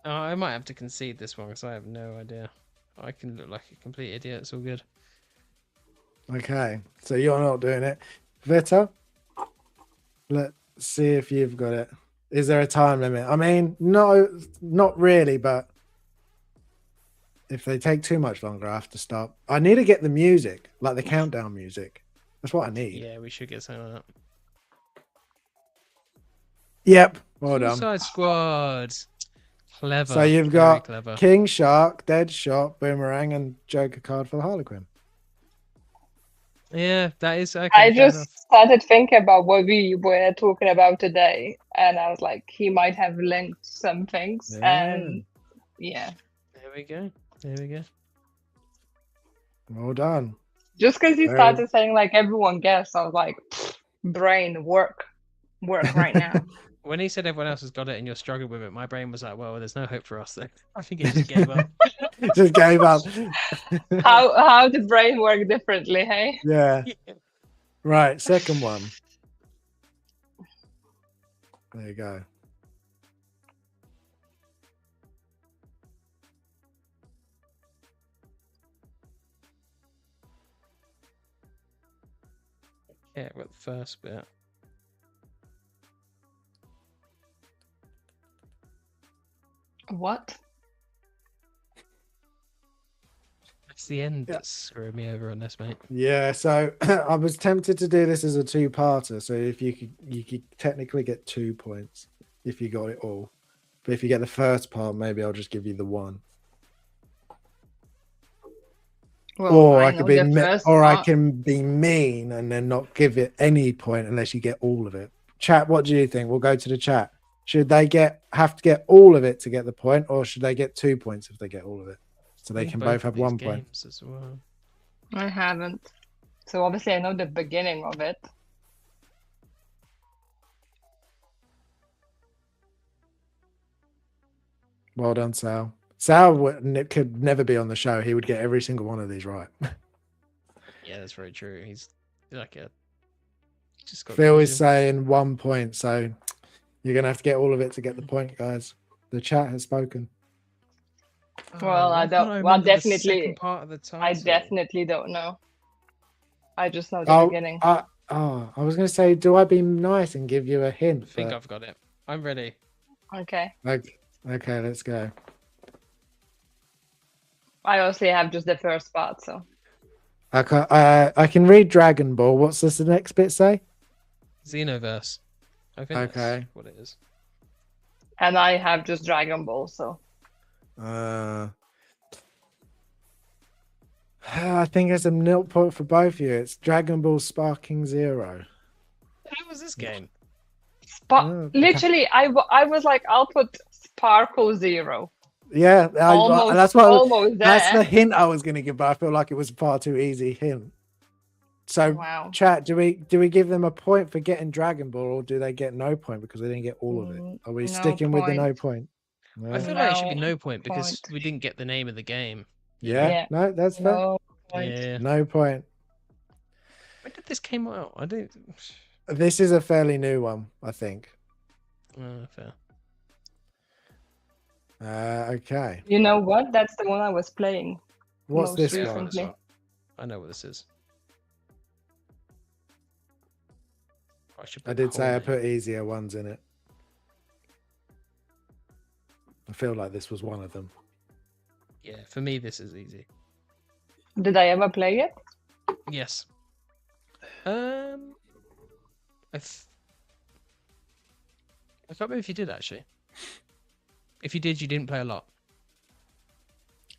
I might have to concede this one because I have no idea. I can look like a complete idiot. It's all good. Okay, so you're not doing it. Vita, let's see if you've got it. Is there a time limit? I mean, no, not really, but if they take too much longer, I have to stop. I need to get the music, like the countdown music. That's what I need. Yeah, we should get something like that. Yep. Well done. Suicide Squad. Clever. So you've very got clever. King Shark, Dead Shot, Boomerang, and Joker card for the Harlequin. Yeah, that is okay. I fair just enough. started thinking about what we were talking about today, and I was like, he might have linked some things, and yeah, There we go. There we go. Well done. just because he Very- started saying like everyone guessed, I was like, brain work right now. When he said everyone else has got it and you're struggling with it, my brain was like, well, there's no hope for us then. I think he just gave up. Just gave up. How the brain work differently, hey? Yeah. Right. Second one. There you go. Yeah, got the first bit. What? It's the end Yeah. that's screwing me over on this, mate. Yeah, so I was tempted to do this as a two-parter. So if you could technically get 2 points if you got it all. But if you get the first part, maybe I'll just give you the one. Well, Or I know could be the first I part. can be mean and then not give it any point unless you get all of it. Chat, what do you think? We'll go to the chat. Should they have to get all of it to get the point, or should they get 2 points if they get all of it? So they Played can both both of have these 1 point. games as well. I haven't. So obviously I know the beginning of it. Well done, Sal. Sal could never be on the show. He would get every single one of these right. Yeah, that's very true. He's like a. Just got Phil is vision. saying 1 point, so you're gonna have to get all of it to get the point, guys. The chat has spoken. Well, why I can't don't. Well, remember the definitely. second part of the title. I definitely don't know. I just know the Oh, beginning. I was gonna say, do I be nice and give you a hint? I think but- I've got it. I'm ready. Okay. Okay, let's go. I also have just the first part, so. I can read Dragon Ball. What's this? The next bit say? Xenoverse. I think Okay. that's what it is. And I have just Dragon Ball, so. I think it's a 0 point for both of you. It's Dragon Ball Sparking Zero. What was this game? Oh, okay. Literally, I was like, I'll put Sparkle Zero. Yeah, Almost, that's what. almost there. That's the hint I was going to give, but I feel like it was a far too easy hint. So, Wow. chat, do we give them a point for getting Dragon Ball, or do they get no point because they didn't get all of it? Are we No sticking with the no point. point? I No. feel like it should be No no point because point. we didn't get the name of the game. you Yeah, Yeah. no, that's fair. No point. Yeah. No point. When did this came out? I don't. This is a fairly new one, I think. Fair. Okay. You know what? That's the one I was playing. What's Most this Yeah, one? recently. I know what this is. should I put did the say whole I name. put easier ones in it. I feel like this was one of them. Yeah, for me this is easy. Did I ever play it? Yes. I can't remember if you did actually. If you did, you didn't play a lot.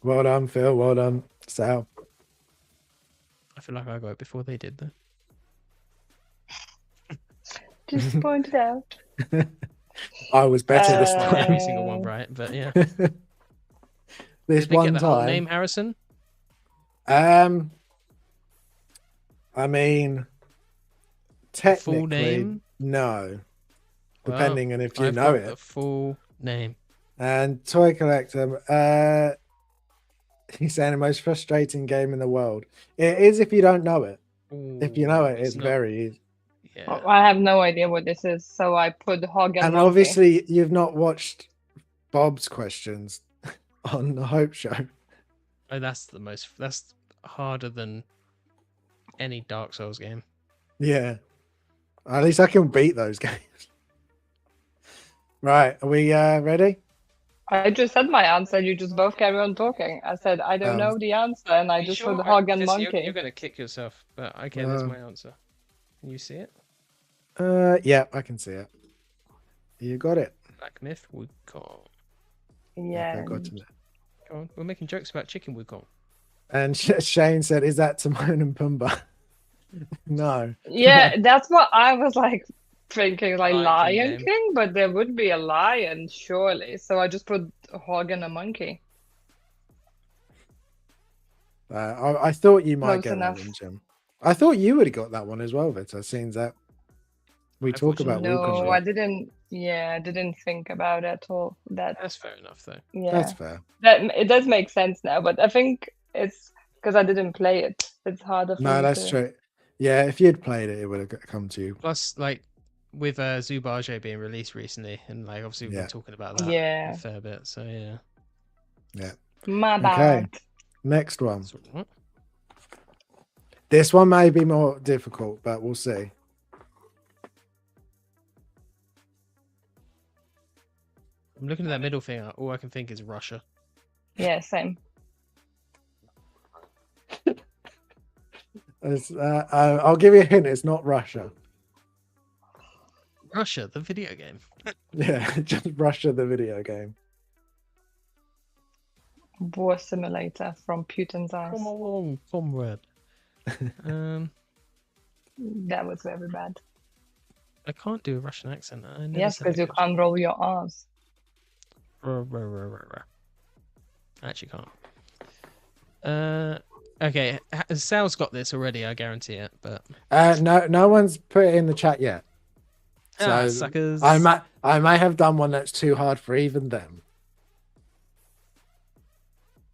Well done, Phil. Well done, Sal. I feel like I got it before they did though. Just point it out. I was better this Not time. every single one right, but yeah. This Did they one get the whole time. name, Harrison? I mean, The technically, full name? no. Well, Depending on if you I've know got it. the full name. And Toy Collector, he's saying the most frustrating game in the world. It is if you don't know it. If you know Ooh, it, it's not- very easy. Yeah. Oh, I have no idea what this is, so I put Hog and And Monkey. obviously, you've not watched Bob's questions on the Hope Show. Oh, that's harder than any Dark Souls game. Yeah. At least I can beat those games. Right. Are we ready? I just said my answer. You just both carry on talking. I said I don't know the answer, and I You just sure? put hog and Listen, monkey. You're gonna kick yourself, but okay, there's my answer. Can you see it? Yeah, I can see it. You got it. Black Myth Wukong. Yeah. I got it. Come on, we're making jokes about chicken Wukong. And Shane said, "Is that Timon and Pumbaa?" No. Yeah, that's what I was like thinking, like Lion King Lion game. King, but there would be a lion surely. So I just put a hog and a monkey. I thought you might Close get enough. that one, Jim. I thought you would have got that one as well, Vita. Seeing that we I talk thought you about would. No, Wukong. I didn't. Yeah, I didn't think about it at all. That's fair enough, though. Yeah, That's fair. that it does make sense now, but I think it's because I didn't play it. It's harder for No, me that's to. true. Yeah, if you'd played it, it would have come to you. Plus, like with Zubajo being released recently, and like obviously we've Yeah. been talking about that Yeah, a fair bit. So yeah. Yeah. my Okay. bad. Next one. So, what? This one may be more difficult, but we'll see. I'm looking at that middle finger. All I can think is Russia. Yeah, same. I'll give you a hint. It's not Russia. Russia, the video game. Yeah, just Russia, the video game. War simulator from Putin's eyes. Come along, comrade. That was very bad. I can't do a Russian accent. I never Yes, said because I you could. can't roll your R's. I actually can't. Okay, Sal's got this already. I guarantee it. But No one's put it in the chat yet. So suckers. I may have done one that's too hard for even them.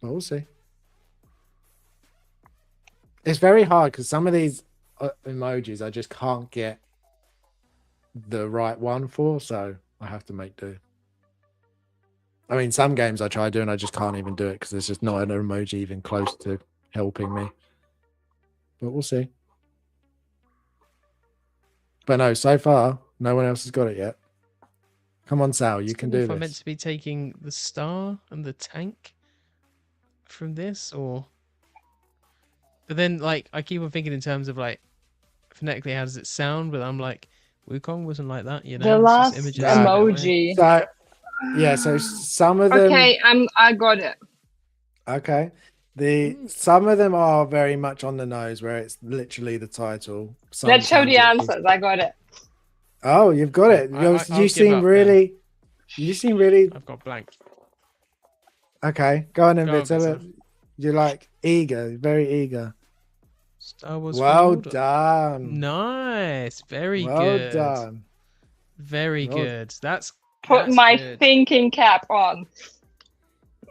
But we'll see. It's very hard because some of these emojis I just can't get the right one for, so I have to make do. I mean, some games I try doing, I just can't even do it because there's just not an emoji even close to helping me. But we'll see. But no, so far, no one else has got it yet. Come on, Sal, you can do If I'm meant this. to be taking the star and the tank from this, or but then like I keep on thinking in terms of like phonetically how does it sound, but I'm like Wukong wasn't like that, you know. The It's just last images straight away. emoji. So, yeah, so some of them... Okay, I got it. Okay. Some of them are very much on the nose where it's literally the title. Let's show the Sometimes answers. I got it. Oh, you've got it. I'll You give seem up really... You seem really... I've got blank. Okay, go on then, Go on, Victor. Victor. You're like eager, very eager. Star Wars. Well Fallen Order. done. Nice. Very Well good. done. Very Well- good. That's Put my good. thinking cap on.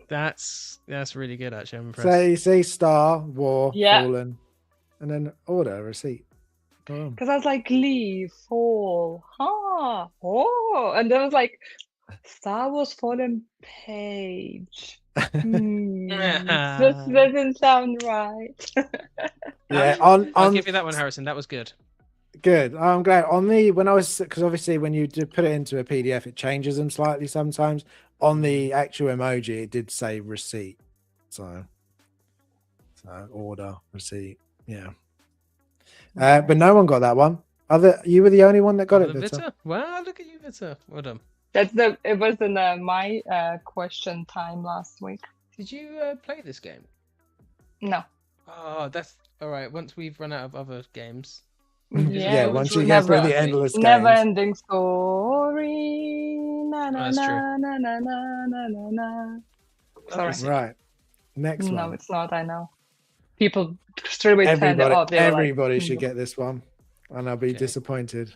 That's really good actually. I'm impressed. Say Star, War, Yeah. Fallen, and then order, receipt. Go on. Because I was like, leave, fall, oh. And then I was like, Star Wars Fallen Page. This doesn't sound right. Yeah, I'll give you that one, Harrison. That was good. Good. I'm glad. On the when I was because obviously when you do put it into a PDF, it changes them slightly sometimes. On the actual emoji, it did say receipt. So order, receipt. Yeah. But no one got that one. You were the only one that got it, Victor. Vita? Well, look at you, Vita. Well done. It was in my question time last week. Did you play this game? No. Oh, that's all right. Once we've run out of other games. Yeah, it once was you get through never- the endless Never games. ending story. Na, na, That's true. na, na, na, na, na, na, na. Sorry. Obviously. Right. Next No, one. it's not. I know. People straight away turned it off. They were like, Everybody should "Mm." get this one, and I'll be Okay. disappointed.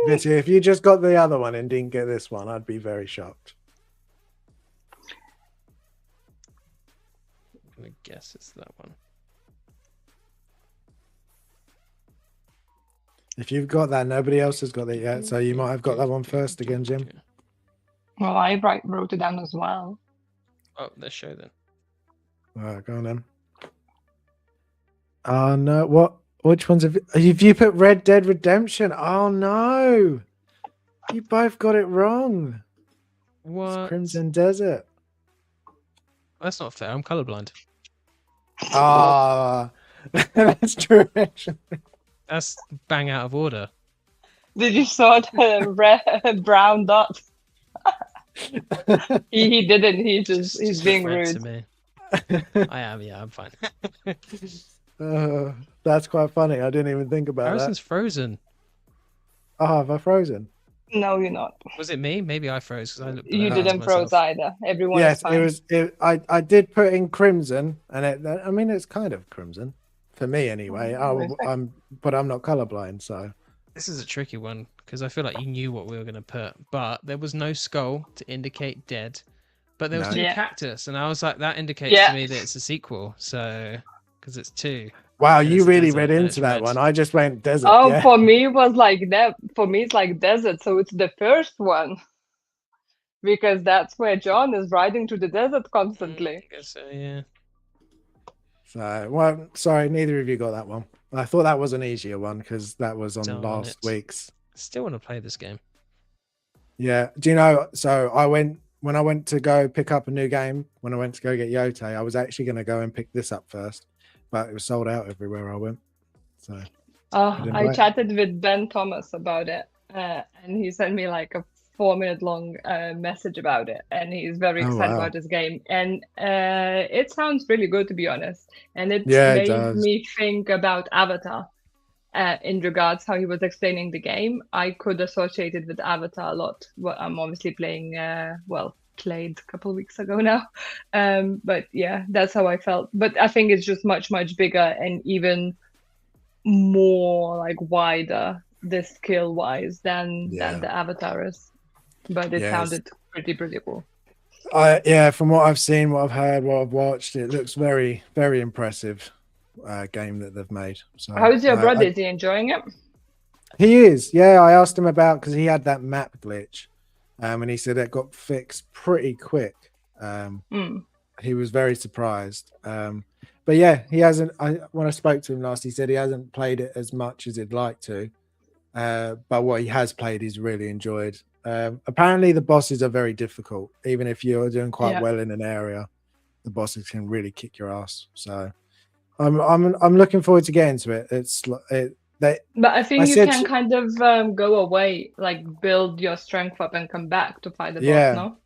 Victor, if you just got the other one and didn't get this one, I'd be very shocked. I'm gonna guess it's that one. If you've got that, nobody else has got that yet. So you might have got that one first again, Jim. Well, I wrote it down as well. Oh, let's show then. All right, go on then. Oh no! What? Which ones have you put? Red Dead Redemption. Oh no! You both got it wrong. What? It's Crimson Desert. That's not fair. I'm colorblind. Ah, that's true. Actually. That's bang out of order. Did you saw the red brown dot? He didn't. He's Just being look red rude. to me. I am. Yeah, I'm fine. That's quite funny. I didn't even think about Harrison's that. frozen. Oh, have I frozen? No, you're not. Was it me? Maybe I froze because I looked. You at didn't froze either. Everyone Yes, is fine. it was. I did put in crimson, and I mean, it's kind of crimson for me anyway. But I'm not colorblind, so. This is a tricky one because I feel like you knew what we were going to put, but there was no skull to indicate dead, but there was No. two Yeah. cactus, and I was like, that indicates to me that it's a sequel. So, because it's two. Wow, And you it's a really desert, read and into it's that red. one. I just went desert. Oh, yeah. for me it was like that. For me, it's like desert, so it's the first one because that's where John is riding through the desert constantly. I guess so, yeah. So, well, sorry, neither of you got that one. I thought that was an easier one because that was on Darn last it. week's. Still want to play this game. Yeah. Do you know? So when I went to go pick up a new game, when I went to go get Yote, I was actually going to go and pick this up first, but it was sold out everywhere I went. So didn't buy I it. chatted with Ben Thomas about it, and he sent me like a 4-minute long message about it, and he's very Oh, excited wow. about this game, and it sounds really good, to be honest, and it Yeah, it made does. me think about Avatar. In regards how he was explaining the game, I could associate it with Avatar a lot. Well, I'm obviously playing, played a couple of weeks ago now. But yeah, that's how I felt. But I think it's just much, much bigger and even more like wider, the skill wise than the Avatar is. But it Yes. sounded pretty cool. Yeah, from what I've seen, what I've heard, what I've watched, it looks very, very impressive game that they've made. So How's your brother? Is he enjoying it? He is. Yeah, I asked him about because he had that map glitch, and he said it got fixed pretty quick. He was very surprised. But yeah, he hasn't. When I spoke to him last, he said he hasn't played it as much as he'd like to. But what he has played, he's really enjoyed. Apparently, the bosses are very difficult. Even if you're doing quite well in an area, the bosses can really kick your ass. So, I'm looking forward to getting to it. But I think you can kind of go away, like build your strength up and come back to fight the boss. No.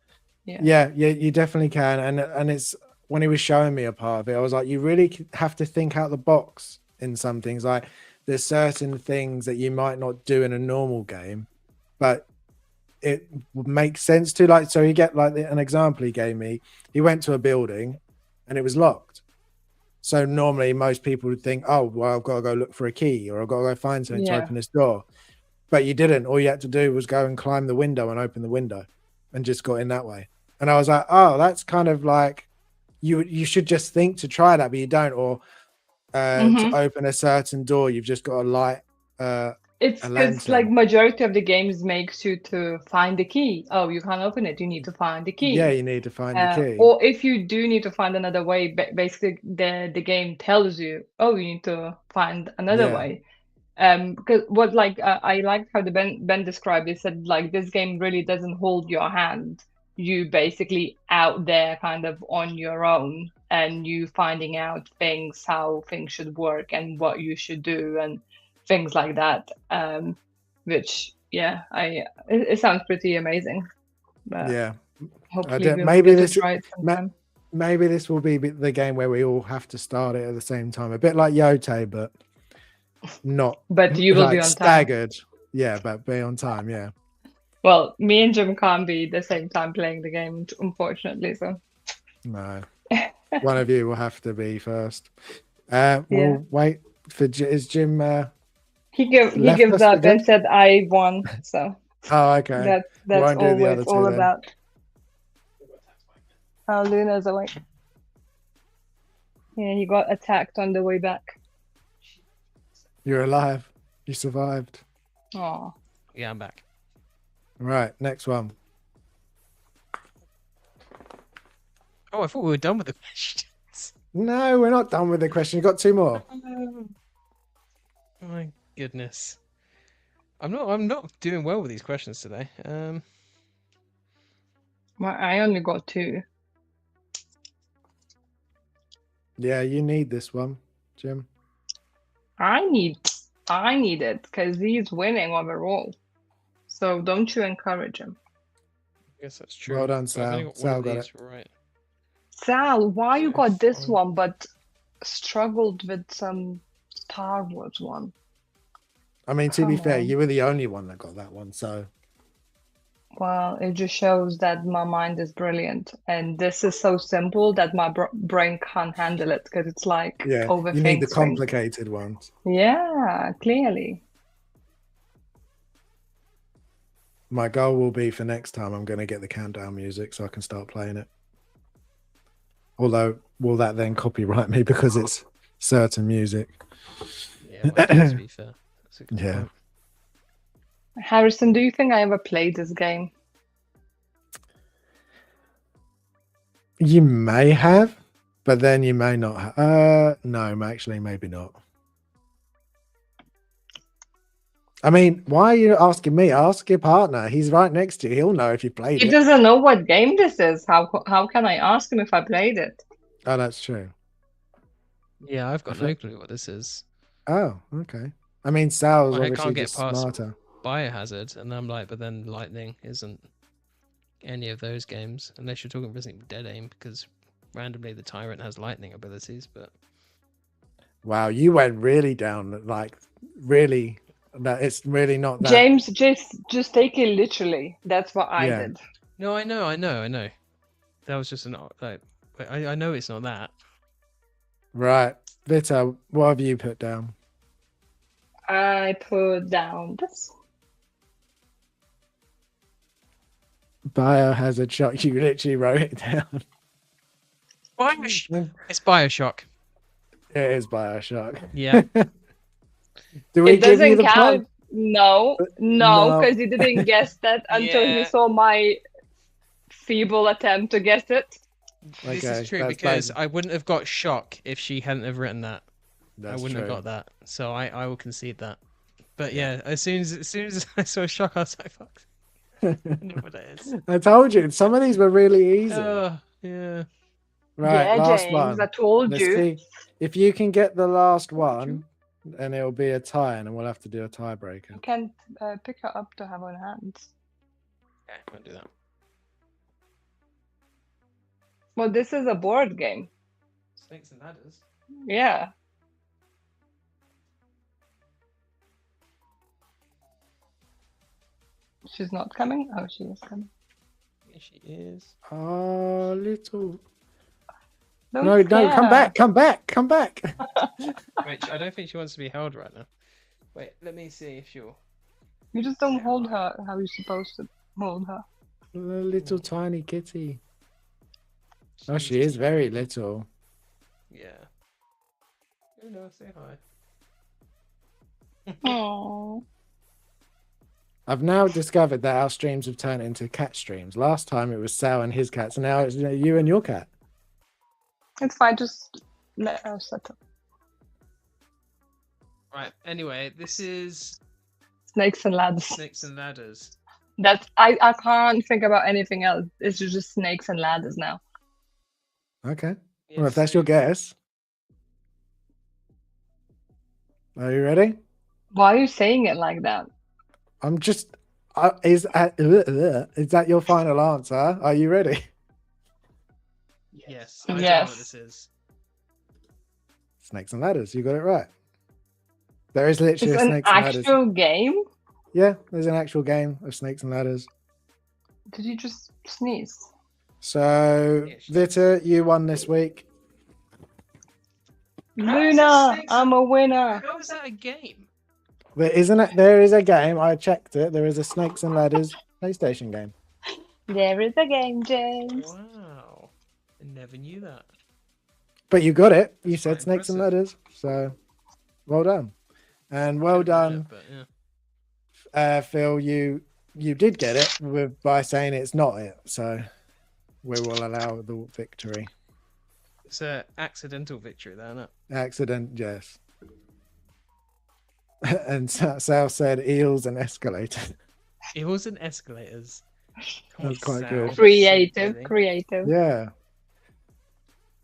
Yeah, you definitely can. And it's when he was showing me a part of it, I was like, you really have to think out the box in some things. Like there's certain things that you might not do in a normal game, but it would make sense to. Like, so you get like an example he gave me. He went to a building and it was locked. So normally most people would think, oh, well, I've got to go look for a key or I've got to go find something to open this door. But you didn't. All you had to do was go and climb the window and open the window and just got in that way. And I was like, oh, that's kind of like you should just think to try that, but you don't. Or to open a certain door, you've just got to light it's because like majority of the games makes you to find the key. Oh, you can't open it. You need to find the key. Yeah, you need to find the key. Or if you do need to find another way, basically the game tells you, oh, you need to find another way. Because what like I liked how the Ben described. He said like this game really doesn't hold your hand. You basically out there kind of on your own, and you finding out things, how things should work and what you should do and things like that. Which it sounds pretty amazing. But hopefully maybe this try it sometime. Maybe this will be the game where we all have to start it at the same time, a bit like Yote, but not. But you will like be on staggered. time. Yeah, but be on time. Yeah. Well, me and Jim can't be the same time playing the game, unfortunately. So no, one of you will have to be first. We'll wait for is Jim. He gives up and said, "I won." So okay. That's all it's all about. Oh, Luna's awake. Yeah, he got attacked on the way back. You're alive. You survived. Oh, Yeah, I'm back. Right, next one. Oh, I thought we were done with the questions. No, we're not done with the question. You got two more. Oh my goodness. I'm not doing well with these questions today. well, I only got 2. Yeah, you need this one, Jim. I need it because he's winning overall. So don't you encourage him. I guess that's true. Well done, but I've only Sal. got one Sal of got these it. right. Sal, why you So got this fine. one but struggled with some Star Wars one? I mean, to be Come fair, on. you were the only one that got that one, so Well, it just shows that my mind is brilliant, and this is so simple that my brain can't handle it because it's like yeah, overthinking you need the things. complicated ones. Yeah, clearly. My goal will be for next time, I'm going to get the countdown music so I can start playing it. Although, will that then copyright me because it's certain music? Yeah, well, to be fair. That's a good Yeah. point. Harrison, do you think I ever played this game? You may have, but then you may not have. No, actually, maybe not. I mean, why are you asking me? Ask your partner. He's right next to you. He'll know if you played He it. doesn't know what game this is. How can I ask him if I played it? Oh, that's true. Yeah, I've got I no clue what this is. Oh, okay. I mean, Sal's I obviously can't get just past smarter. Biohazard, and I'm like, but then Lightning isn't any of those games, unless you're talking Resident Evil Dead Aim, because randomly the Tyrant has lightning abilities, but Wow, you went really down, like really. That it's really not that. James, just take it literally. That's what I Yeah. did. no, I know. That was just an like, I know it's not that. Right, Vita, what have you put down? I put down this. Biohazard shock. You literally wrote it down. It's Bioshock. It is Bioshock. Yeah. Do we It give you doesn't the count. point? No, No. because you didn't guess that until you Yeah. saw my feeble attempt to guess it. This Okay, is true that's because bad. I wouldn't have got shock if she hadn't have written that. That's I wouldn't true. have got that. So I will concede that. But yeah, as soon as I saw shock, I was like, fuck. I know what it is. I told you some of these were really easy. Oh, yeah. Right, Yeah, last James, one. I told Let's you. see if you can get the last one, and it'll be a tie, and we'll have to do a tiebreaker. You can pick her up to have on hands. Okay, I won't do that. Well, this is a board game. Snakes and ladders. Yeah. She's not coming? Oh, she is coming. Yeah, she is. Oh, little. Don't No, scare come her. back, come back, come back. Wait, I don't think she wants to be held right now. Wait, let me see if she'll. You just don't hold her how you're supposed to hold her. The little tiny kitty. Oh, needs she to is be very held. little. Yeah. Oh no, say hi. Oh. I've now discovered that our streams have turned into cat streams. Last time it was Sal and his cats, and now it's you and your cat. It's fine, just let her settle. Right. Anyway, this is Snakes and ladders. Snakes and Ladders. That's I can't think about anything else. It's just snakes and ladders now. Okay. Yeah, Well, if that's so- your guess. Are you ready? Why are you saying it like that? I'm just. Is that your final answer? Are you ready? Yes. I don't know Yes. what this is. Snakes and ladders. You got it right. There is It's literally a an snakes and ladders. actual game? Yeah, there's an actual game of snakes and ladders. Did you just sneeze? So, Yeah, she- Vita, you won this week. Luna, I'm a winner. How is that a game? There is a game. I checked it. There is a snakes and ladders PlayStation game. There is a game, James. Wow. I never knew that. But you got it. You said Quite snakes and impressive. ladders. So, well done. And well Could've read done, it, but yeah. Phil. You did get it by saying it's not it. So we will allow the victory. It's a accidental victory, there, isn't it? Accident, yes. And Sal said eels and escalators. Eels and escalators. Come on, That's quite Sal, good. that's so Creative, silly. creative. Yeah.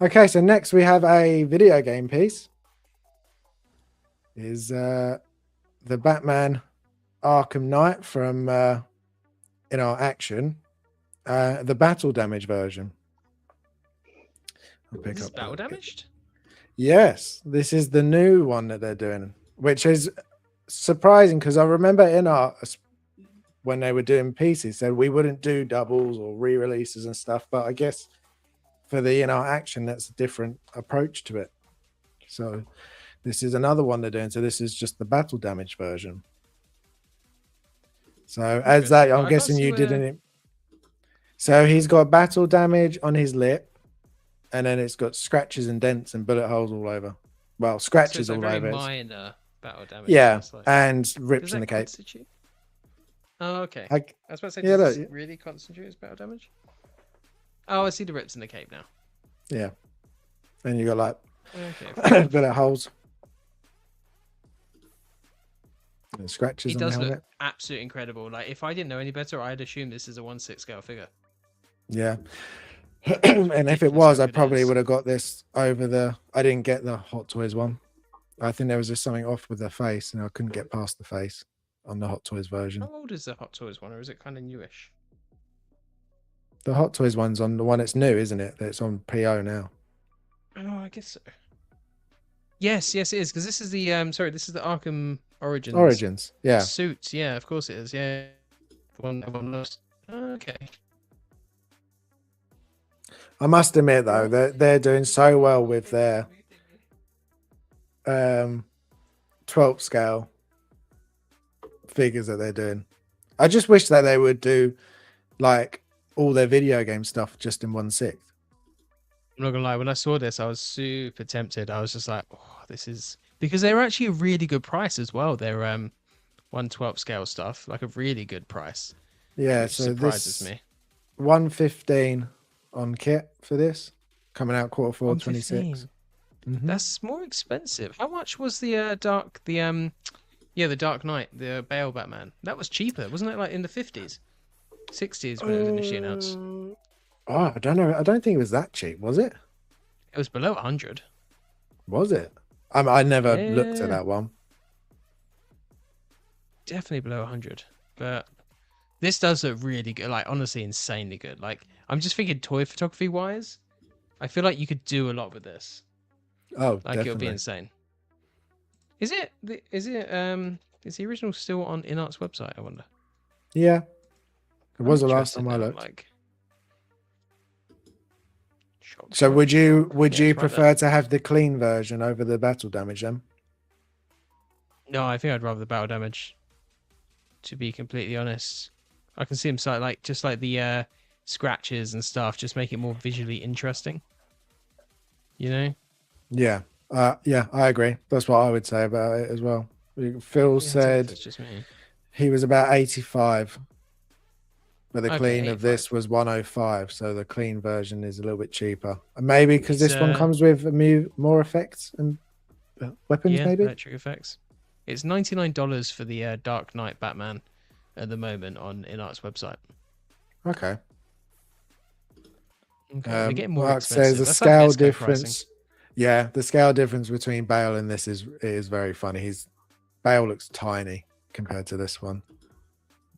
Okay, so next we have a video game piece. Is the Batman Arkham Knight from In Our Action, the battle damage version. I'll pick Is this up battle the- damaged? Yes, this is the new one that they're doing, which is surprising because I remember in our when they were doing pieces, said we wouldn't do doubles or re-releases and stuff. But I guess for the In Our Action, that's a different approach to it. So this is another one they're doing. So this is just the battle damage version. So as that, Interesting. I'm I guessing can't you see didn't. So he's got battle damage on his lip, and then it's got scratches and dents and bullet holes all over. Well, So scratches it's like all very over. it. minor battle damage. Yeah, It's like- and Does rips in that the cape. constitute? Oh, okay. I, I was about to say, Yeah, does look, this really constitute as battle damage? Oh, I see the rips in the cape now. yeah, and you got like Okay. bullet holes and scratches He on the does helmet. look absolutely incredible. Like, if I didn't know any better, I'd assume this is a 1/6 scale figure. Yeah. And if it ridiculous was, how I good it probably is. would have got this over the. I didn't get the Hot Toys one. I think there was just something off with the face, and I couldn't get past the face on the Hot Toys version. How old is the Hot Toys one, or is it kind of newish? The Hot Toys one's on the one that's new, isn't it? It's on PO now. Oh, I guess so. Yes, it is, because this is the this is the Arkham Origins. Origins, yeah. Suits, yeah, of course it is. Yeah, the one everyone loves. Okay. I must admit though, they're doing so well with their 12 scale figures that they're doing. I just wish that they would do like all their video game stuff just in 1/6. I'm not gonna lie, when I saw this, I was super tempted. I was just like, oh, this is because they're actually a really good price as well. They're 1/12 scale stuff, like a really good price. Yeah, Which so surprises this me. 115 on kit for this, coming out quarter 4 26. 115. That's more expensive. How much was the Dark Knight, the Bale Batman? That was cheaper, wasn't it? Like in the 50s, 60s when it was initially announced. Oh, I don't know. I don't think it was that cheap, was it? It was below 100. Was it? I never looked Yeah. at that one. Definitely below 100. But this does look really good. Like, honestly, insanely good. Like, I'm just thinking toy photography wise, I feel like you could do a lot with this. Oh, Like, it would be definitely. insane. Is the original still on InArt's website, I wonder? Yeah, it was I'm the last interested time I now, looked. Like, So would you Yeah, it's right prefer there. to have the clean version over the battle damage then? No, I think I'd rather the battle damage. To be completely honest, I can see him like just like the scratches and stuff, just make it more visually interesting. You know? Yeah. Yeah, I agree. That's what I would say about it as well. Phil Yeah, said it's just me. he was about 85, but the Okay, clean of this 85. was 105, so the clean version is a little bit cheaper. And maybe because It's, this one comes with more effects and weapons, Yeah, maybe. electric effects. It's $99 for the Dark Knight Batman at the moment on InArt's website. Okay. Okay, they're getting more Mark expensive. says the That's like scale Esco difference. pricing. Yeah, the scale difference between Bale and this is very funny. Bale looks tiny compared to this one.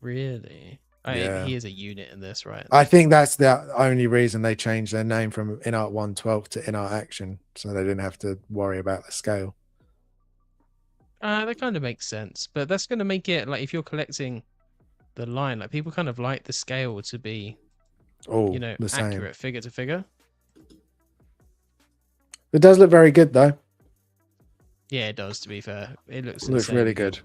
Really? Yeah. He is a unit in this, right? I think that's the only reason they changed their name from InArt 112 to InArt Action, so they didn't have to worry about the scale. That kind of makes sense, but that's going to make it like if you're collecting the line, like people kind of like the scale to be, Oh, you know, the same. accurate figure to figure. It does look very good though. Yeah, it does. To be fair, it looks Looks really insanely good.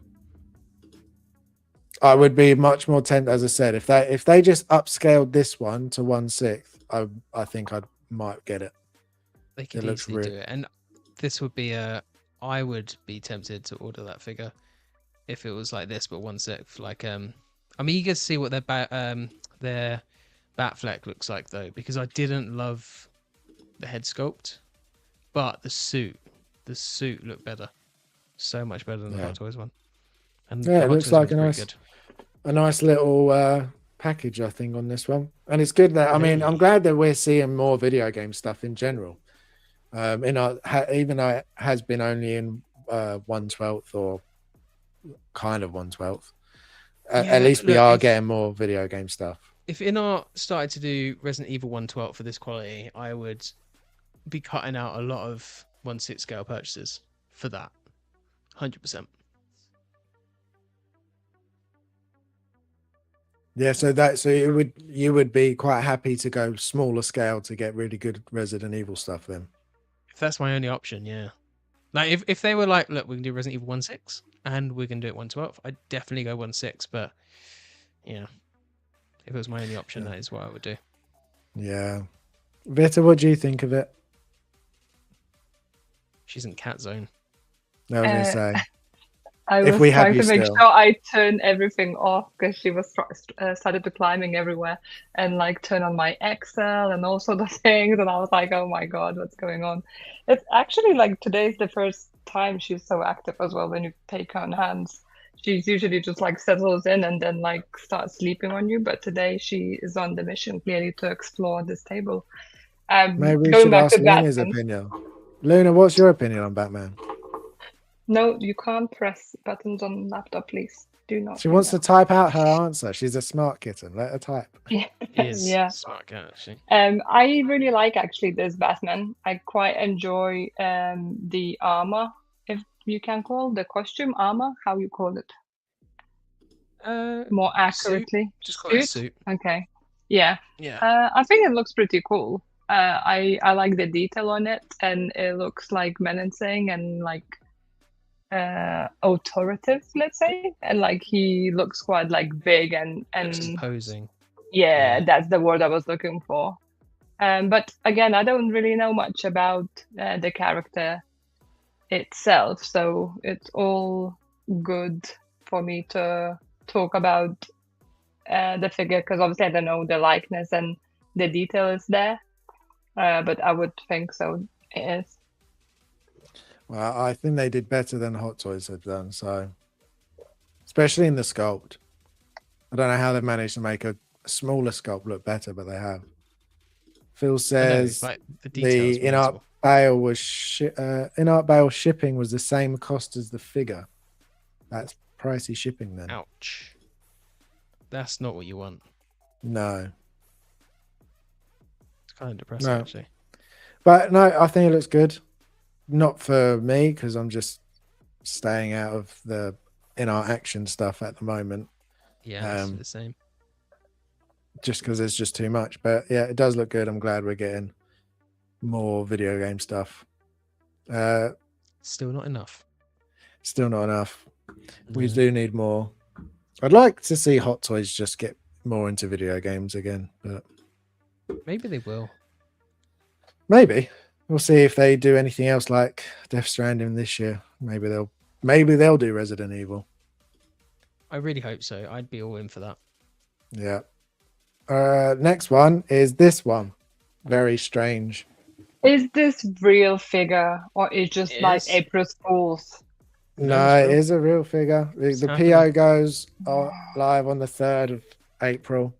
I would be much more tempted, as I said, if they just upscaled this one to 1/6, I think I might get it. They could It looks easily do real. it, and this would be I would be tempted to order that figure. if it was like this, but 1/6. Like, I'm eager to see what their Batfleck looks like though, because I didn't love the head sculpt, but the suit looked better, so much better than the Yeah. Hot Toys one. And Yeah, the it Hot looks Toys like one's pretty a nice little package, I think, on this one. And it's good that, I mean, I'm glad that we're seeing more video game stuff in general. Even though it has been only in 1/12 or kind of 1/12, at least we look, are getting more video game stuff. If Inart started to do Resident Evil 1/12 for this quality, I would be cutting out a lot of 1/6 scale purchases for that. 100%. Yeah, so you would be quite happy to go smaller scale to get really good Resident Evil stuff then. If that's my only option, yeah. Like if they were like, look, we can do Resident Evil 1/6 and we can do it 1/12, I'd definitely go 1/6, but yeah. If it was my only option, that is what I would do. Yeah. Vita, what do you think of it? She's in cat zone. I was going to say. I If was we have trying you to make still. sure I turn everything off because she was started to climbing everywhere and like turn on my Excel and all sorts of things. And I was like, oh my God, what's going on? It's actually like today's the first time she's so active as well when you take her on hands. She's usually just like settles in and then like starts sleeping on you. But today she is on the mission clearly to explore this table. Maybe we going should back ask to Luna's Batman. opinion. Luna, what's your opinion on Batman? No, you can't press buttons on laptop, please. Do not. She do wants to that. type out her answer. She's a smart kitten. Let her type. He is Yeah. smart cat, actually. I really like actually this Batman. I quite enjoy the armor, if you can call the costume armor, how you call it more accurately. Just call it a suit. Okay. Yeah. Yeah. I think it looks pretty cool. I like the detail on it, and it looks like menacing and like authoritative, let's say, and like he looks quite like big and Imposing. yeah, Yeah. that's the word I was looking for. But again, I don't really know much about the character itself, so it's all good for me to talk about the figure because obviously I don't know the likeness and the detail is there, but I would think so. It is. Well, I think they did better than Hot Toys have done. So, especially in the sculpt. I don't know how they've managed to make a smaller sculpt look better, but they have. Phil says like the the details. in-art bale was in-art bale shipping was the same cost as the figure. That's pricey shipping then. Ouch. That's not what you want. No, It's kind of depressing, No. actually. but no, I think it looks good. Not for me because I'm just staying out of the in-art action stuff at the moment. Yeah, it's the same. Just because there's just too much. But yeah, it does look good. I'm glad we're getting more video game stuff. Still not enough. Still not enough. We No. do need more. I'd like to see Hot Toys just get more into video games again, but Maybe they will. maybe we'll see if they do anything else like Death Stranding this year. Maybe they'll do Resident Evil. I really hope so. I'd be all in for that. Yeah. Next one is this one. Very strange. Is this real figure or is just It like is. April Fool's? No, it's it real. is a real figure. It's The happening. PO goes live on the 3rd of April.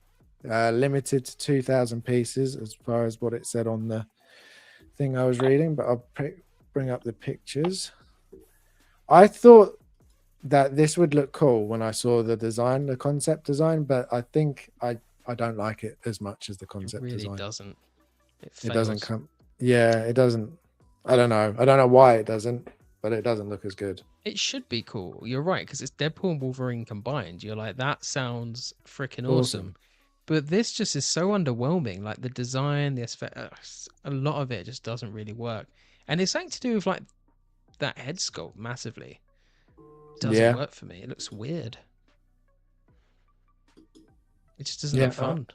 Limited to 2,000 pieces as far as what it said on the thing I was reading, but I'll bring up the pictures. I thought that this would look cool when I saw the design, the concept design, but I think I don't like it as much as the It concept really design. doesn't. It doesn't fails. come. Yeah, it doesn't. I don't know why it doesn't, but it doesn't look as good. It should be cool. You're right, because it's Deadpool and Wolverine combined. You're like, that sounds freaking awesome. But this just is so underwhelming. Like the design, the aspect, a lot of it just doesn't really work. And it's something to do with like that head sculpt massively. Doesn't Yeah. work for me. It looks weird. It just doesn't Yeah, look fun.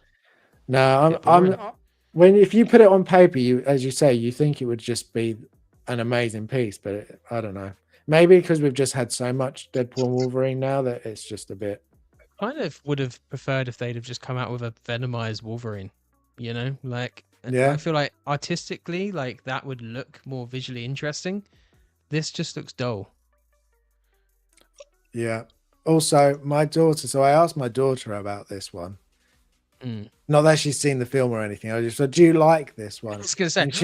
No, Bit boring. if you put it on paper, as you say, you think it would just be an amazing piece, but I don't know. Maybe because we've just had so much Deadpool and Wolverine now that it's just a bit. Kind of would have preferred if they'd have just come out with a Venomized Wolverine. You know, like Yeah. I feel like artistically, like that would look more visually interesting. This just looks dull. Yeah. Also, my daughter. So I asked my daughter about this one. Mm. Not that she's seen the film or anything. I just said, "Do you like this I one?" was gonna say, And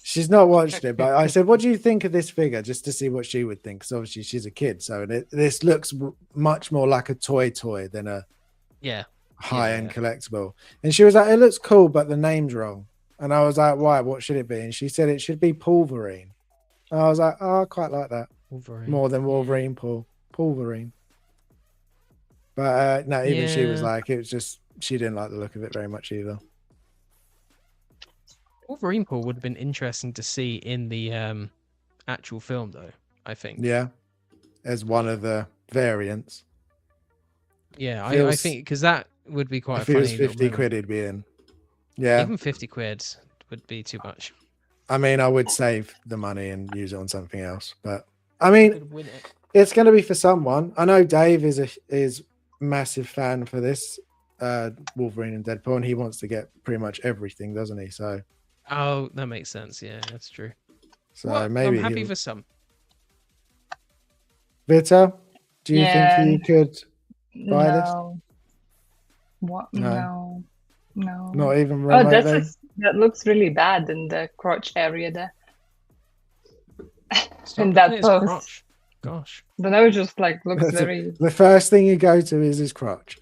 she's not watched it, but I said, "What do you think of this figure?" Just to see what she would think. Because obviously she's a kid, so this looks much more like a toy than a yeah, high-end collectible. And she was like, "It looks cool, but the name's wrong." And I was like, "Why? What should it be?" And she said it should be Pulverine. And I was like, "Oh, I quite like that Wolverine. more than Wolverine Pulverine." But no, even she was Yeah. like, it was just she didn't like the look of it very much either. Wolverine Paul would have been interesting to see in the actual film, though. I think. Yeah, as one of the variants. Yeah, I Feels- think because that would be quite a If it was funny little 50 moment. quid, it'd be in. Yeah, Even 50 quid would be too much. I mean, I would save the money and use it on something else. But I mean, Could win it. it's going to be for someone. I know Dave is massive fan for this Wolverine and Deadpool, and he wants to get pretty much everything, doesn't he? So Oh, that makes sense. Yeah, that's true. Well, maybe I'm happy he'll- for some. Vita, do you Yeah. think you could buy this? No. What? No. No. Not even Oh, remotely? that looks really bad in the crotch area there. Stop in that looking at his pose. crotch. Gosh. The nose just like looks That's very The first thing you go to is his crotch.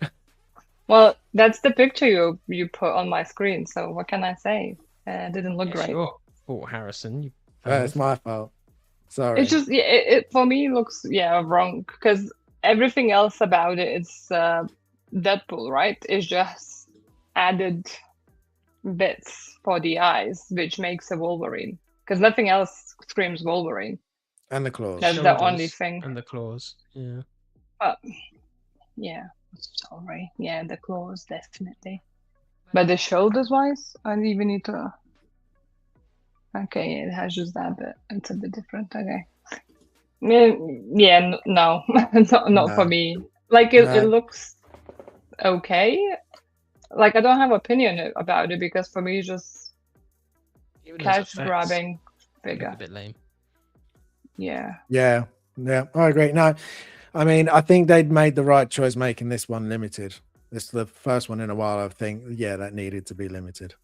well. That's the picture you put on my screen. So what can I say? It didn't look Yeah, great. sure. Oh, Harrison, you. It's my fault. Sorry. It's just it for me looks wrong because everything else about it is Deadpool, right? It's just added bits for the eyes, which makes a Wolverine. Because nothing else screams Wolverine. And the claws. That's the only Shoulders thing. And the claws. Yeah. But yeah, sorry. Yeah, the claws definitely. But the shoulders wise, I even need to. Okay, it has just that bit. It's a bit different. Okay. Yeah, no, not for No. me. Like it No. looks okay. Like I don't have opinion about it because for me it's just Even those cash effects grabbing look figure. a bit lame. Yeah. Yeah, I agree. No, I mean, I think they'd made the right choice making this one limited. This is the first one in a while. I think, yeah, that needed to be limited.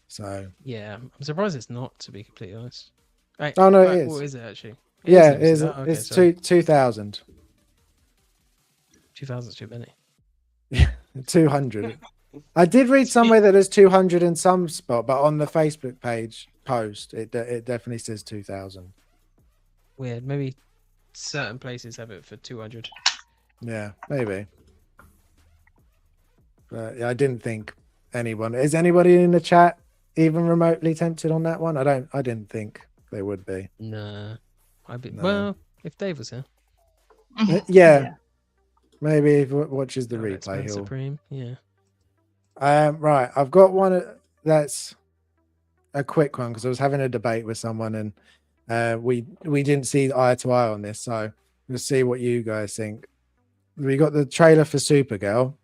So, Yeah, I'm surprised it's not, to be completely honest. Right. Oh, no, it right, is. What is it actually? yeah, limited. it's, Oh, okay, it's sorry. 2,000. 2,000's too many. 200. I did read somewhere that there's 200 in some spot, but on the Facebook page post, it definitely says 2,000. Weird. Maybe certain places have it for 200. Yeah, maybe. But yeah, I didn't think anyone is anybody in the chat even remotely tempted on that one. I didn't think they would be. Nah. I'd be, No. well, if Dave was here. Yeah, maybe if he watches the Oh, replay, X-Men he'll. Supreme. Yeah. Right, I've got one that's a quick one because I was having a debate with someone and we didn't see eye to eye on this, so we'll see what you guys think. We got the trailer for Supergirl,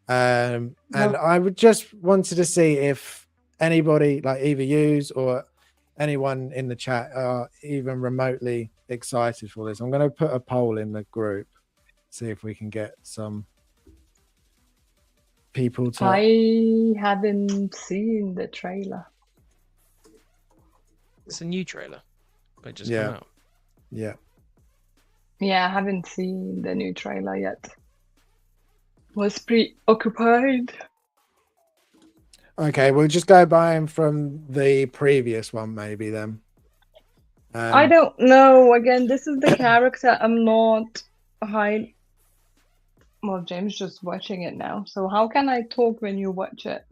and I would just wanted to see if anybody, like either yous or anyone in the chat, are even remotely excited for this. I'm going to put a poll in the group, see if we can get some people to. I haven't seen the trailer. It's a new trailer. But just Yeah. come out. Yeah. Yeah, I haven't seen the new trailer yet. Was preoccupied. Okay, we'll just go by him from the previous one, maybe then. I don't know. Again, this is the character I'm not high. Well, James just watching it now. So how can I talk when you watch it?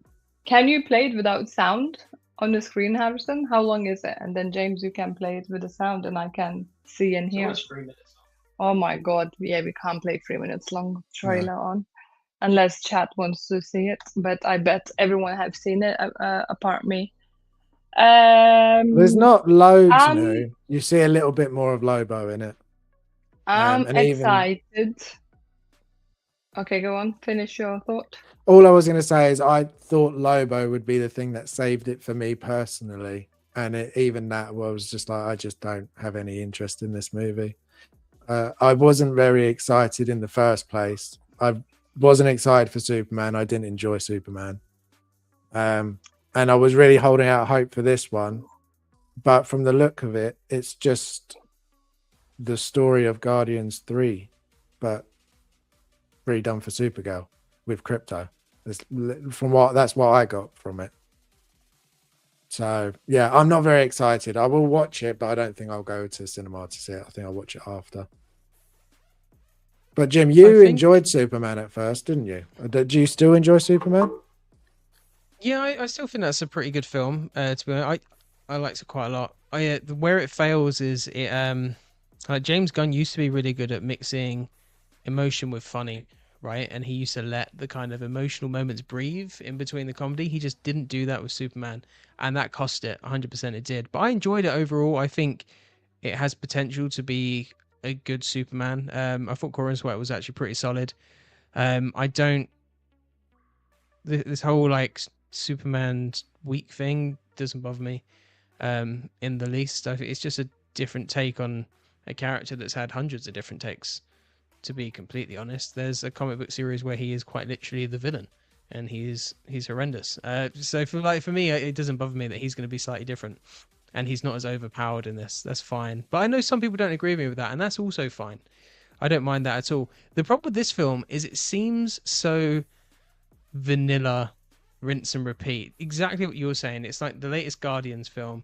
Can you play it without sound on the screen, Harrison? How long is it? And then James, you can play it with the sound, and I can see and hear. It's 3 minutes. Oh my God! Yeah, we can't play 3 minutes long trailer on, unless chat wants to see it. But I bet everyone have seen it apart me. There's not loads I'm new. You see a little bit more of Lobo in it. I'm And even excited. Okay, go on. Finish your thought. all I was going to say is I thought Lobo would be the thing that saved it for me personally. And even that was just like, I just don't have any interest in this movie. I wasn't very excited in the first place. I wasn't excited for Superman. I didn't enjoy Superman. And I was really holding out hope for this one. But from the look of it, it's just the story of Guardians 3, but redone for Supergirl with Crypto. That's what I got from it. So yeah, I'm not very excited. I will watch it, but I don't think I'll go to cinema to see it. I think I'll watch it after. But Jim, you enjoyed Superman at first, didn't you? Do you still enjoy Superman? Yeah, I still think that's a pretty good film. To be honest, I liked it quite a lot. Where it fails is it like James Gunn used to be really good at mixing emotion with funny, right? And he used to let the kind of emotional moments breathe in between the comedy. He just didn't do that with Superman, and that cost it 100%. It did, but I enjoyed it overall. I think it has potential to be a good Superman. I thought Corin Sweat was actually pretty solid. I don't this whole like Superman's weak thing doesn't bother me in the least. I think it's just a different take on a character that's had hundreds of different takes, to be completely honest. There's a comic book series where he is quite literally the villain, and he's horrendous. So for me, it doesn't bother me that he's going to be slightly different, and he's not as overpowered in this. That's fine. But I know some people don't agree with me with that, and that's also fine. I don't mind that at all. The problem with this film is it seems so vanilla, rinse and repeat. Exactly what you were saying. It's like the latest Guardians film,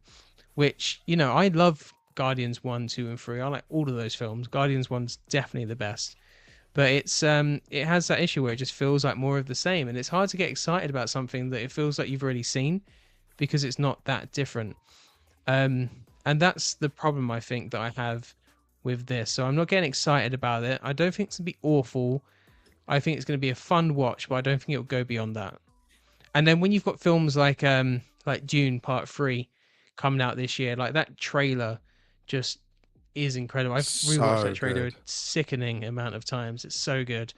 which, you know, I love Guardians 1, 2, and 3. I like all of those films. Guardians 1's definitely the best. But it has that issue where it just feels like more of the same, and it's hard to get excited about something that it feels like you've already seen because it's not that different. And that's the problem I think that I have with this. So I'm not getting excited about it. I don't think it's gonna be awful. I think it's gonna be a fun watch, but I don't think it'll go beyond that. And then when you've got films like Dune Part 3 coming out this year, like that trailer just is incredible. I've rewatched that trailer a sickening amount of times. It's so good.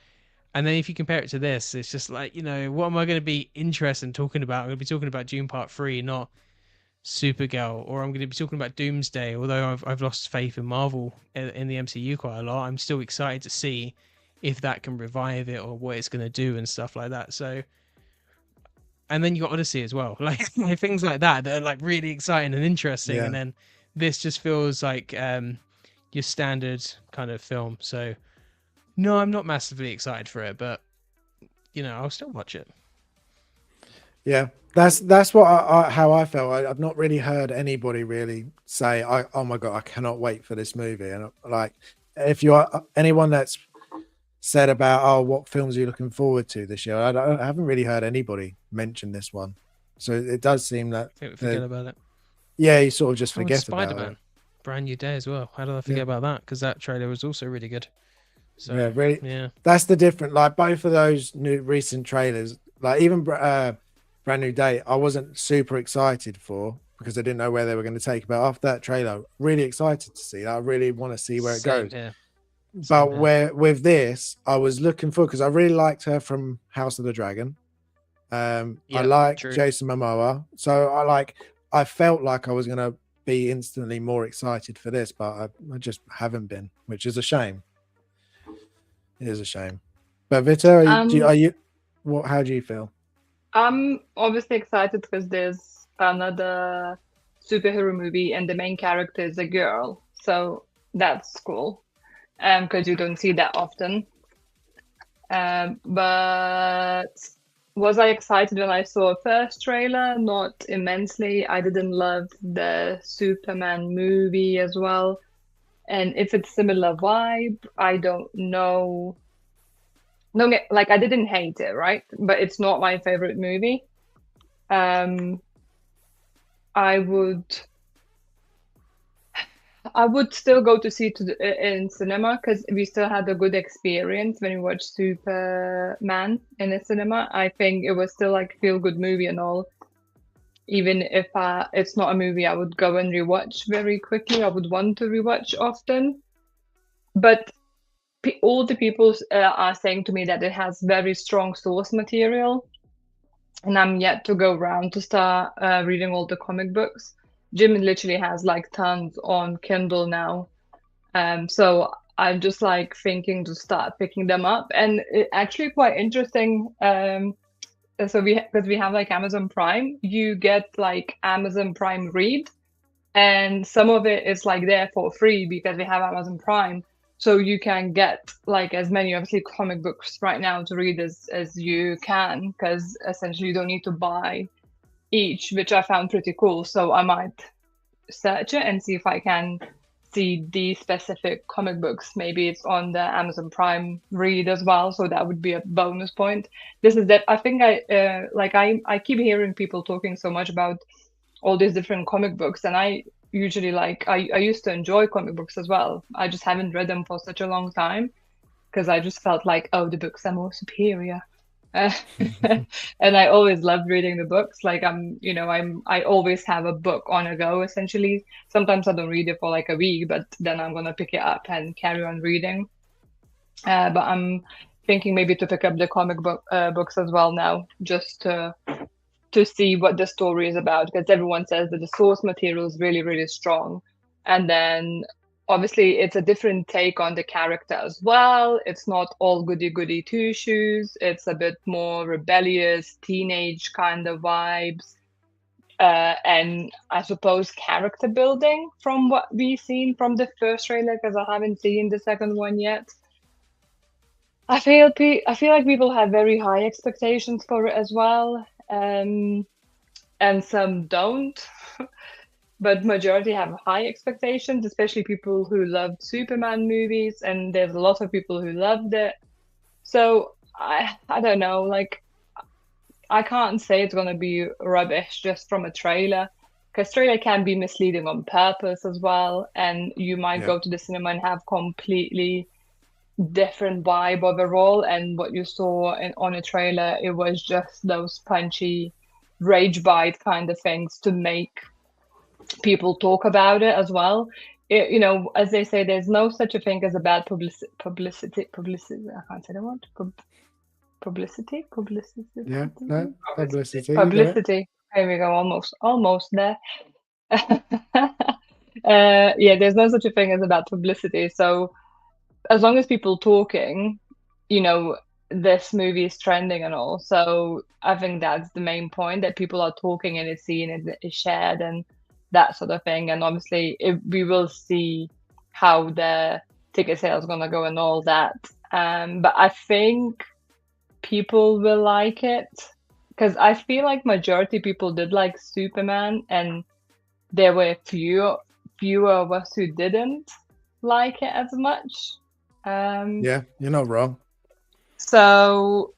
And then if you compare it to this, it's just like, you know, what am I going to be interested in talking about? I'm going to be talking about Dune Part 3, not Supergirl, or I'm going to be talking about Doomsday. Although I've lost faith in Marvel in the MCU quite a lot, I'm still excited to see if that can revive it or what it's going to do and stuff like that. So, and then you got Odyssey as well, like things like that are like really exciting and interesting. Yeah. And then this just feels like your standard kind of film. So no, I'm not massively excited for it, but you know, I'll still watch it. Yeah, that's what how I felt. I've not really heard anybody really say, "Oh my god, I cannot wait for this movie." And like, if you are anyone that's said about, "Oh, what films are you looking forward to this year?" I haven't really heard anybody mention this one. So it does seem that I think we forget about it. Yeah, you sort of just Oh, and forget about Spider-Man, it. Brand New Day as well. How did I forget about that? Because that trailer was also really good. So Yeah, really. Yeah, That's the different. Like both of those new recent trailers, like even Brand New Day, I wasn't super excited for because I didn't know where they were going to take it. But after that trailer, really excited to see. I really want to see where it goes. Here. But where with this, I was looking for because I really liked her from House of the Dragon. I like Jason Momoa, so I felt like I was going to be instantly more excited for this, but I just haven't been, which is a shame. It is a shame. But Vita, are you what? How do you feel? I'm obviously excited because there's another superhero movie and the main character is a girl, so that's cool. Because you don't see that often. But was I excited when I saw a first trailer? Not immensely. I didn't love the Superman movie as well. And if it's similar vibe, I don't know. No, like I didn't hate it, right? But it's not my favorite movie. I would still go to see it in cinema because we still had a good experience when we watched Superman in the cinema. I think it was still like a feel-good movie and all. even if it's not a movie I would go and rewatch very quickly. I would want to rewatch often. But all the people are saying to me that it has very strong source material, and I'm yet to go around to start reading all the comic books. Jim literally has like tons on Kindle now, so I'm just like thinking to start picking them up, and it actually quite interesting. So because we have like Amazon Prime, you get like Amazon Prime Read, and some of it is like there for free because we have Amazon Prime. So you can get like as many obviously comic books right now to read as you can, because essentially you don't need to buy each, which I found pretty cool. So I might search it and see if I can see these specific comic books. Maybe it's on the Amazon Prime Read as well, so that would be a bonus point. This is that I think I keep hearing people talking so much about all these different comic books, and I usually I used to enjoy comic books as well. I just haven't read them for such a long time because I just felt like, oh, the books are more superior. And I always loved reading the books. Like I always have a book on a go essentially. Sometimes I don't read it for like a week, but then I'm gonna pick it up and carry on reading. But I'm thinking maybe to pick up the comic books as well now, just to see what the story is about, because everyone says that the source material is really, really strong. And then obviously it's a different take on the character as well. It's not all goody two shoes. It's a bit more rebellious, teenage kind of vibes. And I suppose character building from what we've seen from the first trailer, because I haven't seen the second one yet. I feel like people have very high expectations for it as well. And some don't, but majority have high expectations, especially people who loved Superman movies, and there's a lot of people who loved it. So I don't know, like I can't say it's gonna be rubbish just from a trailer, because trailer can be misleading on purpose as well, and you might go to the cinema and have completely different vibe overall, and what you saw on a trailer, it was just those punchy rage bite kind of things to make people talk about it as well. As they say, there's no such a thing as a bad publicity. I can't say the word. Publicity. Yeah, no, publicity. Publicity. Here we go. Almost there. There's no such a thing as a bad publicity. So as long as people talking, this movie is trending and all. So I think that's the main point, that people are talking and it's seen and it's shared and that sort of thing. And obviously we will see how the ticket sales are going to go and all that. But I think people will like it, because I feel like majority people did like Superman, and there were fewer of us who didn't like it as much. Yeah, you're not wrong. So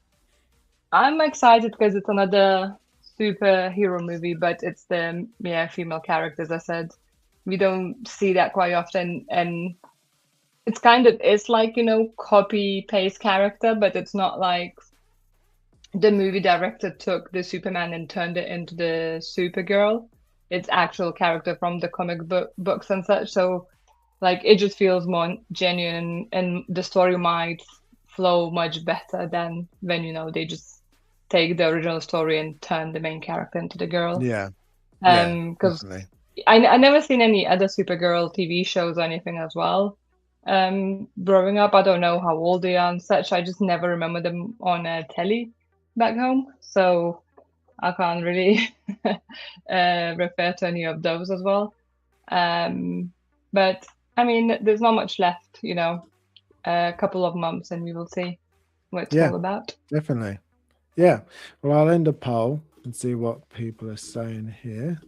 I'm excited because it's another superhero movie, but it's the female characters. I said we don't see that quite often, and it's kind of like copy paste character, but it's not like the movie director took the Superman and turned it into the Supergirl. It's actual character from the comic books and such. So like it just feels more genuine, and the story might flow much better than when they just take the original story and turn the main character into the girl. Yeah. Because I never seen any other Supergirl TV shows or anything as well. Growing up, I don't know how old they are and such. I just never remember them on telly back home, so I can't really refer to any of those as well. But I mean, there's not much left, a couple of months and we will see what it's all about. Definitely. Yeah. Well, I'll end a poll and see what people are saying here.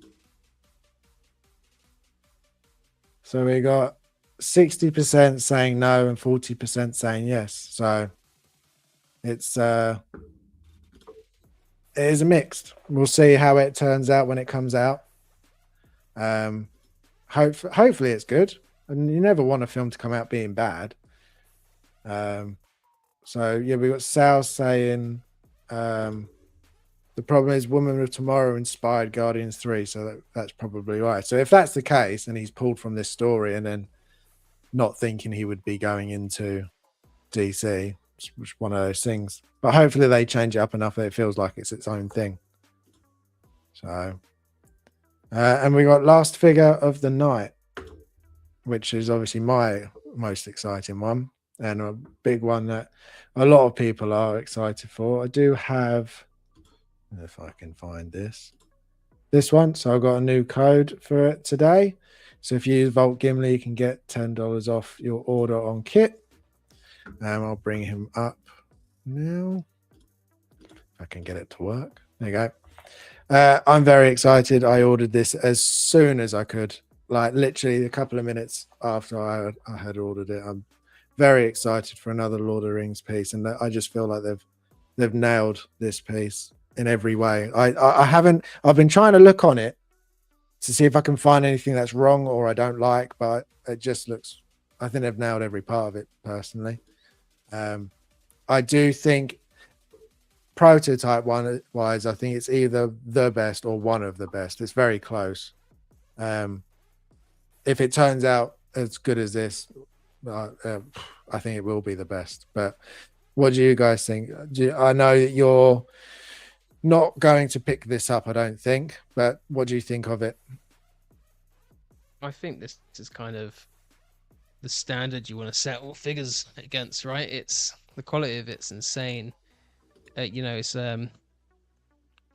So we got 60% saying no and 40% saying yes. So it is a mixed. We'll see how it turns out when it comes out. Hopefully it's good. And you never want a film to come out being bad. So yeah, we got Sal saying The problem is Woman of Tomorrow inspired Guardians 3, so that's probably why. So if that's the case, and he's pulled from this story and then not thinking he would be going into DC, it's one of those things. But hopefully they change it up enough that it feels like it's its own thing. So, and we got last figure of the night, which is obviously my most exciting one and a big one that a lot of people are excited for. I do have, if I can find this one. So I've got a new code for it today. So if you use Vault Gimli, you can get $10 off your order on kit. I'll bring him up now. If I can get it to work. There you go. I'm very excited. I ordered this as soon as I could, like literally a couple of minutes after I had ordered it. I'm very excited for another Lord of the Rings piece, and I just feel like they've nailed this piece in every way. I've been trying to look on it to see if I can find anything that's wrong or I don't like, but it just looks, I think they've nailed every part of it personally. I do think prototype wise, I think it's either the best or one of the best. It's very close. If it turns out as good as this, I think it will be the best. But what do you guys think? I know that you're not going to pick this up, I don't think, but what do you think of it? I think this is kind of the standard you want to set all figures against, right? It's the quality of it's insane. It's the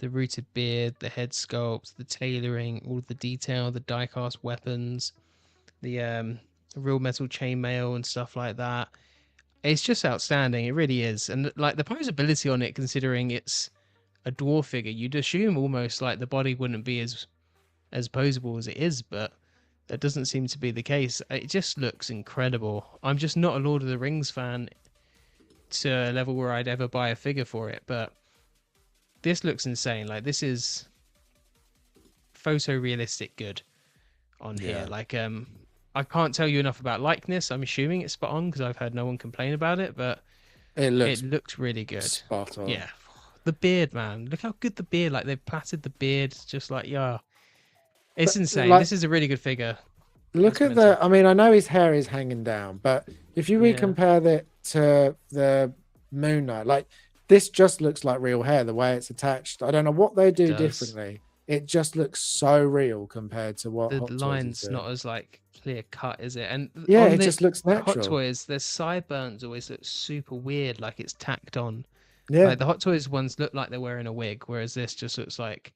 rooted beard, the head sculpt, the tailoring, all the detail, the die-cast weapons, the real metal chainmail and stuff like that. It's just outstanding. It really is. And like the posability on it, considering it's a dwarf figure, you'd assume almost like the body wouldn't be as posable as it is, but that doesn't seem to be the case. It just looks incredible. I'm just not a Lord of the Rings fan to a level where I'd ever buy a figure for it, but this looks insane. Like this is photorealistic good on here. Like I can't tell you enough about likeness. I'm assuming it's spot on because I've heard no one complain about it, but it looked really good. Spot on. Yeah. The beard, man. Look how good the beard, like they've plaited the beard just like, yeah. It's insane. This is a really good figure. Look at the, I mean, I know his hair is hanging down, but if you compare that to the Moon Knight, like this just looks like real hair, the way it's attached. I don't know what they do differently. It just looks so real compared to what the Hot Toys line's do. not as like clear cut, is it? And yeah, it just looks natural. Hot Toys, their sideburns always look super weird, like it's tacked on. Yeah, like the Hot Toys ones look like they're wearing a wig, whereas this just looks like,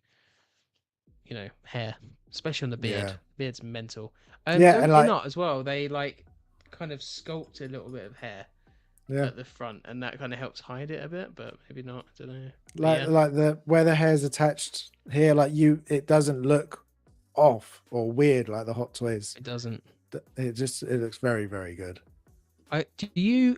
hair, especially on the beard. Yeah. Beard's mental. Yeah, don't and they like, not as well? They like kind of sculpt a little bit of hair yeah, at the front, and that kind of helps hide it a bit, but maybe not. I don't know. like the where the hair's attached here, like it doesn't look off or weird like the Hot Toys. It doesn't. It looks very, very good. Do you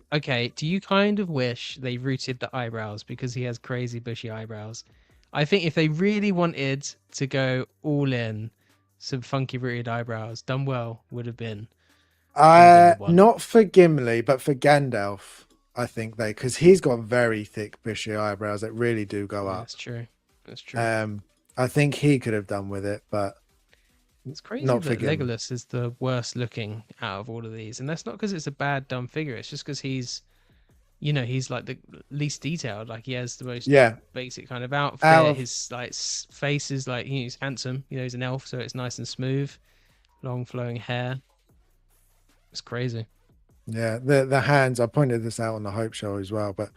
kind of wish they rooted the eyebrows because he has crazy bushy eyebrows? I think if they really wanted to go all in, some funky rooted eyebrows, done well would have been. Not for Gimli, but for Gandalf, I think because he's got very thick bushy eyebrows that really do go up. That's true. That's true. I think he could have done with it, but it's crazy not that Legolas is the worst looking out of all of these, and that's not because it's a bad dumb figure. It's just because he's like the least detailed. Like he has the most basic kind of outfit. His like face is like he's handsome. He's an elf, so it's nice and smooth, long flowing hair. It's crazy. Yeah, the hands. I pointed this out on the Hope Show as well, but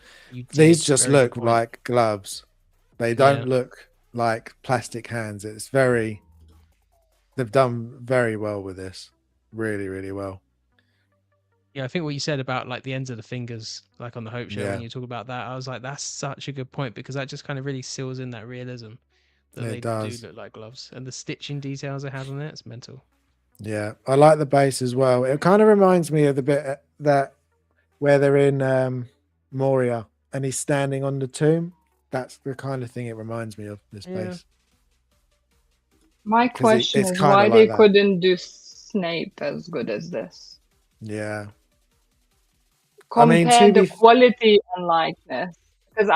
these just look like gloves. They don't look like plastic hands. They've done very well with this. Really, really well. Yeah, I think what you said about like the ends of the fingers, like on the Hope Show, when you talk about that, I was like, that's such a good point because that just kind of really seals in that realism that they do look like gloves, and the stitching details it has on it, it's mental. Yeah, I like the base as well. It kind of reminds me of the bit that where they're in Moria and he's standing on the tomb. That's the kind of thing it reminds me of, this base. My question is why they couldn't do Snape as good as this. Yeah. Compare the quality and likeness. Because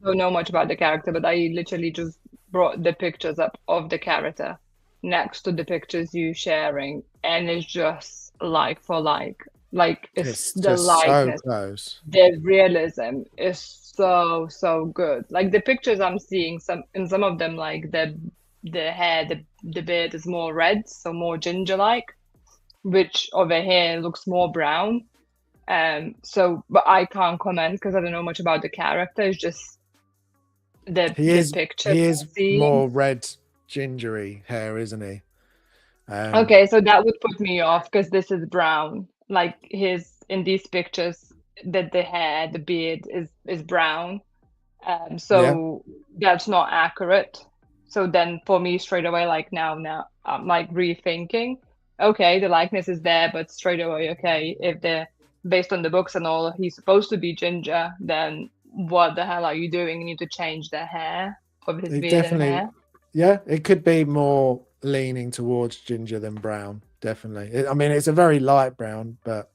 don't know much about the character, but I literally just brought the pictures up of the character next to the pictures you sharing, and it's just like for like. Like It's the just so likeness, close. the realism is so good. Like the pictures I'm seeing, some of them, like the hair, the beard is more red, so more ginger like, which over here looks more brown. So but I can't comment because I don't know much about the character. It's just the picture he I'm is seeing. more red gingery hair, isn't he? Okay, so that would put me off because this is brown. Like his in these pictures, that the hair, the beard is brown. Yeah. So that's not accurate. So then for me straight away, like now I'm like rethinking. Okay, the likeness is there, but straight away, okay, if they're based on the books and all, he's supposed to be ginger, then what the hell are you doing? You need to change the hair of his It beard and definitely, hair. yeah, it could be more leaning towards ginger than brown. Definitely. I mean, it's a very light brown, but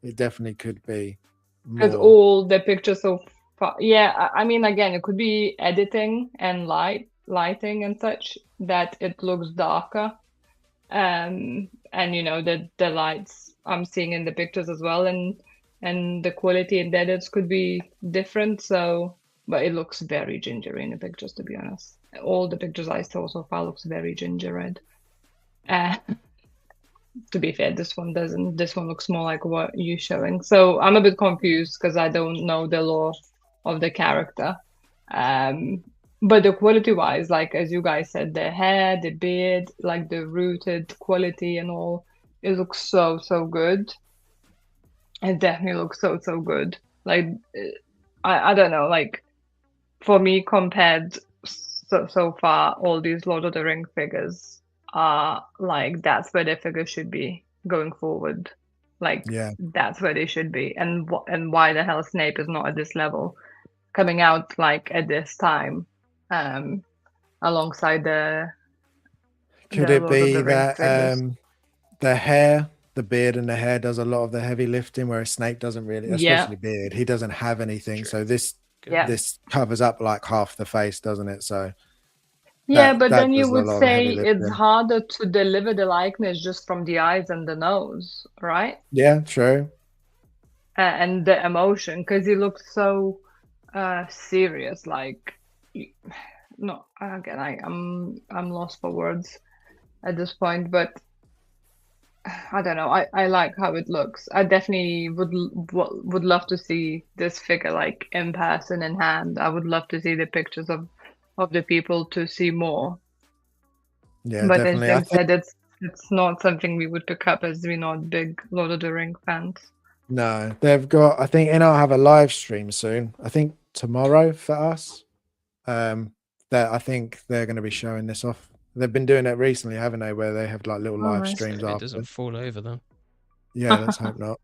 it definitely could be Because more. all the pictures so far, yeah, I mean, again, it could be editing and lighting and such that it looks darker. And you know the lights I'm seeing in the pictures as well, and the quality in the edits could be different. So, but it looks very gingery in the pictures, to be honest. All the pictures I saw so far looks very ginger red. To be fair, this one doesn't. This one looks more like what you're showing. So I'm a bit confused because I don't know the lore of the character. But the quality wise, like as you guys said, the hair, the beard, like the rooted quality and all, it looks so good. It definitely looks so good. Like I don't know, like for me compared so far, all these Lord of the Ring figures are like that's where the figures should be going forward. Like Yeah. that's where they should be. And why the hell Snape is not at this level, coming out like at this time, alongside Could the it Lord of be the Ring that figures. the hair, the beard and the hair does a lot of the heavy lifting, whereas Snape doesn't really, Yeah, especially beard, he doesn't have anything. True. So this yeah. this covers up like half the face, doesn't it? So Yeah, that but then you does a would lot of heavy say it's lifting. harder to deliver the likeness just from the eyes and the nose, right? Yeah, true. And the emotion, because he looked so serious. Like, no, again, I'm lost for words at this point, but I don't know. I like how it looks. I definitely would love to see this figure like in person, in hand. I would love to see the pictures of the people to see more. Yeah, But as definitely. I Jim think said, it's not something we would pick up as we're not big Lord of the Ring fans. no, they've got, I think NR have a live stream soon. I think tomorrow for us. That I think they're going to be showing this off. They've been doing it recently, haven't they? Where they have like little Oh, live nice. streams If it after. doesn't fall over them. Yeah, let's hope not.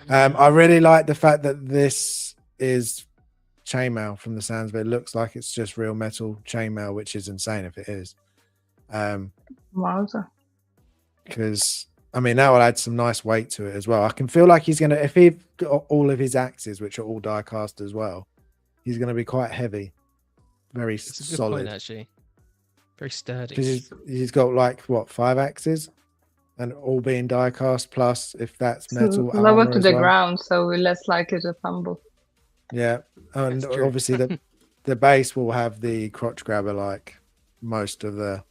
I really like the fact that this is chainmail from the sounds of it. It looks like it's just real metal chainmail, which is insane if it is. Wowza. Because I mean that will add some nice weight to it as well. I can feel like he's gonna, if he got all of his axes, which are all die cast as well, he's gonna be quite heavy, very It's a good solid. point, actually. Very sturdy. Because he's got like what, 5 axes, and all being die cast, plus if that's metal Lower armor to as the well. ground, so we're less likely to fumble. Yeah, and That's true. obviously the base will have the crotch grabber like most of the,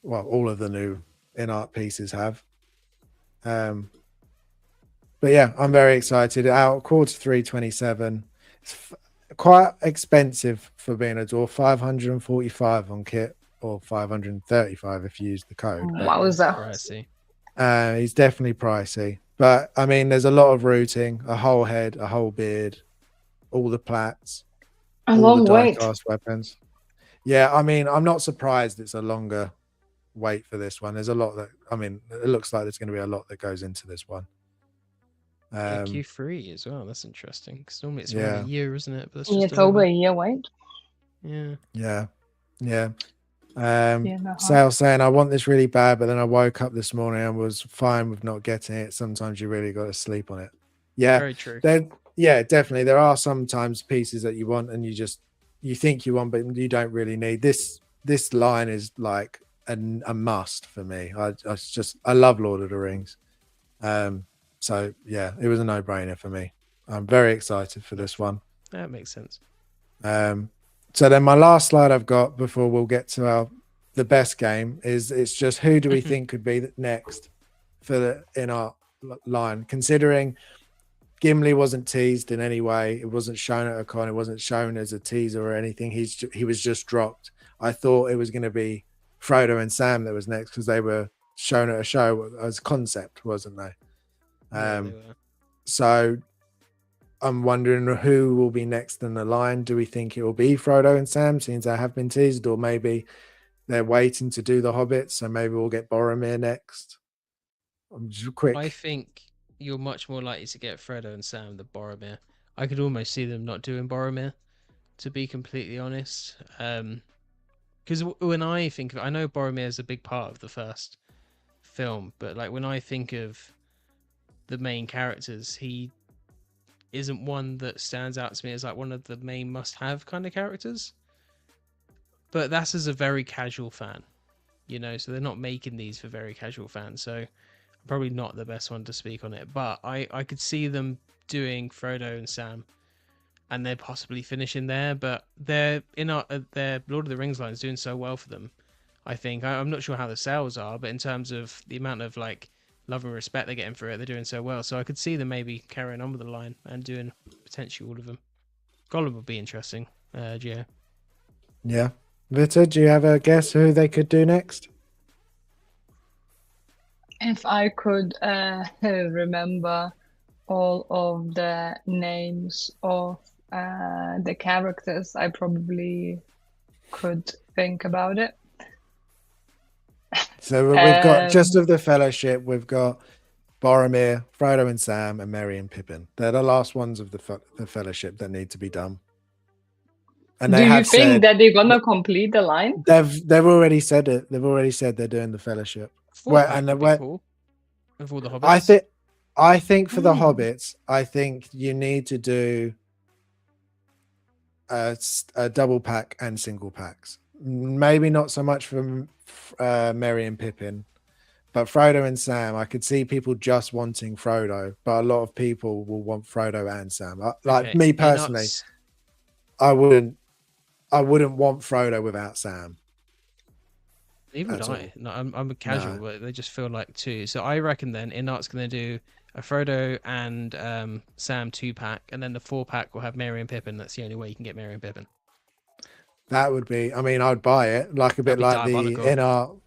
well, all of the new in art pieces have. But yeah, I'm very excited. Out quarter 327. It's quite expensive for being a dwarf. 545 on kit, or 535 if you use the code. But Wowza. Pricey. he's definitely pricey. But I mean, there's a lot of rooting, a whole head, a whole beard, all the plats, A all long the wait. die-cast weapons. Yeah, I mean, I'm not surprised it's a longer wait for this one. There's a lot that, I mean, it looks like there's going to be a lot that goes into this one. Yeah, Q3 as well. That's interesting. Because normally it's yeah. around a year, isn't it? But that's Yeah, just it's over a year wait. Yeah. Yeah. Yeah. no, Sal saying, I want this really bad, but then I woke up this morning and was fine with not getting it. Sometimes you really got to sleep on it. Yeah, Very true. yeah, definitely. There are sometimes pieces that you want and you think you want, but you don't really need. This line is like a must for me. I love Lord of the Rings. So yeah, it was a no-brainer for me. I'm very excited for this one. That makes sense. So then my last slide I've got before we'll get to the best game is it's just who do we think could be next in our line, considering Gimli wasn't teased in any way. It wasn't shown at a con. It wasn't shown as a teaser or anything. He was just dropped. I thought it was going to be Frodo and Sam that was next because they were shown at a show as concept, wasn't they? Yeah, they were. So I'm wondering who will be next in the line. Do we think it will be Frodo and Sam, since they have been teased, or maybe they're waiting to do the Hobbits, so maybe we'll get Boromir next? Just quick. I think you're much more likely to get Frodo and Sam than Boromir. I could almost see them not doing Boromir, to be completely honest. Because when I think of, I know Boromir is a big part of the first film, but like when I think of the main characters, he isn't one that stands out to me as like one of the main must-have kind of characters. But that's as a very casual fan, you know, so they're not making these for very casual fans. So probably not the best one to speak on it, but I could see them doing Frodo and Sam, and they're possibly finishing there. But they're their Lord of the Rings line is doing so well for them. I think I'm not sure how the sales are, but in terms of the amount of like love and respect they're getting for it, they're doing so well. So I could see them maybe carrying on with the line and doing potentially all of them. Gollum would be interesting, Gio. Yeah, Vita, do you have a guess who they could do next? If I could remember all of the names of the characters, I probably could think about it. So we've got just of the Fellowship, we've got Boromir, Frodo and Sam, and Merry and Pippin. They're the last ones of the Fellowship that need to be done. And do they you have think said that they're gonna complete the line? they've already said it. They've already said they're doing the Fellowship. Cool. With all the Hobbits. I think for the Hobbits, I think you need to do a double pack and single packs. Maybe not so much for Merry and Pippin, but Frodo and Sam, I could see people just wanting Frodo, but a lot of people will want Frodo and Sam. Like me personally, I wouldn't want Frodo without Sam. Even I. No, I'm a casual, but they just feel like two. So I reckon then Inart's going to do a Frodo and Sam 2-pack, and then the 4-pack will have Merry and Pippin. That's the only way you can get Merry and Pippin. That would be, I mean, I'd buy it like a bit like the Inart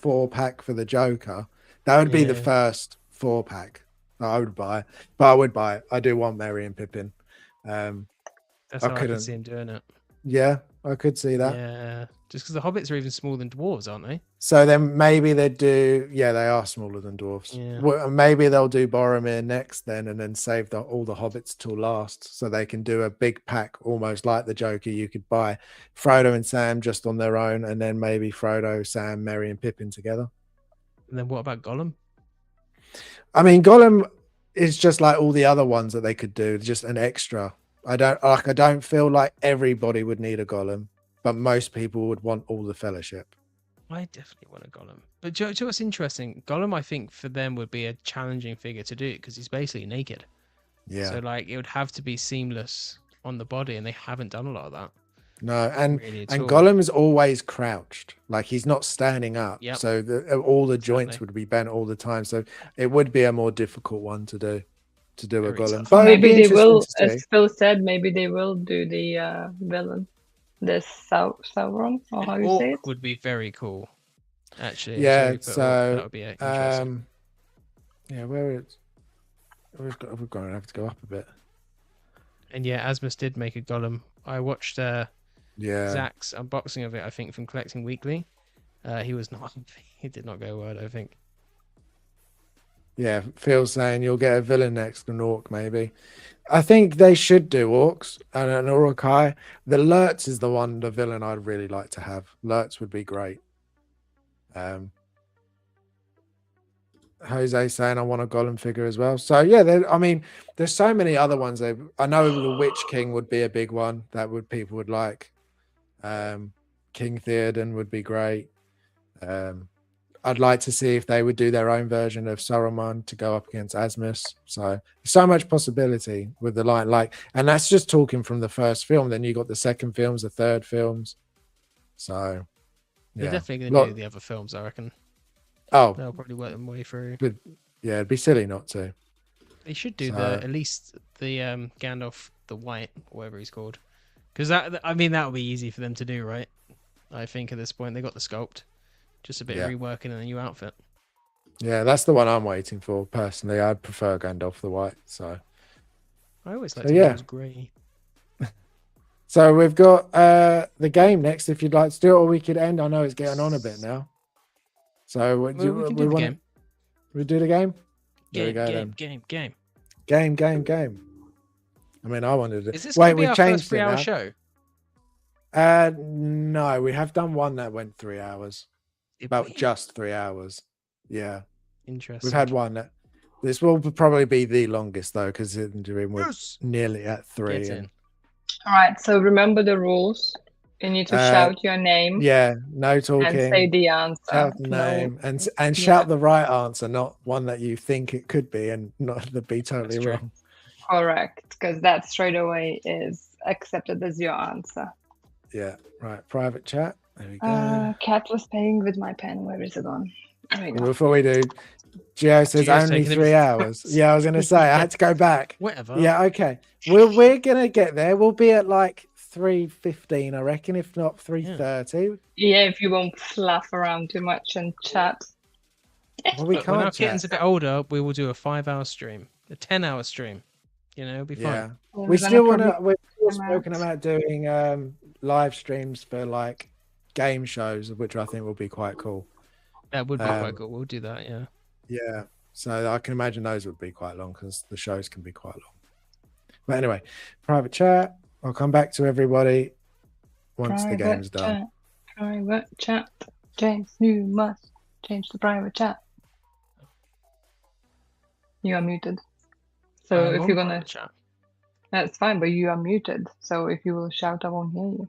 4-pack for the Joker. That would be the first 4-pack I would buy, but I would buy it. I do want Merry and Pippin. That's how I could see him doing it. Yeah, I could see that. Yeah, just because the Hobbits are even smaller than dwarves, aren't they? So then maybe they'd do, yeah, they are smaller than dwarves. Yeah. Well, maybe they'll do Boromir next then, and then save all the Hobbits till last, so they can do a big pack, almost like the Joker. You could buy Frodo and Sam just on their own, and then maybe Frodo, Sam, Merry, and Pippin together. And then what about Gollum? I mean, Gollum is just like all the other ones that they could do, just an extra. I don't feel like everybody would need a Gollum, but most people would want all the Fellowship. I definitely want a Gollum. But do you know what's interesting? Gollum, I think, for them would be a challenging figure to do because he's basically naked. Yeah. So, like, it would have to be seamless on the body, and they haven't done a lot of that. No, and really Gollum is always crouched. Like, he's not standing up. Yep. So all the joints would be bent all the time. So it would be a more difficult one to do a Gollum. But maybe they will, as Phil said, maybe they will do the villain. The Sauron, or how you say it, would be very cool, actually. Yeah, so that would be interesting. Yeah, where is we're going to have to go up a bit. And yeah, Asmus did make a Gollum. I watched Zach's unboxing of it. I think from Collecting Weekly. He did not go well, I think. Yeah, Phil's saying you'll get a villain next, an orc maybe. I think they should do orcs and an Uruk-hai. The Lurtz is the villain I'd really like to have. Lurtz would be great. Jose saying I want a Gollum figure as well. So yeah, I mean, there's so many other ones. I know the Witch King would be a big one that people would like. King Theoden would be great. I'd like to see if they would do their own version of Saruman to go up against Asmus. So much possibility with the line, and that's just talking from the first film. Then you got the second films, the third films. So They're yeah, definitely going to do the other films, I reckon. Oh, They'll probably work them way through. but yeah, it'd be silly not to. They should do at least the Gandalf the White, or whatever he's called, because that would be easy for them to do, right? I think at this point they got the sculpt. Just a bit of reworking and a new outfit. Yeah, that's the one I'm waiting for. Personally, I'd prefer Gandalf the White. So I always liked him was grey. So we've got the game next. If you'd like to do it, or we could end. I know it's getting on a bit now. So we can do the game. We do the game. Game. I mean, I wanted to. Is this going to be our first 3-hour show? No, we have done one that went 3 hours. Just 3 hours. Yeah. Interesting. We've had one that. This will probably be the longest though, because we're nearly at 3. All right. So remember the rules. You need to shout your name. Yeah. No talking. And say the answer. Shout the name and shout the right answer, not one that you think it could be and not be totally wrong. Correct, because that straight away is accepted as your answer. Yeah. Right. Private chat. There we go. Cat was playing with my pen. Where is it gone? Before we do, Gio says only 3 hours. Yeah, I was going to say I had to go back. Whatever. Yeah, okay. We're going to get there. We'll be at like 3:15, I reckon, if not 3:30. Yeah, if you won't fluff around too much and chat. Well, we can't. When our kitten's a bit older, we will do a 5-hour stream, a 10-hour stream. It'll be fine. Yeah. We've still spoken about doing live streams for like game shows, which I think will be quite cool. That would be quite cool. We'll do that, yeah. Yeah. So I can imagine those would be quite long because the shows can be quite long. But anyway, private chat. I'll come back to everybody once the game's done. Private chat. James, you must change the private chat. You are muted. So if you're gonna chat, that's fine. But you are muted. So if you will shout, I won't hear you.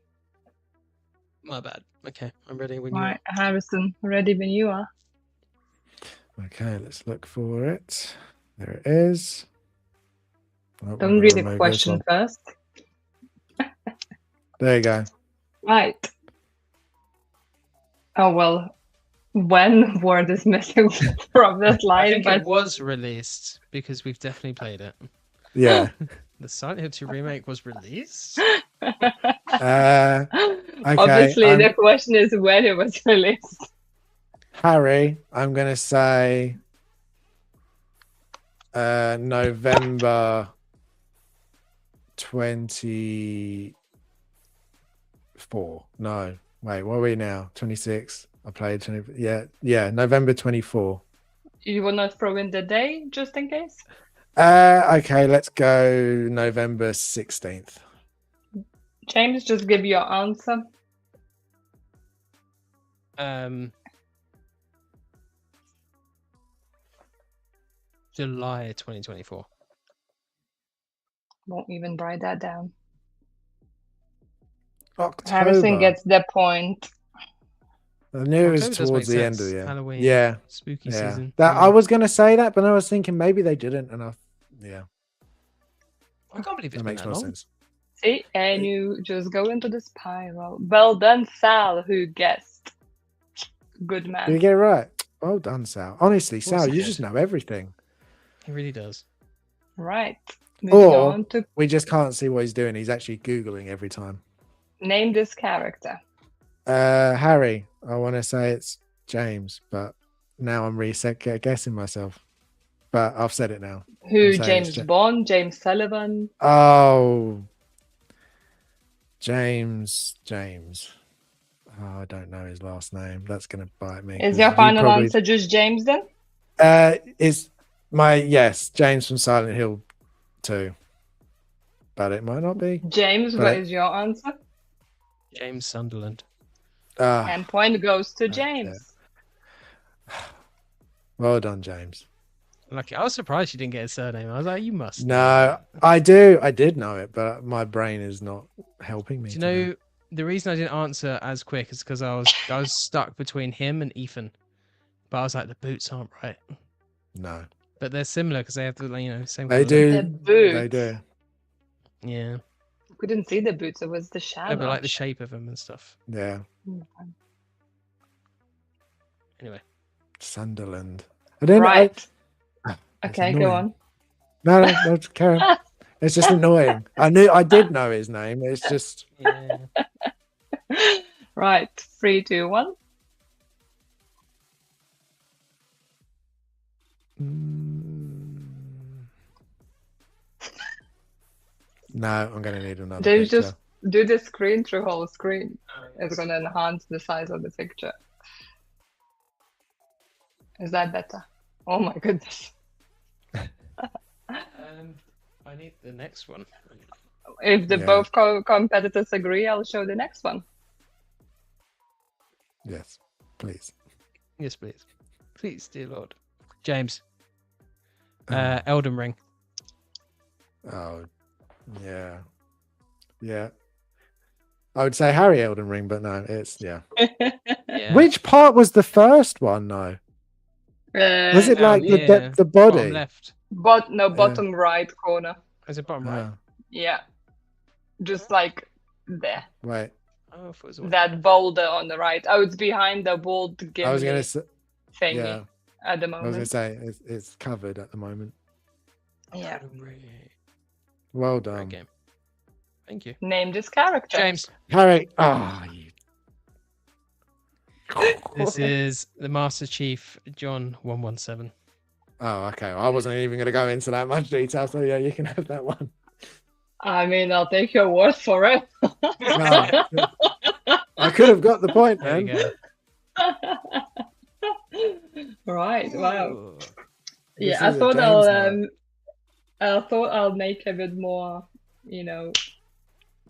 My bad. Okay, I'm ready when you are. Harrison, ready when you are. Okay, let's look for it. There it is. Don't read the question first. There you go. Right. Oh well, when word is missing from this line, I think it was released because we've definitely played it. Yeah. The Silent Hill 2 remake was released. Okay, obviously, the question is when it was released. Harry, I'm gonna say November 24. No, wait, what are we now? 26. I played 20. Yeah, November 24. You will not throw in the day just in case? Okay, let's go November 16th. James, just give your answer. July 2024. Won't even write that down. October. Harrison gets the point. I knew it was towards the end of the year. Halloween. Yeah. Spooky season. I was going to say that, but I was thinking maybe they didn't. And I can't believe that makes no sense. See, and you just go into the spiral. Well done, Sal, who guessed. Good man. Did you get it right? Well done, Sal. Honestly, Sal, you just know everything. He really does. Right. Or we just can't see what he's doing. He's actually Googling every time. Name this character. Harry. I want to say it's James, but now I'm guessing myself. But I've said it now. Who? James Bond? James Sullivan? Oh. James. Oh, I don't know his last name. That's going to bite me. Is your final answer just James then? James from Silent Hill 2. But it might not be. James, what is your answer? James Sunderland. And point goes to James. Well done, James. Lucky. I was surprised you didn't get his surname. I was like, you must. know No, that. I do. I did know it, but my brain is not helping me. Do you today. know the reason I didn't answer as quick is because I was stuck between him and Ethan, but I was like, the boots aren't right. No, But they're similar because they have the same. they colour. do. The They boots. do. Yeah. We didn't see the boots. It was the shadow. No, but like the shape of them and stuff. Yeah. Anyway. Sunderland. I didn't. Right. It's Okay, go annoying. on. No, carry on. It's just annoying. I did know his name. It's just. Yeah. Right. 3, 2, 1. No, I'm going to need another James, picture. just do the screen through whole screen. It's going to enhance the size of the picture. Is that better? Oh my goodness. I need the next one. If the Yeah. both competitors agree, I'll show the next one. Yes, please. Yes, please. Please, dear Lord. James. Oh. Elden Ring. Oh, yeah. Yeah. I would say Harry Elden Ring, but no, it's, yeah. Yeah. Which part was the first one, though? Was it Down like here, the bottom body? left. Bottom right corner. Is it bottom right? Oh, Yeah. Just like there. wait. Oh, I thought it was the one. That boulder on the right. Oh, it's behind the walled I was Gimli going to say, thingy yeah. at the I was going to moment. say it's covered at the moment. Yeah. Elden Ring. Well Great done. game. Thank you. Name this character. James. Harry. Oh, you. This is the Master Chief John 117. Oh, okay. Well, I wasn't even going to go into that much detail, so yeah, you can have that one. I mean, I'll take your word for it. No. I could have got the point There you then. go. Right. Wow. Ooh. This Yeah, is a James night. I thought I'll make a bit more,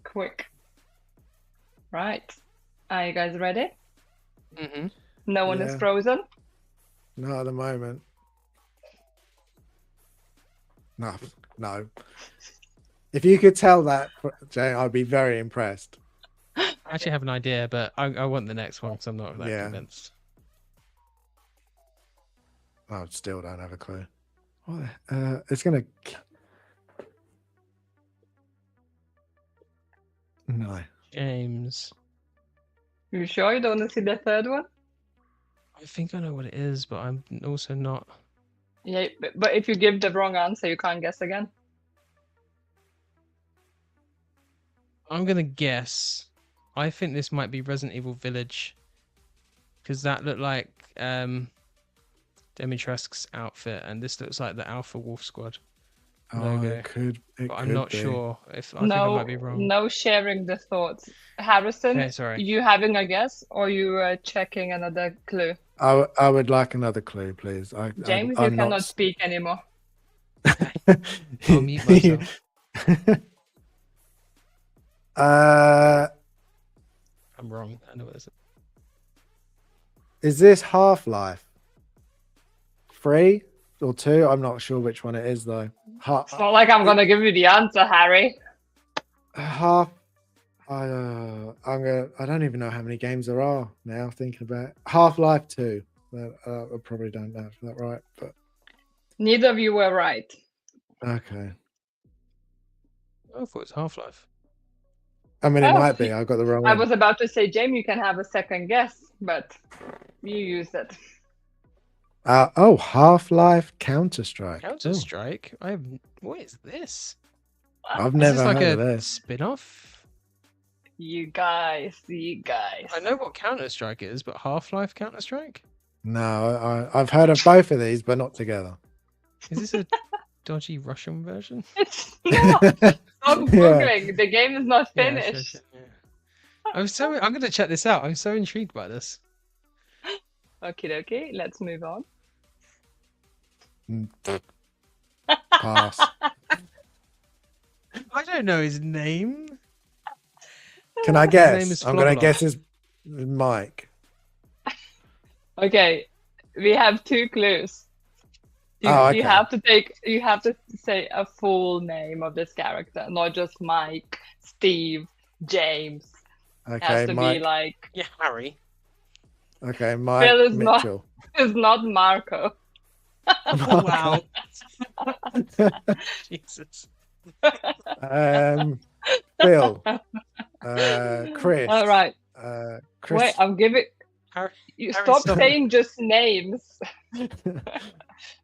quick. Right. Are you guys ready? Mhm. No one is Yeah. frozen. Not at the moment. No. If you could tell that, Jane, I'd be very impressed. I actually have an idea, but I want the next one because I'm not that Yeah. convinced. I still don't have a clue. It's gonna. No. James. You sure you don't want to see the third one? I think I know what it is, but I'm also not. Yeah, but if you give the wrong answer, you can't guess again. I'm gonna guess. I think this might be Resident Evil Village, because that looked like Dimitrescu's outfit, and this looks like the Alpha Wolf Squad logo. It could. It But could I'm not be. sure if I think I might be wrong. No sharing the thoughts. Harrison, Okay, sorry. you having a guess or you checking another clue? I would like another clue, please. James, I'm you not cannot speak anymore. I'll mute myself. I'm wrong. I know what this is. Is this Half-Life 3 or 2? I'm not sure which one it is though. It's not like I'm gonna give you the answer, Harry. Half. I don't even know how many games there are now. Thinking about it. Half-Life 2. I probably don't know if that's right, but Neither of you were right. okay. Oh, I thought it was Half-Life. I mean, it Oh, might be. I got the wrong I one. was about to say, James, you can have a second guess, but you used it. Half-Life Counter-Strike. Counter Strike. What is this? I've Is never this like heard a of this. spin-off? You guys. I know what Counter Strike is, but Half-Life Counter Strike? No, I've heard of both of these, but not together. Is this a dodgy Russian version? It's not. Stop googling. The game is not Yeah, finished. sure. Yeah. I'm gonna check this out. I'm so intrigued by this. Okie dokie. Let's move on. Pass. I don't know his name. Can I name guess? is I'm going to Floblock. guess his Mike. Okay. We have 2 clues. You, Oh, you okay. have to take. You have to say a full name of this character, not just Mike, Steve, James. It has Okay, to be Mike. like Yeah, Harry. Okay, Mike Phil is Mitchell. It's not Marco. Wow. Jesus. Phil. Chris. All right. Chris. Wait, I'm giving. Harry. You Harry stop Styles. saying just names.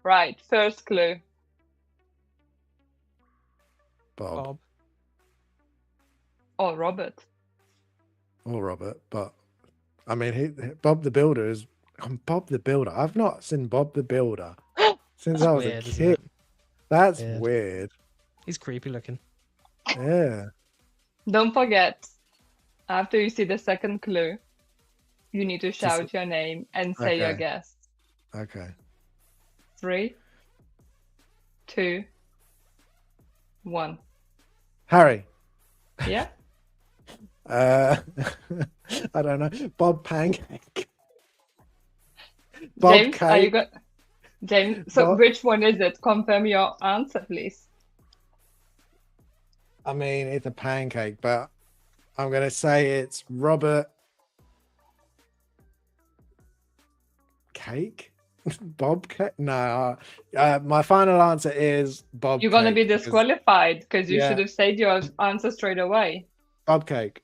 Right. First clue. Bob. Bob. Oh, Robert. Or Robert, but I mean, Bob the Builder is Bob the Builder. I've not seen Bob the Builder since I was Weird, a isn't kid. it? That's Weird. weird. He's creepy looking. Yeah. Don't forget, after you see the second clue, you need to shout your name and say your Okay. guess. Okay. 3, 2, 1. Harry. Yeah. I don't know. Bob Pancake. Bob James, are you Cake. got James? So Bob- which one is it? Confirm your answer, please. I mean, it's a pancake, but I'm gonna say it's Robert Cake. Bob Cake? No. My final answer is Bob. You're gonna Cake, be because- disqualified because you Yeah. should have said your answer straight away. Bob Cake.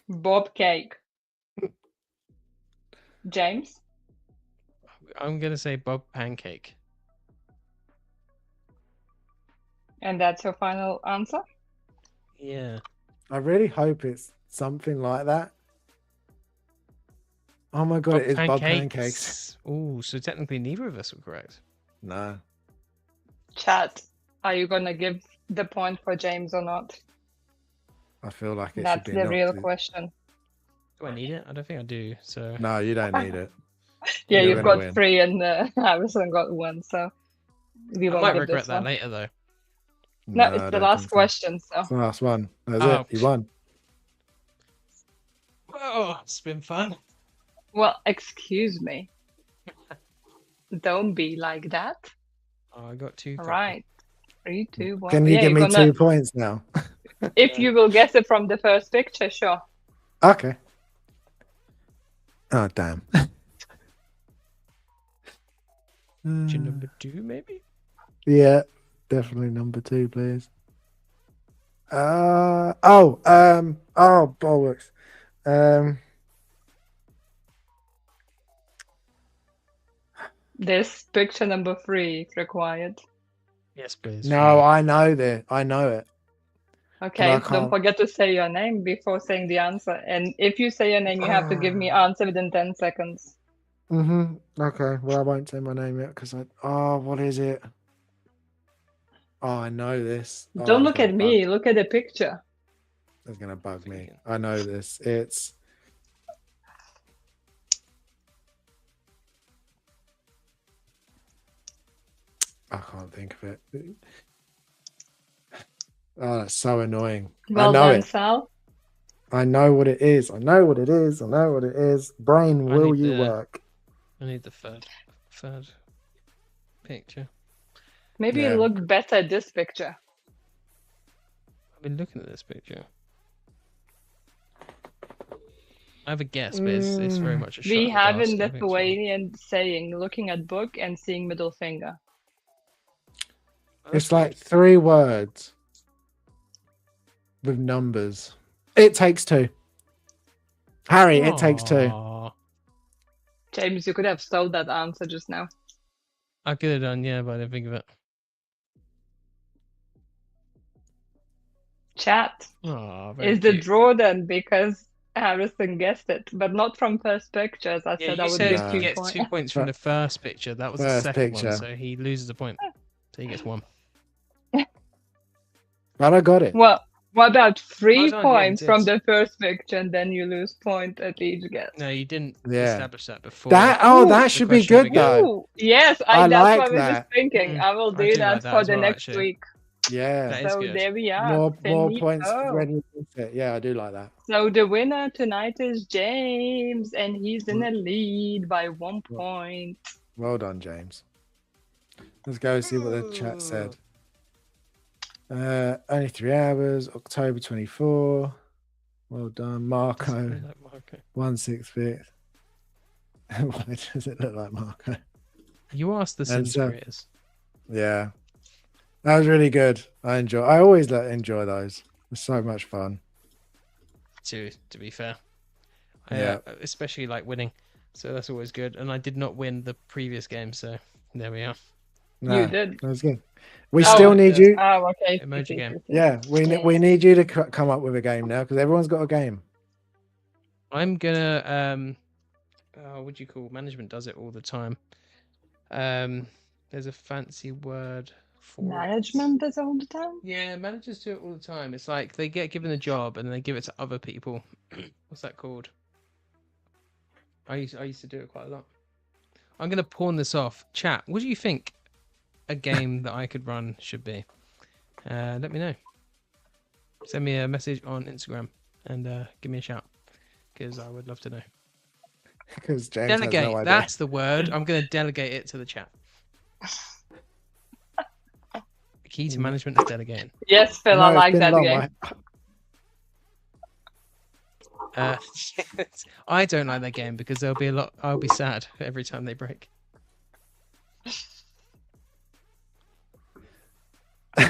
Bob Cake. James? I'm gonna say Bob Pancake. And that's your final answer? Yeah. I really hope it's something like that. Oh my god, it is Bob Pancakes. Oh, so technically neither of us were correct. No. Chat, are you gonna give the point for James or not? I feel like it That's should be the not real to- question. Do I need it? I don't think I do. So No, you don't need it. Yeah, You're you've gonna got win. 3 and Harrison got 1, so we I won't might give regret this that one. later though. No, I it's the don't last think so. question, so It's the last one. That's Oh. it. You won. Oh, it's been fun. well, excuse me. Don't be like that. Oh, I got 2. All copy. right. 3, 2, 1. Can you Yeah, give me you're gonna- 2 points now? If you will guess it from the first picture, sure. Okay. Oh damn. Option number 2, maybe? Yeah, definitely number 2, please. Oh, bollocks. This picture number 3 is required. Yes, please. No, I know that. I know it. Okay, I don't can't- forget to say your name before saying the answer. And if you say your name, you have to give me answer within 10 seconds. Okay. Well, I won't say my name yet because what is it? Oh, I know this. Oh, Don't it's look gonna at me, look at the picture. It's gonna bug me. I know this. It's I can't think of it. Oh, that's so annoying. Well I know done, it. Sal. I know what it is. I know what it is. I know what it is. Brain, I will need you the- work? I need the third picture. Maybe Yeah. you look better at this picture. I've been looking at this picture. I have a guess, but it's very much a shot. We in the have dark, in so I think it's fine. Lithuanian saying, looking at book and seeing middle finger. Oh, that's It's like good. 3 words with numbers. It takes 2. Harry, it takes 2. Aw. James, you could have stole that answer just now. I could have done, yeah, but I didn't think of it. Chat. Oh, very Is the cute. draw then because Harrison guessed it, but not from first pictures. I Yeah, said I you would said give No. he 2 gets points. 2 points from the first picture. That was the First second picture. one, so he loses a point. So he gets 1. But I got it. Well, what about 3 Well done, yeah, you points from did. the first picture and then you lose point at each guess? No, you didn't Yeah. establish that before. Ooh, That the should be question good began. though. Ooh, yes, I that's like what I was that. just thinking. Mm, I will I do do that like that for as the well, next actually. week. Yeah. That is So good. there we are. More points Finito. when you miss it. Yeah, I do like that. So the winner tonight is James, and he's in the lead by 1 point. Well done, James. Let's go see what the chat said. Only 3 hours. October 24. Well done, Marco. Doesn't look like Marco. 1/6. Why does it look like Marco? You asked the And Sims so- creators. Yeah, that was really good. I always enjoy those. It's so much fun. To be fair, Yeah. especially like winning, so that's always good. And I did not win the previous game, so there we are. No, You did. that was good. We Oh, still need you. Oh, okay. Emoji game. Yeah, we need you to come up with a game now because everyone's got a game. I'm gonna what do you call management does it all the time. There's a fancy word for it. Management does all the time. Yeah, managers do it all the time. It's like they get given a job and they give it to other people. What's that called? I used to do it quite a lot. I'm gonna pawn this off. Chat, what do you think a game that I could run should be? Let me know. Send me a message on Instagram and give me a shout because I would love to know. Because James Delegate. has no idea. That's the word. I'm gonna delegate it to the chat. The key to management is delegating. Yes, Phil, No, I it's like been that long, game. I don't like that game because there'll be a lot. I'll be sad every time they break.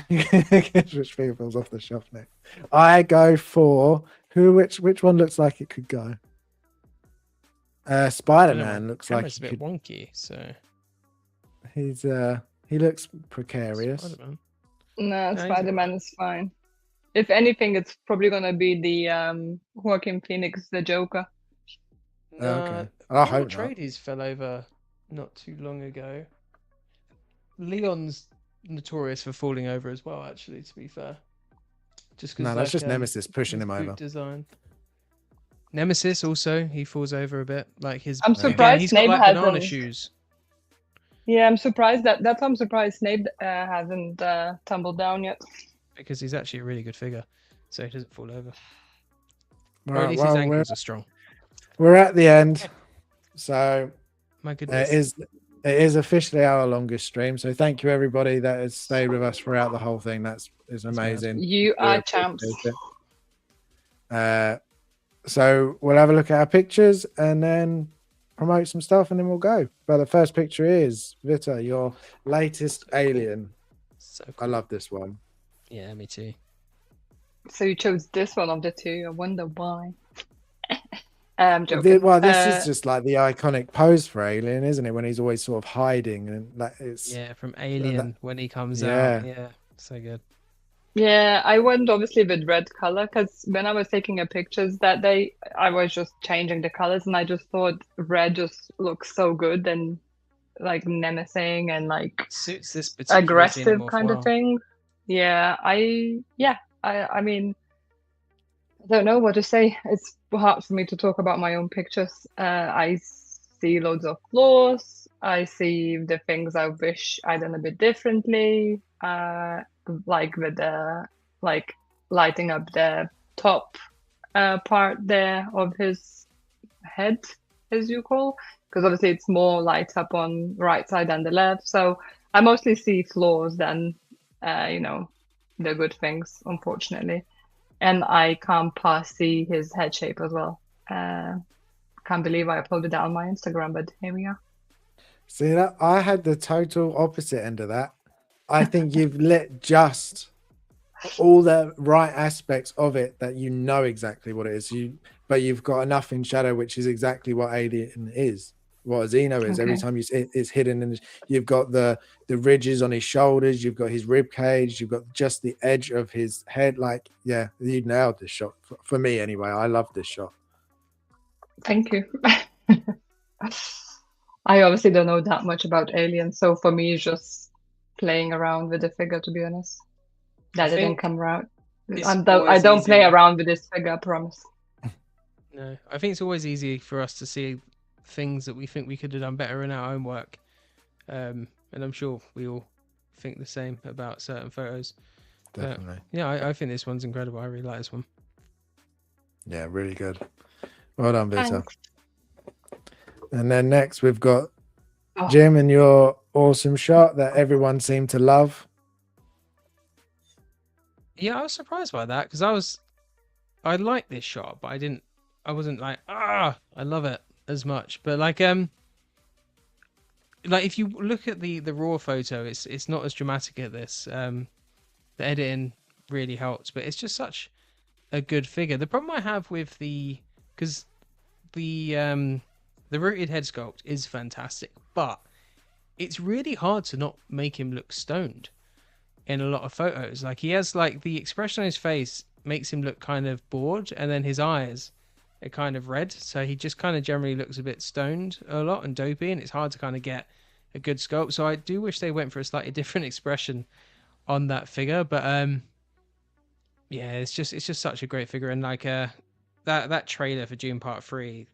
Which people's off the shelf now. I go for which one looks like it could go? Spider-Man looks like Camera's a bit wonky, so he looks precarious. Spider-Man. No, he's Spider-Man is fine. If anything, it's probably gonna be the Joaquin Phoenix, the Joker. No, Okay. I hope not. Atreides fell over not too long ago. Leon's notorious for falling over as well, actually, to be fair. Just because No, that's just Nemesis pushing his him boot over. Design. Nemesis also, he falls over a bit. Like his I'm again, surprised he's got Snape like banana hasn't. shoes. Yeah, I'm surprised that's why I'm surprised Snape hasn't tumbled down yet. Because he's actually a really good figure. So he doesn't fall over. Or at Right, least well, his ankles are strong. we're at the end, so My it goodness. is officially our longest stream. So thank you everybody that has stayed with us throughout the whole thing. That's mad. amazing. You We are champs. appreciate it. So we'll have a look at our pictures and then promote some stuff, and then we'll go. But the first picture is Vita, your latest alien. So I cool. love this one. Yeah, me too. So you chose this one of the two. I wonder why. I'm joking. Well, this is just like the iconic pose for Alien, isn't it? When he's always sort of hiding, and that it's Yeah, from Alien when he comes Yeah. out. Yeah, so good. Yeah, I went obviously with red color because when I was taking a pictures that day, I was just changing the colors and I just thought red just looks so good and like menacing and like Suits this particular aggressive xenomorph kind well. of thing. Yeah, I mean, I don't know what to say. It's hard for me to talk about my own pictures. I see loads of flaws. I see the things I wish I'd done a bit differently. Like with the like lighting up the top part there of his head, as you call, because obviously it's more lights up on right side than the left. So I mostly see flaws than the good things, unfortunately. And I can't pass see his head shape as well. Can't believe I uploaded that on my Instagram, but here we are. See that I had the total opposite end of that. I think you've lit just all the right aspects of it that you know exactly what it is. But you've got enough in shadow, which is exactly what Alien is, what a Xeno is. Every Okay. time it's hidden, and you've got the ridges on his shoulders, you've got his rib cage, you've got just the edge of his head. Like, yeah, you nailed this shot for me anyway. I love this shot. Thank you. I obviously don't know that much about aliens, so for me, it's just playing around with the figure, to be honest. That didn't think come out. it's I always don't play easy. around with this figure, I promise. No, I think it's always easy for us to see things that we think we could have done better in our own work. And I'm sure we all think the same about certain photos. Definitely. Yeah, I think this one's incredible. I really like this one. Yeah, really good. Well done, Vita. Thanks. And then next we've got Oh, Jim, and your awesome shot that everyone seemed to love. Yeah, I was surprised by that because I liked this shot, but I wasn't like, I love it as much. But like if you look at the raw photo, it's not as dramatic as this. The editing really helps, but it's just such a good figure. The problem I have with because the rooted head sculpt is fantastic, but it's really hard to not make him look stoned in a lot of photos. Like he has like the expression on his face makes him look kind of bored, and then his eyes are kind of red, so he just kind of generally looks a bit stoned a lot and dopey, and it's hard to kind of get a good sculpt. So I do wish they went for a slightly different expression on that figure, but yeah, it's just such a great figure, and like that trailer for June Part 3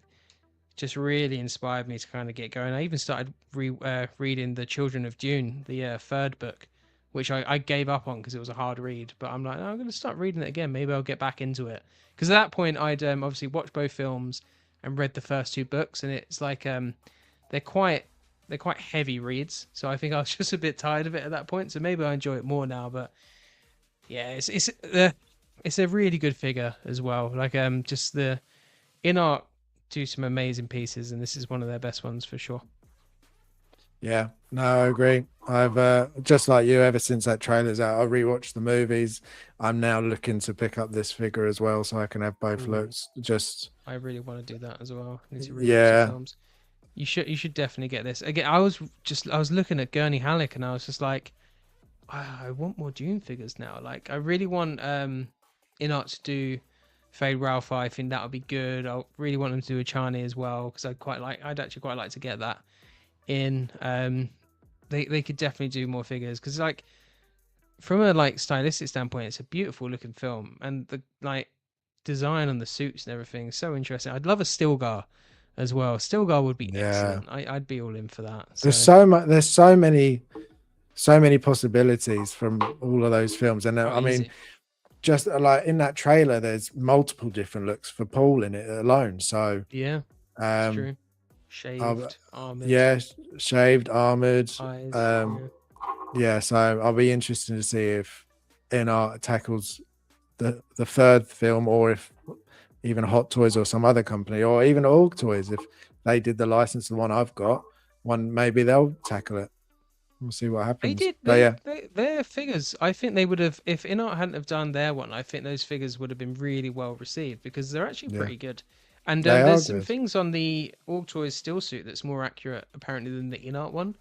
just really inspired me to kind of get going. I even started reading The Children of Dune, the third book, which I gave up on because it was a hard read. But I'm like, no, I'm going to start reading it again. Maybe I'll get back into it. Because at that point, I'd obviously watched both films and read the first two books, and it's like they're quite heavy reads. So I think I was just a bit tired of it at that point. So maybe I enjoy it more now. But yeah, it's a really good figure as well. Like just the in art do some amazing pieces, and this is one of their best ones for sure. Yeah, no, I agree. I've just like you, ever since that trailer's out, I rewatched the movies. I'm now looking to pick up this figure as well, so I can have both Ooh. looks. Just I really want to do that as well. I need to read yeah, the films. You should definitely get this. Again, I was looking at Gurney Halleck, and I was just like, I want more Dune figures now. Like I really want in art to do Fade Ralph. I think that would be good. I really want them to do a Chani as well, because I'd actually quite like to get that in. They could definitely do more figures, because like from a like stylistic standpoint, it's a beautiful looking film, and the like design on the suits and everything is so interesting. I'd love a Stilgar as well. Stilgar would be yeah. excellent. I'd be all in for that. There's So so much. There's so many possibilities from all of those films, and I mean, easy. just like in that trailer, there's multiple different looks for Paul in it alone. So Yeah, it's true. Shaved, armored, yeah, shaved, armored. eyes. Yeah, so I'll be interested to see if in-art tackles the third film, or if even Hot Toys or some other company, or even Org Toys, if they did the license, the one I've got, maybe they'll tackle it. We'll see what happens. They did. But yeah, Their figures. I think they would have, if in-art hadn't have done their one. I think those figures would have been really well received, because they're actually Yeah. pretty good. And They are there's some good. things on the Org Toys still suit that's more accurate apparently than the in-art one.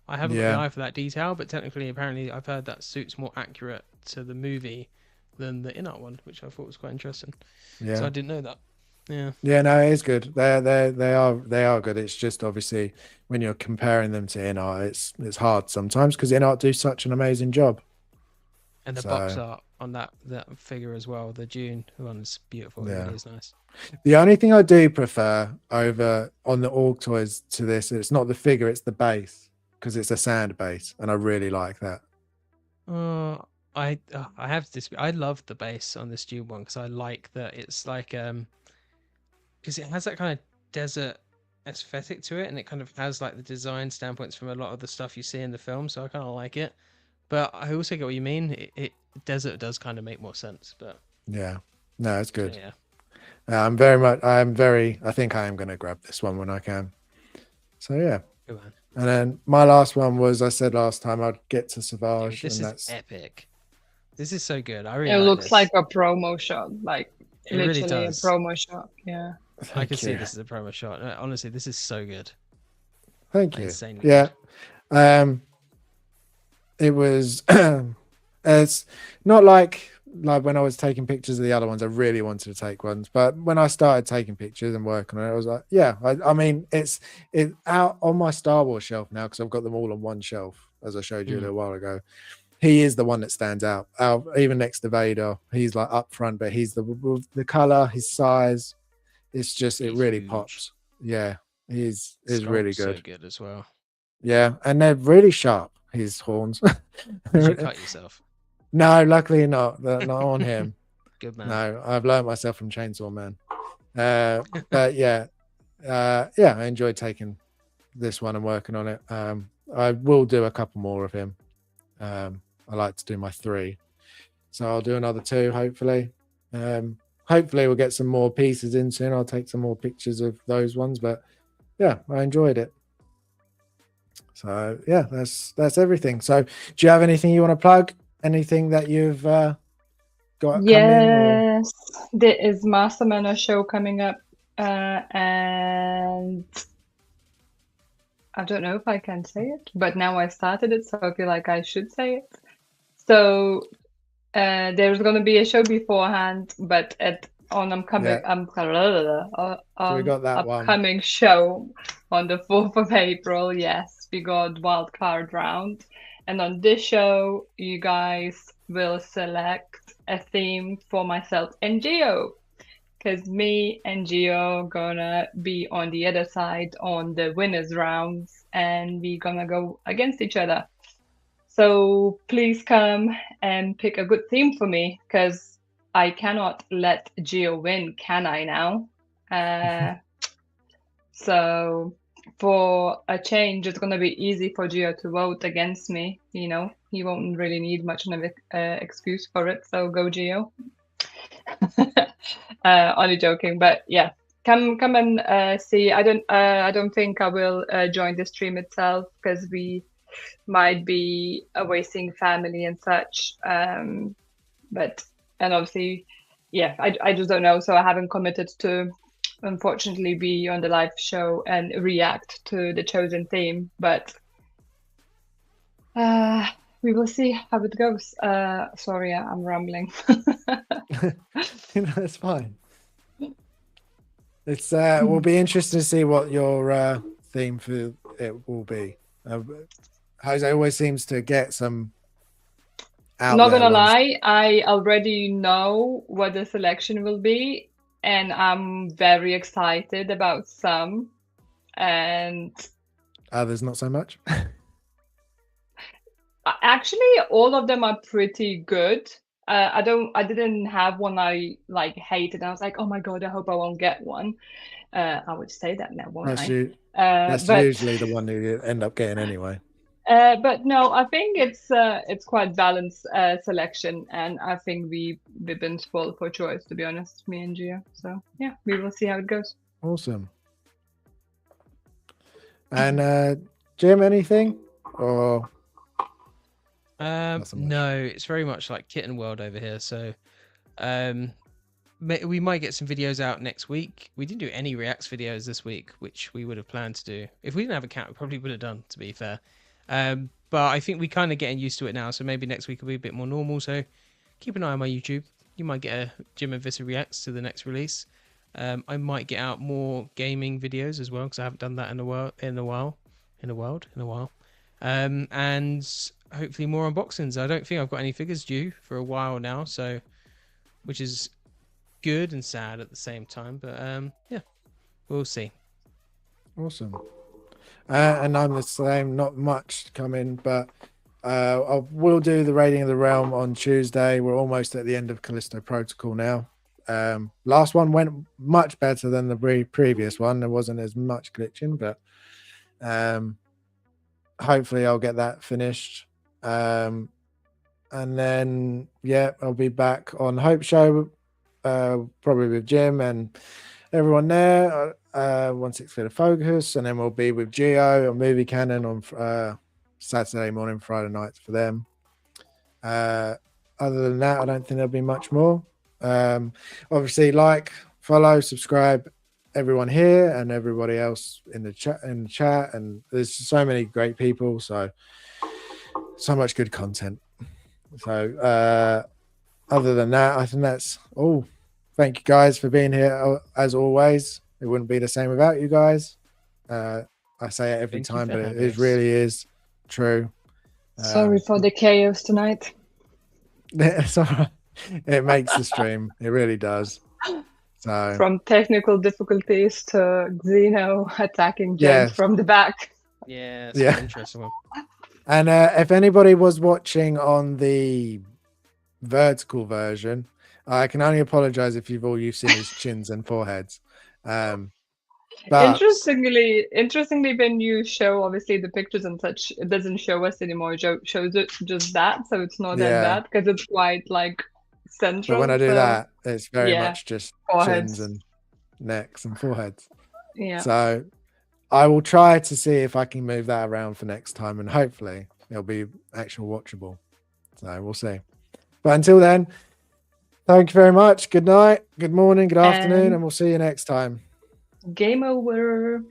I haven't got Yeah. the eye for that detail, but technically, apparently, I've heard that suit's more accurate to the movie than the in-art one, which I thought was quite interesting. Yeah. So I didn't know that. Yeah. Yeah, no, it is good. They are good. It's just obviously when you're comparing them to in-art, it's hard sometimes, because in-art do such an amazing job. And the box So- art on that figure as well, the Dune one's beautiful. It Yeah. really is nice. The only thing I do prefer over on the Org Toys to this, it's not the figure, it's the base, because it's a sand base, and I really like that. I have this. I love the base on this Dune one, because I like that it's like because it has that kind of desert aesthetic to it, and it kind of has like the design standpoints from a lot of the stuff you see in the film, so I kind of like it. But I also get what you mean. Desert does kind of make more sense, but Yeah, no, it's good. yeah. I think I am going to grab this one when I can. So yeah. Good man. And then my last one was, I said last time I'd get to Dude, Savage, this and is that's epic. This is so good. I really It like looks this. like a promo shot, like It really literally does. a promo shot. Yeah. I Thank can see you. this is a promo shot. Honestly, this is so good. Thank you. Insanely Yeah. It was it's not like when I was taking pictures of the other ones, I really wanted to take ones, but when I started taking pictures and working on it, I was like, yeah, I mean, it's out on my Star Wars shelf now, because I've got them all on one shelf, as I showed you a little while ago. He is the one that stands out, even next to Vader. He's like up front, but he's the color, his size, it's just, it He's really huge. pops. Yeah, he's really Sculpt's so good. good as well. Yeah, and they're really sharp, his horns. Did you cut yourself? No, luckily not. Not on him. Good man. No, I've learned myself from Chainsaw Man. But yeah, I enjoy taking this one and working on it. I will do a couple more of him. I like to do my 3, so I'll do another 2 hopefully. Hopefully we'll get some more pieces in soon. I'll take some more pictures of those ones, but yeah, I enjoyed it. So yeah, that's everything. So do you have anything you want to plug? Anything that you've got coming? Yes, there is Master Manor show coming up, and I don't know if I can say it, but now I started it, so I feel like I should say it. So there's going to be a show beforehand, but upcoming show on the 4th of April. Yes, we got wild card round, and on this show, you guys will select a theme for myself and Geo, because me and Geo gonna be on the other side on the winners rounds, and we gonna go against each other. So please come and pick a good theme for me, because I cannot let Geo win, can I now? So for a change, it's going to be easy for Geo to vote against me. You know, he won't really need much of an excuse for it. So go Geo. Only joking, but yeah, come and see. I don't think I will join the stream itself, because we might be awaiting family and such. But obviously, yeah, I just don't know. So I haven't committed to, unfortunately, be on the live show and react to the chosen theme. But we will see how it goes. Sorry, I'm rambling. That's fine. It's will be interesting to see what your theme for it will be. Jose always seems to get some out Not there gonna ones. lie, I already know what the selection will be, and I'm very excited about some, and Others not so much. actually all of them are pretty good. I didn't have one I like hated. I was like, oh my god, I hope I won't get one. I would say that now, won't I? That's but usually the one you end up getting anyway. but no, I think it's quite balanced selection, and I think we've been spoiled for choice, to be honest, me and Gio. So yeah, we will see how it goes. Awesome. And Jim, anything? Or no, it's very much like kitten world over here. So we might get some videos out next week. We didn't do any reacts videos this week, which we would have planned to do. If we didn't have a cat, we probably would have done, to be fair. But I think we're kind of getting used to it now, so maybe next week will be a bit more normal. So keep an eye on my YouTube. You might get a Jim and Vissa reacts to the next release. I might get out more gaming videos as well, because I haven't done that in a while. And hopefully more unboxings. I don't think I've got any figures due for a while now, so which is good and sad at the same time. But yeah, we'll see. Awesome. And I'm the same, not much coming, but I will do the Raiding of the Realm on Tuesday. We're almost at the end of Callisto Protocol now. Last one went much better than the previous one. There wasn't as much glitching, but hopefully I'll get that finished. And then, yeah, I'll be back on Hope Show, probably with Jim and everyone there. 1/6 Focus, and then we'll be with Geo and Movie Cannon on Saturday morning, Friday nights for them. Other than that, I don't think there'll be much more. Obviously, like, follow, subscribe, everyone here and everybody else in the chat. And there's so many great people, so much good content. So other than that, I think that's all. Thank you guys for being here as always. It wouldn't be the same without you guys. I say it every time, but it really is true. Sorry for the chaos tonight. It's all right. It makes the stream. It really does. So from technical difficulties to Xeno attacking Jen from the back. Yeah, it's an interesting one. And if anybody was watching on the vertical version, I can only apologize if you've seen his chins and foreheads. But Interestingly, when you show obviously the pictures and such, it doesn't show us anymore. It shows it just that, so it's not Yeah. that because it's quite like central. but when I do so, that, it's very yeah. much just Foreheads. chins and necks and foreheads. yeah. So I will try to see if I can move that around for next time, and hopefully it'll be actual watchable. So we'll see. But until then, thank you very much. Good night, good morning, good afternoon, and we'll see you next time. Game over.